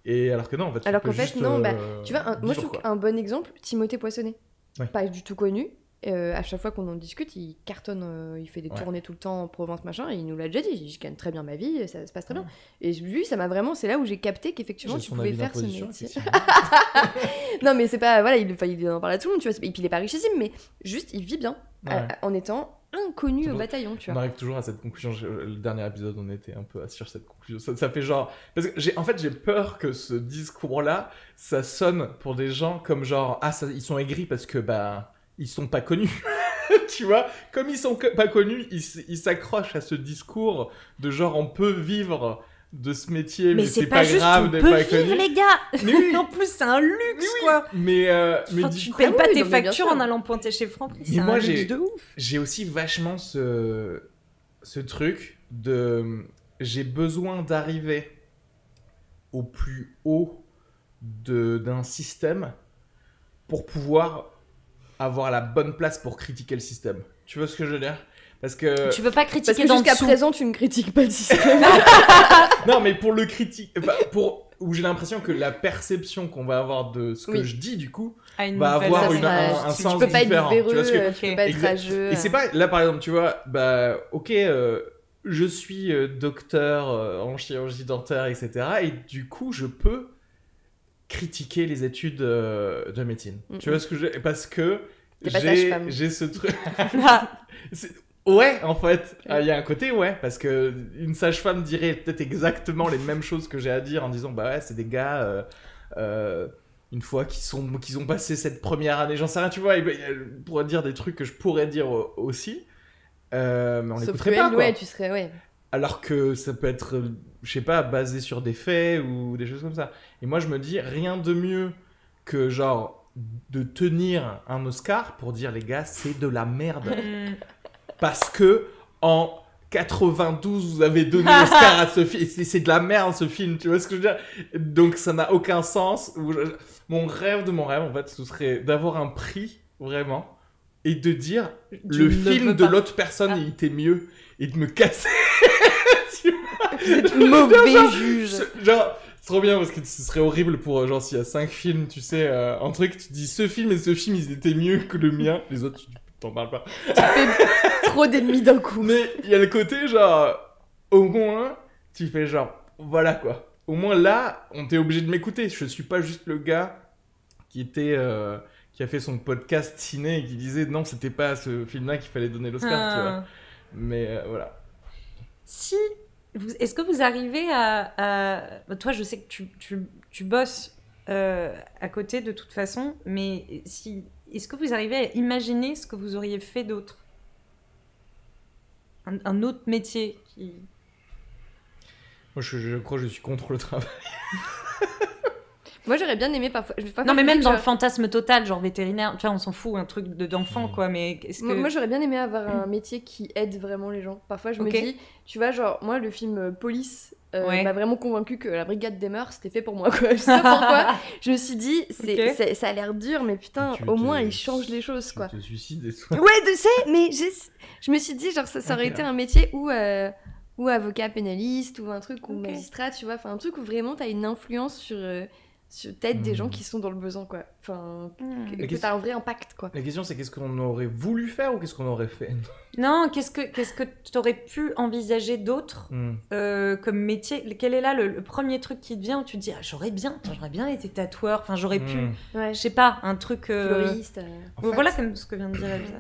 Et alors que non, en fait, tu Alors peux qu'en fait, juste, non, tu vois, moi je vivre, trouve quoi. qu'un bon exemple, Timothée Poissonnet. Ouais. Pas du tout connu. À chaque fois qu'on en discute, il cartonne, il fait des Ouais. tournées tout le temps en province, machin, et il nous l'a déjà dit. Je gagne très bien ma vie, ça se passe très bien. Et lui, ça m'a vraiment, c'est là où j'ai capté qu'effectivement J'ai tu son pouvais avis faire ce d'imposition, métier. effectivement. Non, mais c'est pas, voilà, il en parle à tout le monde, tu vois. Et puis il est pas richissime, mais juste il vit bien Ouais. en étant inconnu C'est au vrai. bataillon, tu On vois. arrive toujours à cette conclusion. Le dernier épisode, on était un peu sur cette conclusion. Ça fait genre. Parce que j'ai peur que ce discours-là, ça sonne pour des gens comme genre. Ah, ils sont aigris parce que, bah, ils sont pas connus. Tu vois? Comme ils sont pas connus, ils s'accrochent à ce discours de genre, on peut vivre de ce métier, mais c'est c'est pas pas juste, grave on d'être peut pas vivre, connu. les gars. Mais oui. En plus, c'est un luxe, quoi. Mais Enfin, du tu coup, payes pas oui, tes non, mais bien factures sûr. en allant pointer chez Franprix. Mais C'est moi, un j'ai- luxe de ouf. j'ai aussi vachement ce truc de j'ai besoin d'arriver au plus haut d'un système pour pouvoir avoir la bonne place pour critiquer le système. Tu vois ce que je veux dire? Parce que Tu veux pas Parce critiquer que dans jusqu'à dessous. présent, tu ne critiques pas le système. non, mais pour le critique, où j'ai l'impression que la perception qu'on va avoir de ce que Oui. je dis du coup À une va nouvelle avoir Ça une- sera- un tu sens peux pas être différent. Tu véreux, vois ce que- tu peux pas être Exact. rageux. Et c'est pas là par exemple, tu vois, bah ok, je suis docteur en chirurgie dentaire, etc. Et du coup, je peux critiquer les études de médecine. Tu vois ce que je... Parce que T'es pas sage-femme. j'ai ce truc. Ah, Ouais, en fait, il y a un côté ouais, parce que une sage-femme dirait peut-être exactement les mêmes choses que j'ai à dire en disant bah ouais, c'est des gars. Une fois qu'ils ont passé cette première année, j'en sais rien, tu vois, elle pourrait dire des trucs que je pourrais dire aussi, mais on Sauf que l'écouterait pas, elle, quoi. ouais, tu serais, ouais. Alors que ça peut être, je sais pas, basé sur des faits ou des choses comme ça. Et moi, je me dis, rien de mieux que, genre, de tenir un Oscar pour dire, les gars, c'est de la merde. Parce que, en 92, vous avez donné l'Oscar à ce film. C'est de la merde, ce film, tu vois ce que je veux dire? Donc, ça n'a aucun sens. Mon rêve de mon rêve, en fait, ce serait d'avoir un prix, vraiment, et de dire, Je le ne film veux de pas. l'autre personne, Ah. il était mieux. Et de me casser. Mauvais juge. Genre, c'est trop bien parce que ce serait horrible pour, genre, s'il y a 5 films, tu sais, un truc, tu dis ce film et ce film, ils étaient mieux que le mien. Les autres, tu t'en parles pas. Trop d'ennemis d'un coup. Mais il y a le côté, genre, au moins, tu fais genre, voilà quoi. Au moins là, on t'est obligé de m'écouter. Je suis pas juste le gars qui était. Qui a fait son podcast ciné et qui disait non, c'était pas à ce film-là qu'il fallait donner l'Oscar, tu vois. Mais voilà. Si, est-ce que vous arrivez toi, je sais que tu bosses à côté de toute façon, mais est-ce que vous arrivez à imaginer ce que vous auriez fait d'autre? Un autre métier qui... Moi, je crois que je suis contre le travail. Moi, j'aurais bien aimé parfois. Non, mais même dans le fantasme total, genre vétérinaire, tu vois, on s'en fout, un truc d'enfant, quoi, mais est-ce que... Moi, j'aurais bien aimé avoir un métier qui aide vraiment les gens. Parfois, je me Ok. dis, tu vois, genre, moi, le film Police Ouais. m'a vraiment convaincu que la brigade des mœurs, c'était fait pour moi, quoi. Je sais pas pourquoi. Je me suis dit, Ok. ça a l'air dur, mais putain, Tu au te- moins, ils changent les choses, quoi. Tu te suicides et tout. Ouais, tu sais, mais je me suis dit, genre, ça aurait Ok. été un métier ou avocat pénaliste, ou un truc, ou Ok. magistrat, tu vois, enfin, un truc où vraiment t'as une influence sur tête des Hmm. gens qui sont dans le besoin, quoi. Enfin, Mais que t'as un vrai impact, quoi. La question, c'est qu'est-ce qu'on aurait voulu faire ou qu'est-ce qu'on aurait fait? Non, qu'est-ce que tu aurais pu envisager d'autre comme métier? Quel est là le premier truc qui te vient où tu te dis, ah, j'aurais bien été tatoueur, enfin, j'aurais pu, Ouais, je sais pas, un truc... fleuriste. En fait, Voilà comme ce que vient de dire Elsa.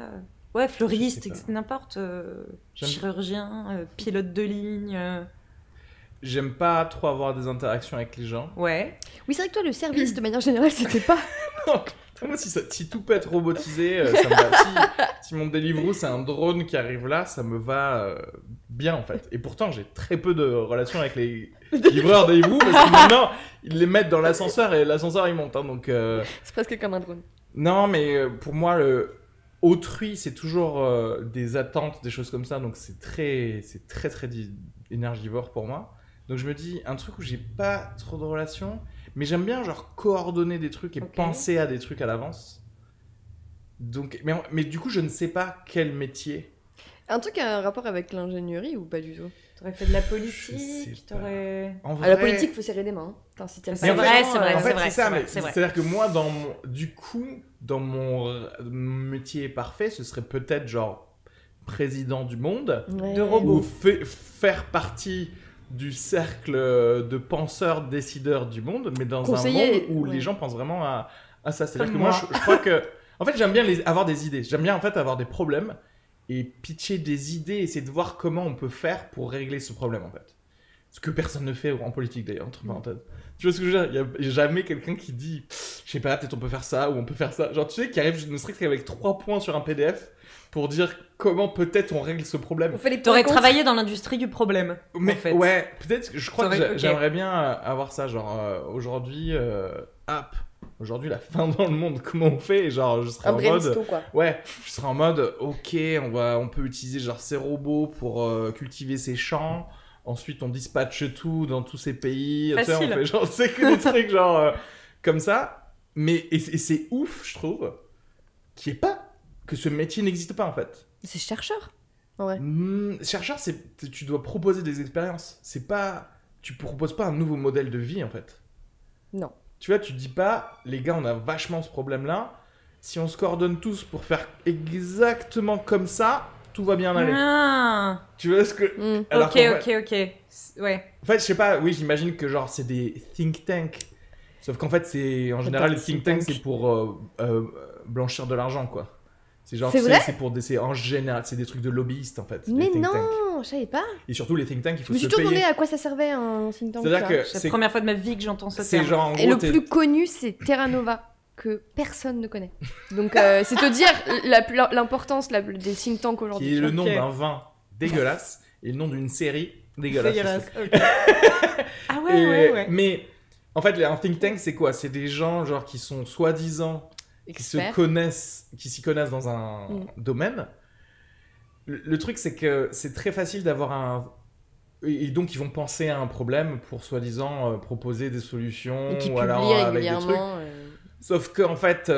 Ouais, fleuriste, Je sais pas. n'importe. J'aime- Chirurgien, pilote de ligne. J'aime pas trop avoir des interactions avec les gens. Ouais. Oui, c'est vrai que toi, le service, de manière générale, c'était pas... Moi, si tout peut être robotisé, ça me va. Si mon Deliveroo, c'est un drone qui arrive là, ça me va bien, en fait. Et pourtant, j'ai très peu de relations avec les livreurs Deliveroo, parce que maintenant, ils les mettent dans l'ascenseur et l'ascenseur, il monte. Hein, donc, C'est presque comme un drone. Non, mais pour moi, autrui, c'est toujours des attentes, des choses comme ça. Donc, c'est très énergivore pour moi. Donc, je me dis, un truc où j'ai pas trop de relations... Mais j'aime bien genre coordonner des trucs et penser à des trucs à l'avance. Donc, mais du coup, je ne sais pas quel métier. Un truc a un rapport avec l'ingénierie ou pas du tout? T'aurais fait de la politique, t'aurais... En vrai... la politique, faut serrer des mains. Hein. Si t'aimes pas C'est vrai, gens, c'est vrai, En fait, c'est c'est ça, mais c'est vrai. c'est-à-dire que moi, dans mon métier parfait, ce serait peut-être genre président du monde. Ouais. De robots. Ou faire partie du cercle de penseurs décideurs du monde, mais dans un monde où les gens pensent vraiment à ça. C'est-à-dire que moi, je crois que... En fait, j'aime bien avoir des idées. J'aime bien en fait avoir des problèmes et pitcher des idées, essayer de voir comment on peut faire pour régler ce problème en fait. Ce que personne ne fait en politique d'ailleurs, entre parenthèses. Tu vois ce que je veux dire? Il n'y a jamais quelqu'un qui dit, je sais pas, peut-être on peut faire ça ou on peut faire ça. Genre, tu sais, qui arrive ne serait-ce qu'avec 3 points sur un PDF pour dire comment peut-être on règle ce problème. T'aurais travaillé dans l'industrie du problème. Mais en fait. ouais, peut-être que je crois que Ok. j'aimerais bien avoir ça. Genre, aujourd'hui, aujourd'hui, la fin dans le monde, comment on fait? Et genre, je serais un en mode. brainstorm, quoi. Ouais, je serais en mode, ok, on peut utiliser genre ces robots pour cultiver ces champs. Ensuite, on dispatche tout dans tous ces pays. Tu sais, on fait genre, c'est que des trucs genre comme ça. Mais et c'est ouf, je trouve, que ce métier n'existe pas en fait. C'est chercheur. Ouais. Chercheur, tu dois proposer des expériences. Tu proposes pas un nouveau modèle de vie en fait. Non. Tu vois, tu dis pas, les gars, on a vachement ce problème-là. Si on se coordonne tous pour faire exactement comme ça, tout va bien aller. Ah. Tu vois ce que... Alors Ok. Ouais. En fait, je sais pas, oui, j'imagine que genre c'est des think tanks. Sauf qu'en fait, en général, les think tanks, c'est pour blanchir de l'argent, quoi. C'est genre, c'est pour des... En général, c'est des trucs de lobbyistes, en fait. Mais think non, tanks. je savais pas. Et surtout, les think tanks, il faut Je me se suis toujours payer. demandé à quoi ça servait un think tank. C'est-à-dire que C'est la première fois de ma vie que j'entends ce c'est terme. genre, en Et gros, le plus connu, c'est Terra Nova, que personne ne connaît. Donc, c'est te dire l'importance des think tanks aujourd'hui. qui est tu le vois. nom d'un vin dégueulasse et le nom d'une série dégueulasse. Ok. Ah ouais. Mais en fait, un think tank, c'est quoi? C'est des gens genre qui sont soi-disant qui s'y connaissent dans un domaine. Le truc, c'est que c'est très facile d'avoir et donc ils vont penser à un problème pour soi-disant proposer des solutions Et qui ou publient alors avec des trucs. régulièrement. Sauf que en fait,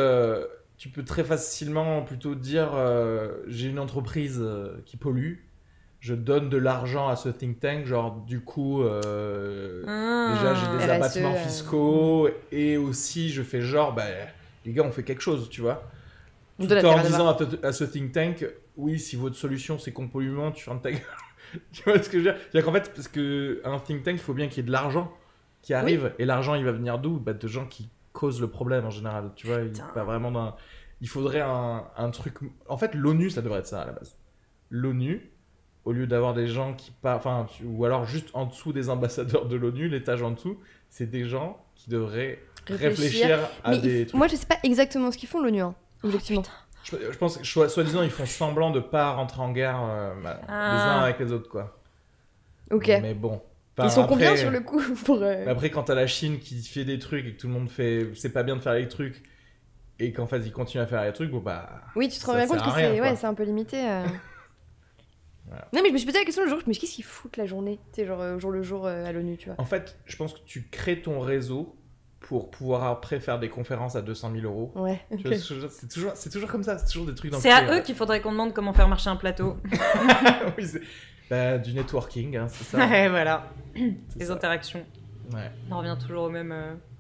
tu peux très facilement plutôt dire j'ai une entreprise qui pollue, je donne de l'argent à ce think tank, genre du coup déjà j'ai des RSE, abattements fiscaux et aussi je fais genre les gars on fait quelque chose, tu vois. On Tout donne la en Terra Nova. disant à ce think tank, oui, si votre solution c'est qu'on pollue moins, tu fermes ta gueule. Tu vois ce que je veux dire? C'est-à-dire qu'en fait, parce qu'un think tank, il faut bien qu'il y ait de l'argent qui arrive. Et l'argent, il va venir d'où? De gens qui causent le problème en général. Tu vois, pas vraiment il faudrait un truc. En fait, l'ONU, ça devrait être ça à la base. L'ONU, au lieu d'avoir des gens qui ou alors juste en dessous des ambassadeurs de l'ONU, l'étage en dessous, c'est des gens qui devraient réfléchir à des trucs. Moi, je sais pas exactement ce qu'ils font, l'ONU, hein, objectivement. Je pense que soi-disant, ils font semblant de pas rentrer en guerre les uns avec les autres, quoi. Ok. Mais bon. Ils sont combien sur le coup pour... Après, quand t'as la Chine qui fait des trucs et que tout le monde fait c'est pas bien de faire les trucs et qu'en fait ils continuent à faire les trucs, Oui, tu te rends ça bien compte sert que à rien, c'est un peu limité. Voilà. Non, mais je me suis posé la question le jour, mais qu'est-ce qu'ils foutent la journée? Tu sais, genre jour le jour à l'ONU, tu vois. En fait, je pense que tu crées ton réseau pour pouvoir après faire des conférences à 200 000 euros. Ouais. Tu vois ce que je veux dire? C'est toujours comme ça, c'est toujours des trucs dans C'est à eux qu'il faudrait qu'on demande comment faire marcher un plateau. Oui, du networking, hein, c'est ça. Ouais, voilà. Les ça. interactions. Ouais, On revient toujours au même.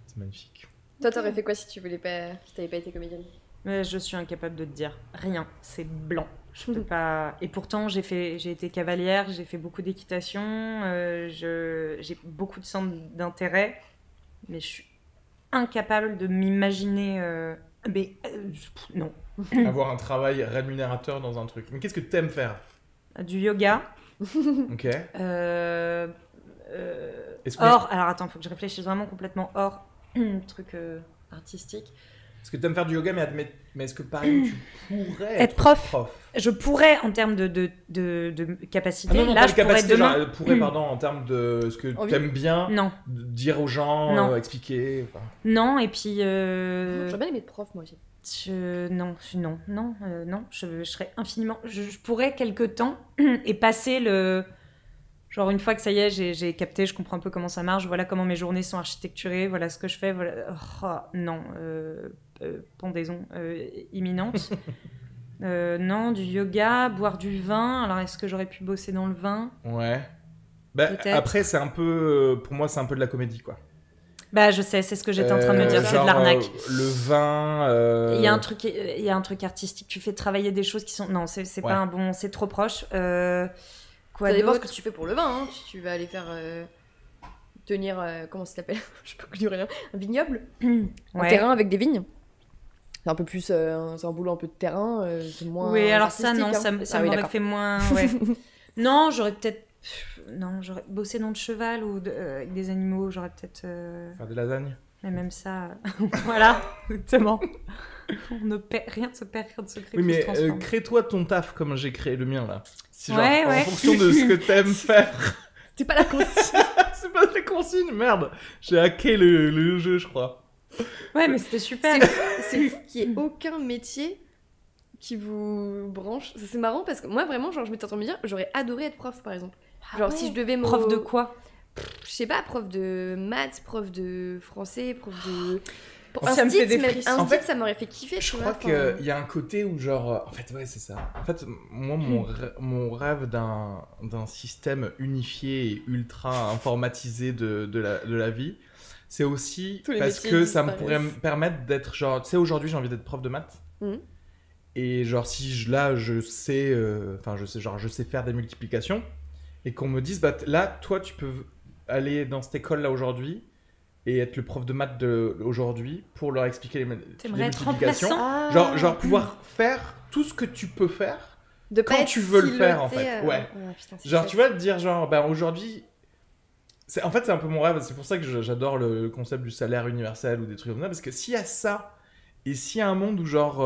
c'est magnifique. Toi, t'aurais fait quoi si tu t'avais pas été comédienne? Mais je suis incapable de te dire rien. C'est blanc. Je peux pas. Et pourtant, j'ai été cavalière, j'ai fait beaucoup d'équitation, j'ai beaucoup de centres d'intérêt, mais je suis incapable de m'imaginer. Non. Avoir un travail rémunérateur dans un truc. Mais qu'est-ce que t'aimes faire? Du yoga. Ok. Hors. Alors attends, faut que je réfléchisse vraiment complètement hors truc artistique. Parce que tu aimes faire du yoga, mais est-ce que par exemple tu pourrais être prof. Je pourrais en termes de capacité. Ah non, là, pas je de capacité, pourrais demain. pardon, en termes de ce que tu aimes bien dire aux gens, expliquer. Enfin. Non, et puis. J'aurais bien aimé être prof, moi aussi. Non, je serais infiniment. Je pourrais quelque temps et passer le. Genre, une fois que ça y est, j'ai capté, je comprends un peu comment ça marche, voilà comment mes journées sont architecturées, voilà ce que je fais, voilà. Pendaison imminente. Non, du yoga, boire du vin. Alors, est-ce que j'aurais pu bosser dans le vin ? Ouais. Bah, après, c'est un peu. Pour moi, c'est un peu de la comédie, quoi. Bah, je sais, c'est ce que j'étais en train de me dire, c'est de l'arnaque. Le vin. Il y a un truc artistique. Tu fais travailler des choses qui sont. Non, c'est pas un bon. C'est trop proche. Quoi ça dépend ce que tu fais pour le vin. Hein. Si tu vas aller faire tenir. Comment ça s'appelle ? Je peux plus rien. Un vignoble. Un terrain avec des vignes. C'est un peu plus. C'est un boulot un peu de terrain. C'est moins. Oui, alors ça, non, hein. ça m'aurait fait moins. Ouais. Non, j'aurais peut-être. Non, j'aurais bossé dans le cheval ou avec des animaux. J'aurais peut-être. Faire des lasagnes. Mais même ça. Voilà, exactement. Rien ne se perd, rien ne se crée. Oui, mais crée-toi ton taf comme j'ai créé le mien là. Si, genre, ouais. En fonction de ce que t'aimes faire. C'était pas la consigne. C'est pas la consigne, merde. J'ai hacké le jeu, je crois. Ouais, mais c'était super. C'est fou qu'il n'y ait aucun métier qui vous branche. C'est marrant parce que moi, vraiment, genre, je m'étais en train de me dire, j'aurais adoré être prof, par exemple. Genre, si je devais me... Prof de quoi ? Je sais pas, prof de maths, prof de français, prof de... Ça me fait des frissons. En fait, ça m'aurait fait kiffer. Je crois qu'il y a un côté où genre... En fait, ouais, c'est ça. En fait, moi, mon rêve d'un système unifié et ultra informatisé de la vie, c'est aussi parce que ça me pourrait me permettre d'être genre... Tu sais, aujourd'hui, j'ai envie d'être prof de maths. Et genre, si je sais... Enfin, je sais faire des multiplications. Et qu'on me dise, bah, là, toi, tu peux aller dans cette école-là aujourd'hui et être le prof de maths aujourd'hui pour leur expliquer les multiplications. Genre pouvoir faire tout ce que tu peux faire quand tu veux le faire, en fait. Ouais. Putain, genre, tu vas te dire, genre, bah, aujourd'hui... En fait, c'est un peu mon rêve. C'est pour ça que j'adore le concept du salaire universel ou des trucs comme ça. Parce que s'il y a ça, et s'il y a un monde où, genre,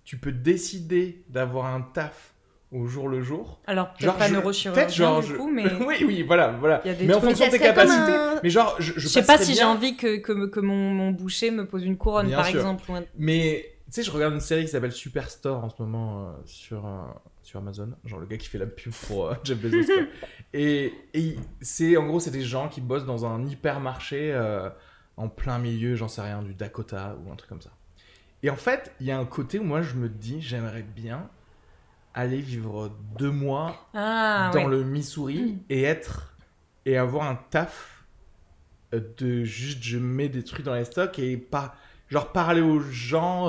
tu peux décider d'avoir un taf au jour le jour. Alors, peut-être pas neurochirurgien du coup, mais... oui, voilà. Mais en fonction de tes capacités. Mais genre, je sais pas si j'ai envie que mon boucher me pose une couronne, bien par sûr. Exemple. Mais, tu sais, je regarde une série qui s'appelle Superstore en ce moment sur Amazon. Genre, le gars qui fait la pub pour Jeff Bezos. Quoi. Et en gros, c'est des gens qui bossent dans un hypermarché en plein milieu, j'en sais rien, du Dakota ou un truc comme ça. Et en fait, il y a un côté où moi, je me dis, j'aimerais bien aller vivre 2 mois dans le Missouri et avoir un taf de juste je mets des trucs dans les stocks et pas genre parler aux gens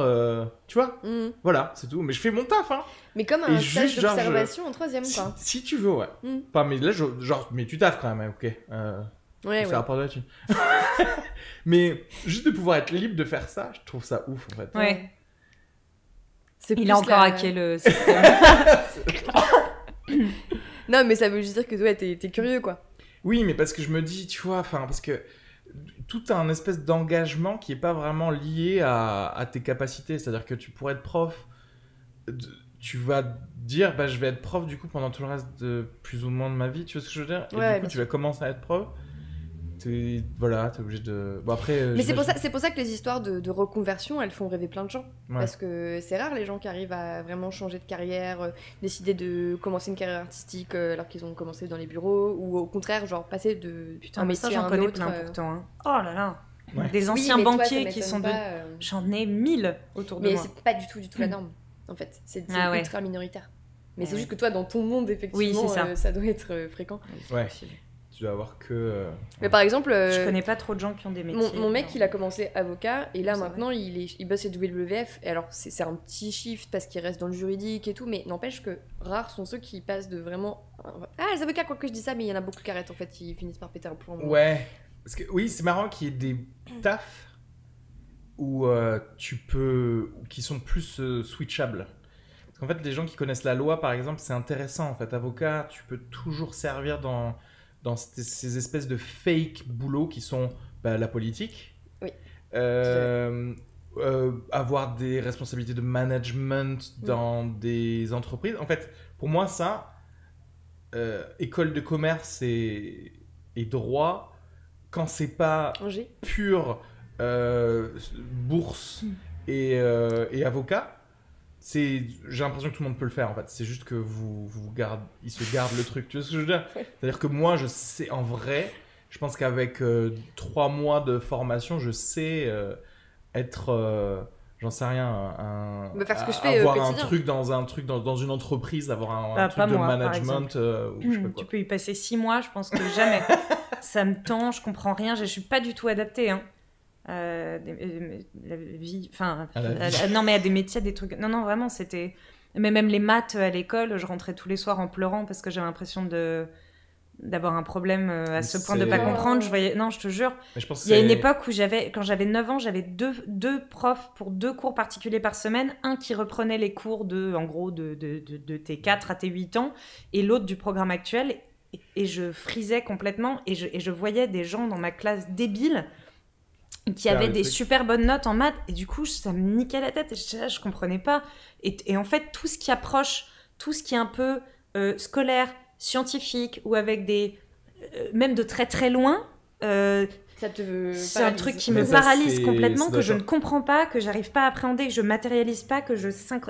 tu vois voilà c'est tout mais je fais mon taf hein mais comme un stage d'observation en 3e quoi si tu veux ouais enfin mais là genre mais tu taffes quand même ok ça rapporte de la thune mais juste de pouvoir être libre de faire ça je trouve ça ouf en fait ouais. Il a encore hacké le système. Non, mais ça veut juste dire que ouais, t'es curieux, quoi. Oui, mais parce que je me dis, tu vois, parce que tout a un espèce d'engagement qui est pas vraiment lié à tes capacités. C'est-à-dire que tu pourrais être prof, tu vas dire, bah, je vais être prof du coup pendant tout le reste de plus ou moins de ma vie. Tu vois ce que je veux dire ? Et du coup, tu vas commencer à être prof. T'es obligé de... Bon, après, mais c'est pour ça que les histoires de reconversion, elles font rêver plein de gens. Ouais. Parce que c'est rare les gens qui arrivent à vraiment changer de carrière, décider de commencer une carrière artistique alors qu'ils ont commencé dans les bureaux, ou au contraire, genre passer de un métier à un autre. Plein pourtant. Hein. Oh là là ouais. Des anciens banquiers qui sont J'en ai 1000 autour de moi. Mais c'est pas du tout la norme, en fait. C'est ultra minoritaire. Mais c'est juste que toi, dans ton monde, effectivement, ça doit être fréquent. Ouais. Tu dois avoir que... Mais par exemple... je connais pas trop de gens qui ont des métiers. Mon mec, il a commencé avocat, et là, maintenant, il bosse chez WWF. Et alors, c'est un petit shift parce qu'il reste dans le juridique et tout, mais n'empêche que rares sont ceux qui passent de vraiment... Ah, les avocats, quoi que je dis ça, mais il y en a beaucoup qui arrêtent, en fait, qui finissent par péter un plomb. Ouais. Parce que, oui, c'est marrant qu'il y ait des tafs où qui sont plus switchables. Parce qu'en fait, les gens qui connaissent la loi, par exemple, c'est intéressant, en fait. Avocat, tu peux toujours servir dans ces espèces de fake boulots qui sont la politique. Oui. avoir des responsabilités de management dans des entreprises. En fait, pour moi, ça, école de commerce et droit, quand c'est pas pur bourse et avocat, j'ai l'impression que tout le monde peut le faire en fait. C'est juste que ils se gardent le truc. Tu vois ce que je veux dire? C'est-à-dire que moi, je sais en vrai, je pense qu'avec 3 mois de formation, je sais être, j'en sais rien, faire ce que je fais avoir un truc dans une entreprise, avoir un truc de management. Ou je sais pas quoi. Tu peux y passer 6 mois, je pense que jamais. Ça me tend, je comprends rien, je suis pas du tout adaptée. Hein. La vie, enfin, non mais à des métiers, des trucs. Non, vraiment, c'était. Mais même les maths à l'école, je rentrais tous les soirs en pleurant parce que j'avais l'impression d'avoir un problème à ce point de pas comprendre. Je voyais. Non, je te jure. Il y a une époque où quand j'avais 9 ans, j'avais deux profs pour 2 cours particuliers par semaine. Un qui reprenait les cours en gros de tes 4 à tes 8 ans et l'autre du programme actuel. Et je frisais complètement et je voyais des gens dans ma classe débiles qui avaient des super bonnes notes en maths et du coup ça me niquait la tête et je comprenais pas et en fait tout ce qui approche, tout ce qui est un peu scolaire, scientifique ou avec des même de très très loin c'est un truc qui me paralyse complètement, que je ne comprends pas, que j'arrive pas à appréhender, que je matérialise pas,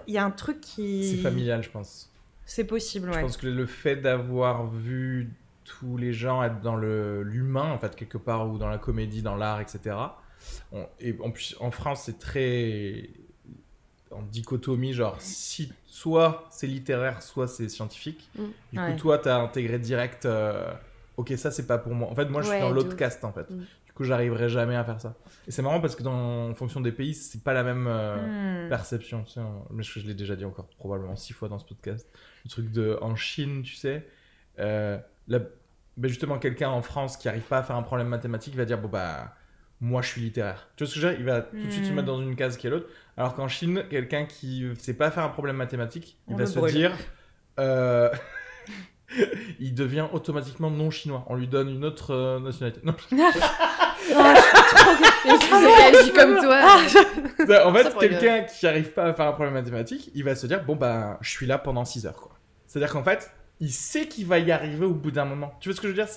il y a un truc qui... C'est familial, je pense. C'est possible, ouais. Je pense que le fait d'avoir vu tous les gens être dans l'humain, en fait, quelque part, ou dans la comédie, dans l'art, etc. Et en plus, en France, c'est très en dichotomie, genre, si soit c'est littéraire, soit c'est scientifique. Du coup, toi, t'as intégré direct, ok, ça, c'est pas pour moi. En fait, moi, je suis dans l'autre caste, en fait. Du coup, j'arriverai jamais à faire ça. Et c'est marrant parce que en fonction des pays, c'est pas la même perception. Tu sais, mais je l'ai déjà dit encore probablement 6 fois dans ce podcast. Le truc en Chine, tu sais, justement, quelqu'un en France qui arrive pas à faire un problème mathématique va dire, bon, bah, moi, je suis littéraire. Tu vois ce que je veux dire? Il va tout de suite se mettre dans une case qui est l'autre. Alors qu'en Chine, quelqu'un qui sait pas faire un problème mathématique, il va se dire... il devient automatiquement non chinois. On lui donne une autre nationalité. Non. Je suis comme toi. En fait, quelqu'un qui n'arrive pas à faire un problème mathématique, il va se dire, bon, bah, je suis là pendant 6 heures, quoi. C'est-à-dire qu'en fait, il sait qu'il va y arriver au bout d'un moment. Tu vois ce que je veux dire?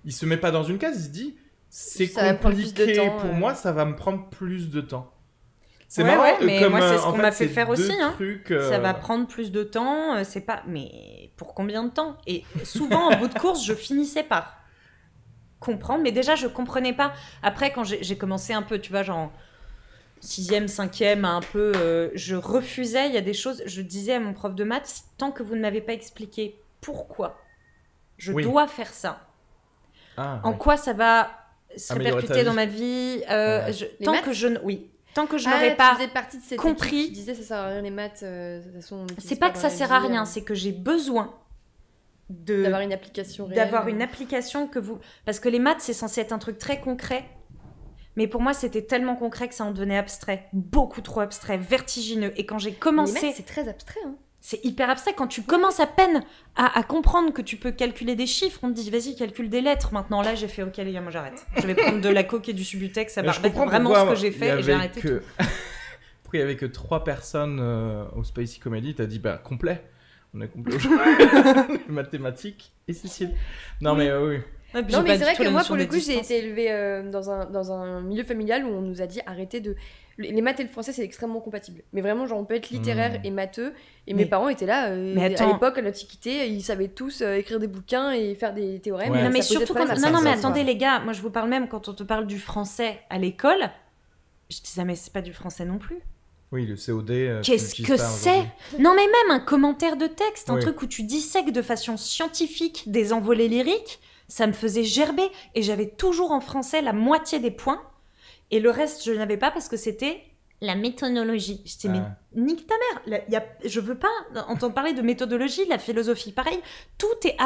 Il se met pas dans une case, il se dit, c'est compliqué pour moi, ça va me prendre plus de temps. C'est marrant, mais moi c'est ce qu'on m'a fait faire aussi. Ça va prendre plus de temps, c'est pas. Mais pour combien de temps? Et souvent, en bout de course, je finissais par comprendre, mais déjà, je comprenais pas. Après, quand j'ai commencé un peu, tu vois, genre 6e, 5e, un peu, je refusais. Il y a des choses, je disais à mon prof de maths, tant que vous ne m'avez pas expliqué pourquoi je dois faire ça, en quoi ça va se répercuter dans ma vie, tant que je n'aurais pas compris. Tu disais ça sert à rien les maths. De toute façon, c'est pas que ça sert à rien, c'est que j'ai besoin d'avoir une application réelle. D'avoir une application parce que les maths c'est censé être un truc très concret, mais pour moi c'était tellement concret que ça en devenait abstrait, beaucoup trop abstrait, vertigineux. Et quand j'ai commencé, les maths c'est très abstrait. C'est hyper abstrait. Quand tu commences à peine à comprendre que tu peux calculer des chiffres, on te dit vas-y, calcule des lettres. Maintenant, là, j'ai fait ok, les gars, moi j'arrête. Je vais prendre de la coke et du Subutex. Ça marche vraiment ce que j'ai fait et j'ai arrêté tout. Pourquoi il n'y avait que 3 personnes au Spicy Comedy? T'as dit bah complet. On est complet aujourd'hui. Mathématiques et Cécile. Non, mais oui. Ouais, non mais c'est vrai que moi pour le coup j'ai été élevée dans un milieu familial où on nous a dit arrêtez de... Les maths et le français c'est extrêmement compatible, mais vraiment genre on peut être littéraire et matheux et mes parents étaient là à l'époque à l'Antiquité ils savaient tous écrire des bouquins et faire des théorèmes. Non mais surtout mais attendez les gars, moi je vous parle même quand on te parle du français à l'école, je disais mais c'est pas du français non plus. Oui, le COD. Qu'est-ce que c'est? Non mais même un commentaire de texte, un truc où tu dissèques de façon scientifique des envolées lyriques, ça me faisait gerber et j'avais toujours en français la moitié des points et le reste je n'avais pas parce que c'était la méthodologie. Je disais mais nique ta mère, je veux pas entendre parler de méthodologie, la philosophie pareil, tout est...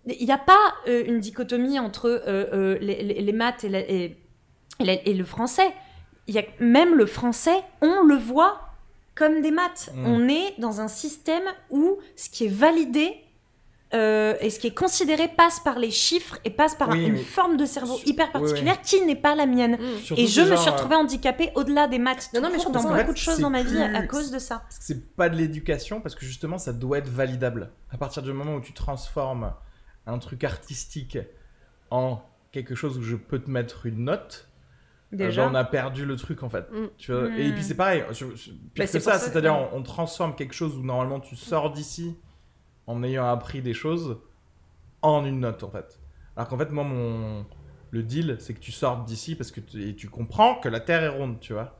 Il n'y a pas une dichotomie entre les maths et le français. Même le français, on le voit comme des maths. On est dans un système où ce qui est validé et ce qui est considéré passe par les chiffres et passe par une forme de cerveau hyper particulière qui n'est pas la mienne. Et je me suis retrouvée handicapée au-delà des maths. Non, mais je dans beaucoup de choses dans ma vie à cause de ça. C'est pas de l'éducation parce que justement ça doit être validable. À partir du moment où tu transformes un truc artistique en quelque chose où je peux te mettre une note, déjà on a perdu le truc en fait. Tu vois et puis c'est pareil, pire que ça, c'est-à-dire on transforme quelque chose où normalement tu sors d'ici en ayant appris des choses en une note en fait. Alors qu'en fait moi le deal c'est que tu sortes d'ici parce que tu comprends que la Terre est ronde, tu vois.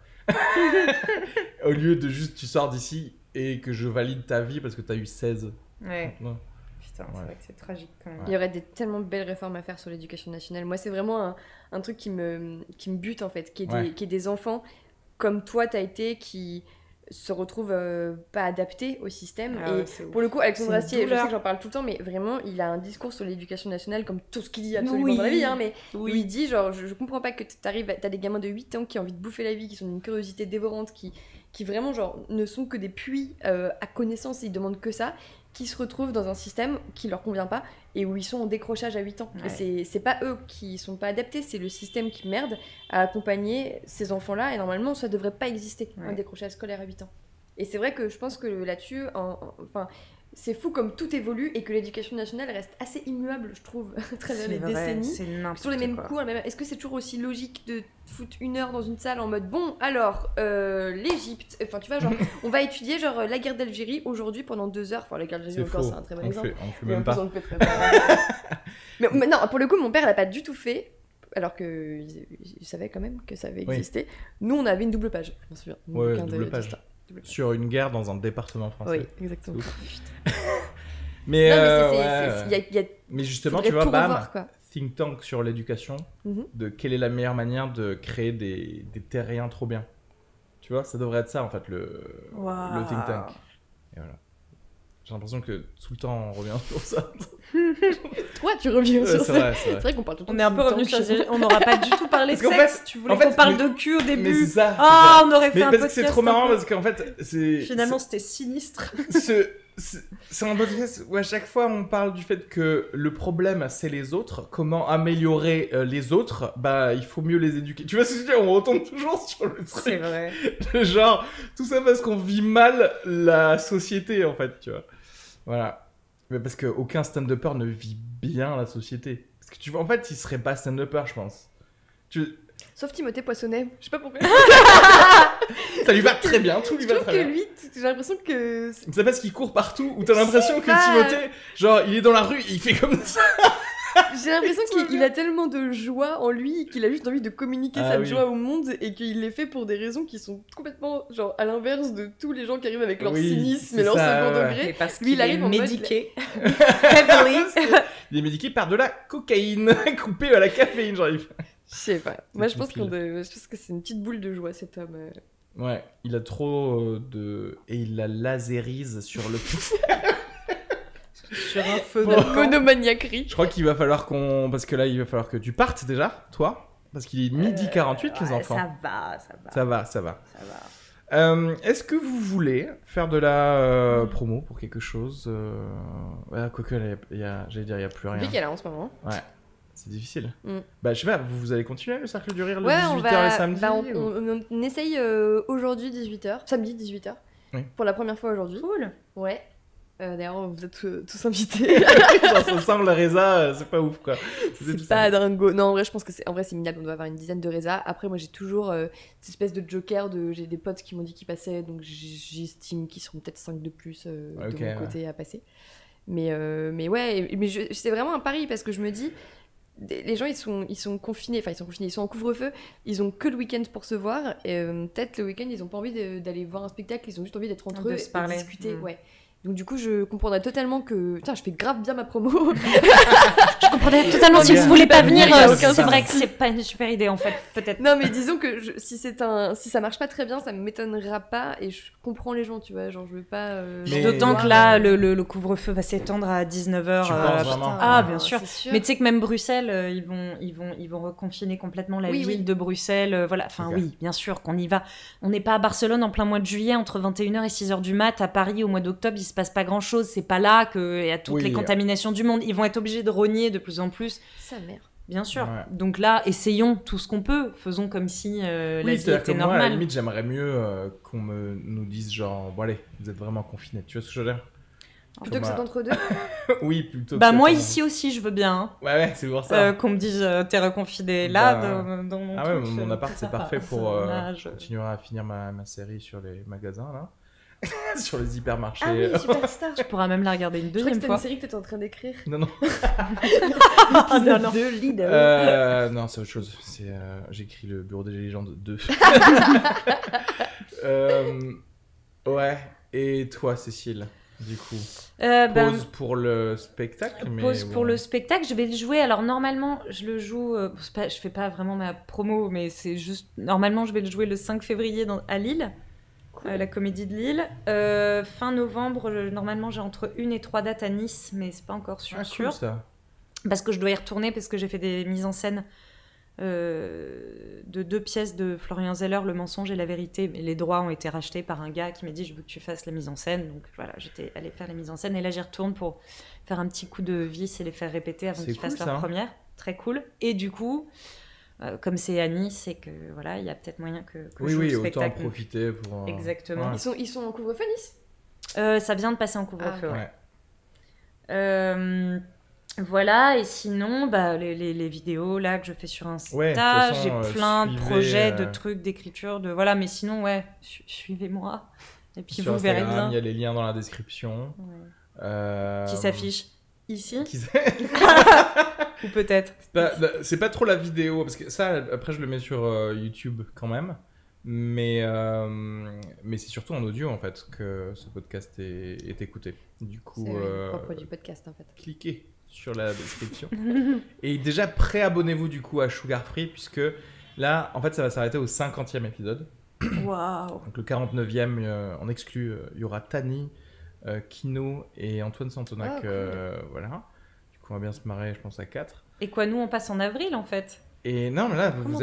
Au lieu de juste tu sors d'ici et que je valide ta vie parce que t'as eu 16. Ouais. Putain, c'est vrai que c'est tragique quand même. Il y aurait tellement belles réformes à faire sur l'éducation nationale. Moi c'est vraiment un truc qui me bute en fait, qui est des enfants comme toi t'as été qui se retrouvent pas adaptés au système. Pour le coup, Alexandre Astier, je sais que j'en parle tout le temps, mais vraiment, il a un discours sur l'éducation nationale, comme tout ce qu'il dit absolument dans la vie, mais où il dit, genre, je comprends pas que t'as des gamins de 8 ans qui ont envie de bouffer la vie, qui sont d'une curiosité dévorante, qui vraiment, genre, ne sont que des puits à connaissance, et ils demandent que ça, qui se retrouvent dans un système qui leur convient pas, et où ils sont en décrochage à 8 ans. Et c'est pas eux qui sont pas adaptés, c'est le système qui merde à accompagner ces enfants-là, et normalement, ça devrait pas exister, un décrochage scolaire à 8 ans. Et c'est vrai que je pense que là-dessus, c'est fou comme tout évolue et que l'éducation nationale reste assez immuable, je trouve, à travers les décennies. C'est n'importe sur les mêmes cours. Est-ce que c'est toujours aussi logique de foutre 1 heure dans une salle en mode bon, alors, l'Égypte, enfin tu vois, genre, on va étudier genre la guerre d'Algérie aujourd'hui pendant 2 heures. Enfin, la guerre d'Algérie encore, c'est un très bon exemple. On fait même pas. mais non, pour le coup, mon père l'a pas du tout fait. Alors que je savais quand même que ça avait existé. Nous, on avait une double page, je m'en souviens. Double page. Sur une guerre dans un département français. Oui, exactement. Mais mais justement, tu vois, think tank sur l'éducation, de quelle est la meilleure manière de créer des terriens trop bien. Tu vois, ça devrait être ça en fait, le think tank. Et voilà. J'ai l'impression que tout le temps on revient sur ça. Toi, tu reviens sur ça. C'est vrai qu'on parle tout le temps. On est un peu revenu sur ça. On n'aura pas du tout parlé de sexe. Tu voulais qu'on parle de cul au début. Mais c'est ça. On aurait fait un podcast. C'est trop marrant parce qu'en fait, finalement, c'était sinistre. C'est un podcast où à chaque fois on parle du fait que le problème c'est les autres, comment améliorer les autres, bah il faut mieux les éduquer. Tu vois ce que je veux dire, on retombe toujours sur le truc. C'est vrai. Genre, tout ça parce qu'on vit mal la société en fait, tu vois. Voilà. Mais parce qu'aucun stand-upper ne vit bien la société. Parce que tu vois, en fait, il serait pas stand-upper, je pense. Sauf Timothée Poissonnet. Je sais pas pourquoi. Ça lui va très bien, tout lui va très bien. Je trouve que lui, j'ai l'impression que... C'est parce qu'il court partout, où t'as l'impression que Timothée, genre, il est dans la rue, il fait comme ça. J'ai l'impression qu'il a tellement de joie en lui qu'il a juste envie de communiquer sa joie au monde et qu'il l'est fait pour des raisons qui sont complètement genre à l'inverse de tous les gens qui arrivent avec leur cynisme et leur second degré. Parce qu'il est médiqué. Il est médiqué par de la cocaïne coupée à la caféine, genre. Je sais pas. Moi, je pense que c'est une petite boule de joie, cet homme. Ouais, il a trop de... Et il la lasérise sur le... sur un feu de monomaniaquerie. Je crois qu'il va falloir parce que là, il va falloir que tu partes déjà, toi. Parce qu'il est 12h48, les enfants. Ça va. Est-ce que vous voulez faire de la promo pour quelque chose quoique, j'allais dire, il n'y a plus rien. Vu qu'elle a en ce moment. Ouais. C'est difficile. Bah, je sais pas, vous allez continuer le cercle du rire le 18h et samedi on essaye aujourd'hui 18h, samedi 18h, pour la première fois aujourd'hui. Cool. Ouais. D'ailleurs, vous êtes tous invités. Genre, ça semble la résa, c'est pas ouf quoi. C'est pas dingo. Non, en vrai, je pense que c'est minable. On doit avoir une dizaine de résas. Après, moi, j'ai toujours cette espèce de joker. J'ai des potes qui m'ont dit qu'ils passaient, donc j'estime qu'ils seront peut-être 5 de plus de mon côté à passer. Mais ouais, c'est vraiment un pari parce que je me dis. Les gens ils sont confinés, ils sont en couvre-feu, ils ont que le week-end pour se voir et peut-être le week-end ils ont pas envie d'aller voir un spectacle, ils ont juste envie d'être entre eux et discuter. Ouais. Donc du coup je comprendrais totalement que... Putain, je fais grave bien ma promo. Je comprendrais totalement si vous voulez pas venir, c'est vrai que c'est pas une super idée en fait, peut-être. Non mais disons que si ça marche pas très bien, ça m'étonnera pas et je comprends les gens, tu vois, genre je veux pas... D'autant que là, le couvre-feu va s'étendre à 19h. Tu penses vraiment bien sûr. Mais tu sais que même Bruxelles, ils vont reconfiner complètement la ville de Bruxelles, voilà. Enfin oui, bien sûr qu'on y va. On n'est pas à Barcelone en plein mois de juillet, entre 21h et 6h du mat, à Paris au mois d'octobre, il se passe pas grand-chose, c'est pas là qu'il y a toutes les Oui. contaminations du monde. Ils vont être obligés de rogner de plus en plus. Sa mère. Bien sûr. Ouais. Donc là, essayons tout ce qu'on peut. Faisons comme si la Oui, vie c'est-à-dire que était moi, à la normale. limite, j'aimerais mieux qu'on nous dise genre, bon allez, vous êtes vraiment confinés. Tu vois ce que je veux dire? Plutôt que Comme, cet entre-deux. Oui, plutôt que Bah ça, moi, pendant- ici aussi, je veux bien. Hein. Ouais, c'est pour ça. Qu'on me dise t'es reconfiné là Bah, dans mon Ah ouais, truc, mon appart, ça c'est parfait passe, pour là, je continuerai à finir ma série sur les magasins, là. Sur les hypermarchés. Ah oui, Superstar. Tu pourras même la regarder une Je crois que deuxième c'était une fois. série que t'étais en train d'écrire. Non, non. Non, non. De Lidl. Non, c'est autre chose. J'écris le Bureau des légendes 2. Ouais. Et toi, Cécile, du coup Pause pour le spectacle, mais Pause bon. pour le spectacle, je vais le jouer. Alors normalement, je le joue. Je fais pas vraiment ma promo, mais c'est juste. Normalement, je vais le jouer le 5 février à Lille, la Comédie de Lille. Fin novembre, normalement, j'ai entre 1 et 3 dates à Nice, mais c'est pas encore sûr. Ah, cool, ça. Parce que je dois y retourner, parce que j'ai fait des mises en scène de 2 pièces de Florian Zeller, Le mensonge et la vérité. Mais les droits ont été rachetés par un gars qui m'a dit je veux que tu fasses la mise en scène. Donc voilà, j'étais allée faire la mise en scène. Et là, j'y retourne pour faire un petit coup de vis et les faire répéter avant C'est qu'ils cool, fassent ça. leur première. Très cool. Et du coup, comme c'est à Nice, c'est que voilà, il y a peut-être moyen que Oui, je joue oui, le autant en spectacle. profiter pour... Exactement. Ouais. Ils sont en couvre-feu, Nice. Ça vient de passer en couvre-feu, Ah, ouais. Voilà, et sinon, bah, les vidéos là que je fais sur Insta, Ouais, de toute façon, j'ai plein de suivez, projets, de trucs, d'écriture, de voilà, mais sinon, ouais, suivez-moi, et puis Sur vous verrez Instagram, il y bien. a les liens dans la description. Ouais. Qui s'affiche ici, Qui ou peut-être. C'est pas trop la vidéo, parce que ça, après, je le mets sur YouTube quand même. Mais c'est surtout en audio, en fait, que ce podcast est écouté. Du coup, C'est le propre du podcast, en fait. cliquez sur la description. Et déjà, préabonnez-vous, du coup, à Sugar Free, puisque là, en fait, ça va s'arrêter au 50e épisode. Waouh. Donc le 49e, en exclu, il y aura Tani, Kino et Antoine Santonac. Ah, cool. Voilà. Du coup, on va bien se marrer, je pense, à 4. Et quoi, nous on passe en avril en fait. Et non, mais là, Comment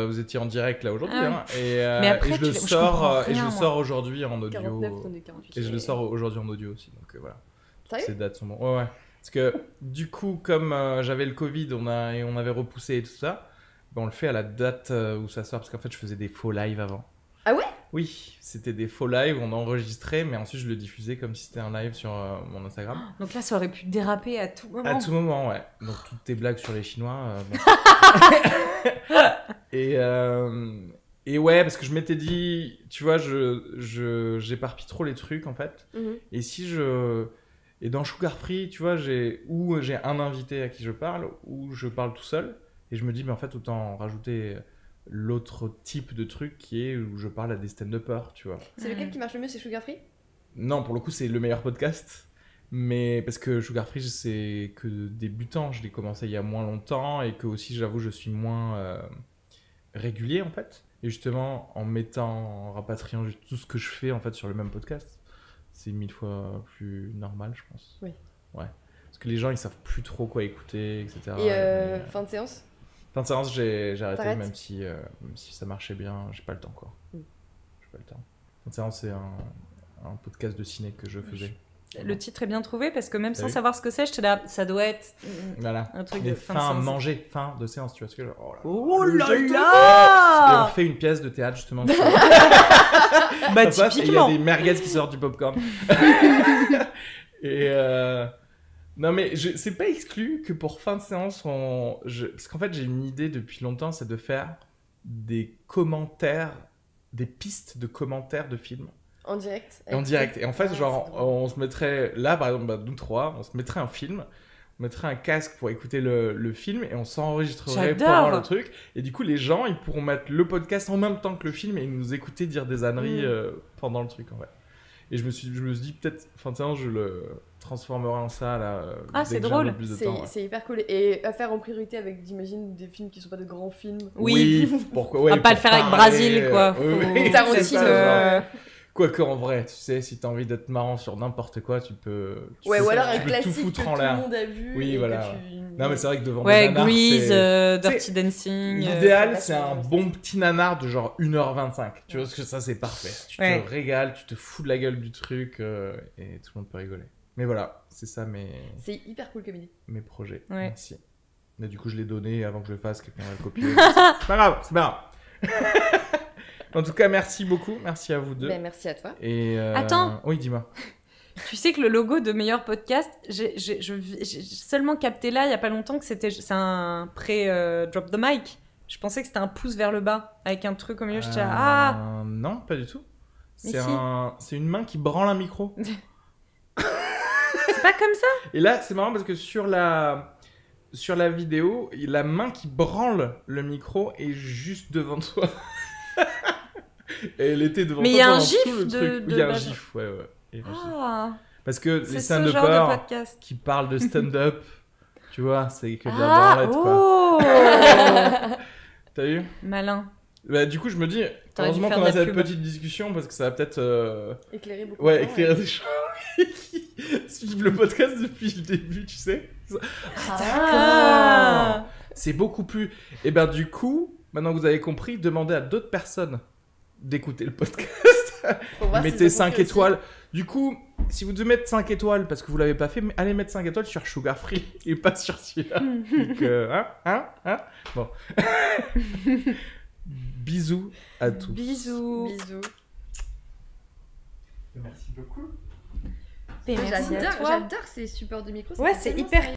vous étiez en direct là aujourd'hui. Ah oui. hein, Mais après, et je le je sors, comprends et je rien, le moi. sors aujourd'hui en audio. 49, on est 48. Et je le sors aujourd'hui en audio aussi. Donc voilà. Sérieux? Ces dates sont bonnes. Ouais, ouais. Parce que du coup, comme j'avais le Covid, on avait repoussé et tout ça, ben, on le fait à la date où ça sort. Parce qu'en fait, je faisais des faux lives avant. Ah ouais? Oui, c'était des faux lives, on enregistrait, mais ensuite je le diffusais comme si c'était un live sur mon Instagram. Donc là, ça aurait pu déraper à tout moment. À tout moment, ouais. Donc toutes tes blagues sur les Chinois. Bon. Et ouais, parce que je m'étais dit, tu vois, j'éparpille trop les trucs en fait. Mhm. Et si je. Et dans Sugar Free, tu vois, j'ai un invité à qui je parle, ou je parle tout seul. Et je me dis, mais en fait, autant rajouter l'autre type de truc qui est où je parle à des stand-uppers, tu vois. C'est lequel qui marche le mieux, c'est Sugar Free? Non, pour le coup, c'est le meilleur podcast. Mais parce que Sugar Free, c'est que débutant. Je l'ai commencé il y a moins longtemps et que aussi, j'avoue, je suis moins régulier en fait. Et justement, en rapatriant juste tout ce que je fais en fait sur le même podcast, c'est 1000 fois plus normal, je pense. Oui. Ouais. Parce que les gens, ils savent plus trop quoi écouter, etc. Et Mais, fin de séance? fin de séance, j'ai arrêté, T'arrêtes? même si ça marchait bien, j'ai pas le temps quoi. Mm. J'ai pas le temps. Fin de séance, c'est un podcast de ciné que je faisais. Le titre est bien trouvé parce que même sans Oui. savoir ce que c'est, j'étais là, ça doit être Voilà. un truc Des de fin de fins séance. manger, fin de séance, tu vois ce que je veux dire. Oh Le là jeu de là Et on fait une pièce de théâtre justement. Bah Ça passe, et il y a typiquement. des merguez qui sortent du popcorn. Et non mais c'est pas exclu que pour fin de séance, parce qu'en fait j'ai une idée depuis longtemps, c'est de faire des commentaires, des pistes de commentaires de films. En direct? Et en direct. Et en fait, Ah, genre, c'est drôle. on se mettrait, là par exemple, nous trois, on se mettrait un film, on mettrait un casque pour écouter le film et on s'enregistrerait J'adore. pendant le truc. Et du coup, les gens, ils pourront mettre le podcast en même temps que le film et nous écouter dire des âneries pendant le truc en fait. Et je me suis dit peut-être, fin de séance, je le transformerai en ça là. Ah, dès c'est que j'ai un drôle. peu plus de temps, ouais. C'est hyper cool. Et à faire en priorité avec, j'imagine, des films qui sont pas de grands films. Oui. Pourquoi ouais, On va pas pour le faire avec parler, Brasil, quoi. oui, Faut- oui, Tarantino, c'est ça, genre. Quoique en vrai, tu sais, si t'as envie d'être marrant sur n'importe quoi, tu peux. Ouais, ou alors un tu peux classique tout foutre que en tout le l'air. monde a vu. Oui, et voilà. que tu- Non, mais c'est vrai que devant Ouais, des nanars, Grease, c'est... Dirty Dancing. L'idéal, c'est c'est un bon petit nanar de genre 1h25. Tu vois, parce que ça, c'est parfait. Tu Ouais. te régales, tu te fous de la gueule du truc et tout le monde peut rigoler. Mais voilà, c'est ça C'est hyper cool comédie. mes projets. Ouais. Merci. Mais du coup, je l'ai donné avant que je le fasse, quelqu'un l'a copié. C'est pas grave, c'est pas grave. En tout cas, merci beaucoup. Merci à vous deux. Ben, merci à toi. Et Attends. Oui, dis-moi. Tu sais que le logo de meilleur podcast, j'ai seulement capté là, il y a pas longtemps, que c'est un pré-drop the mic. Je pensais que c'était un pouce vers le bas, avec un truc au milieu. Je disais, ah Non, pas du tout. Mais C'est si. c'est une main qui branle un micro. C'est pas comme ça. Et là, c'est marrant parce que sur la vidéo, la main qui branle le micro est juste devant toi. Et elle était devant Mais toi il y a un pendant gif tout le de- truc. de Il y a un la- gif, ouais. Il y a un gif. Ah, Parce que les c'est ce genre de stand-uppers podcast. qui parlent de stand-up, tu vois, c'est que de la Ah, branlette, quoi. oh T'as vu? Malin. Bah, du coup, je me dis, T'aurais dû heureusement faire qu'on de a la cette pub. petite discussion parce que ça va peut-être Éclairer beaucoup. ouais, de gens, éclairer des gens qui suivent le podcast depuis le début, tu sais. Ah. C'est beaucoup plus. Et ben du coup, maintenant que vous avez compris, demandez à d'autres personnes d'écouter le podcast. Pour voir Mettez s'ils ont 5 compris aussi. étoiles. Du coup, si vous devez mettre 5 étoiles parce que vous l'avez pas fait, allez mettre 5 étoiles sur Sugar Free et pas sur celui-là. Donc, hein Bon. Bisous à tous. Bisous. Bisous. Merci beaucoup. Merci à toi. J'adore ces supports de micro. ça Ouais, fait c'est tellement hyper sérieux.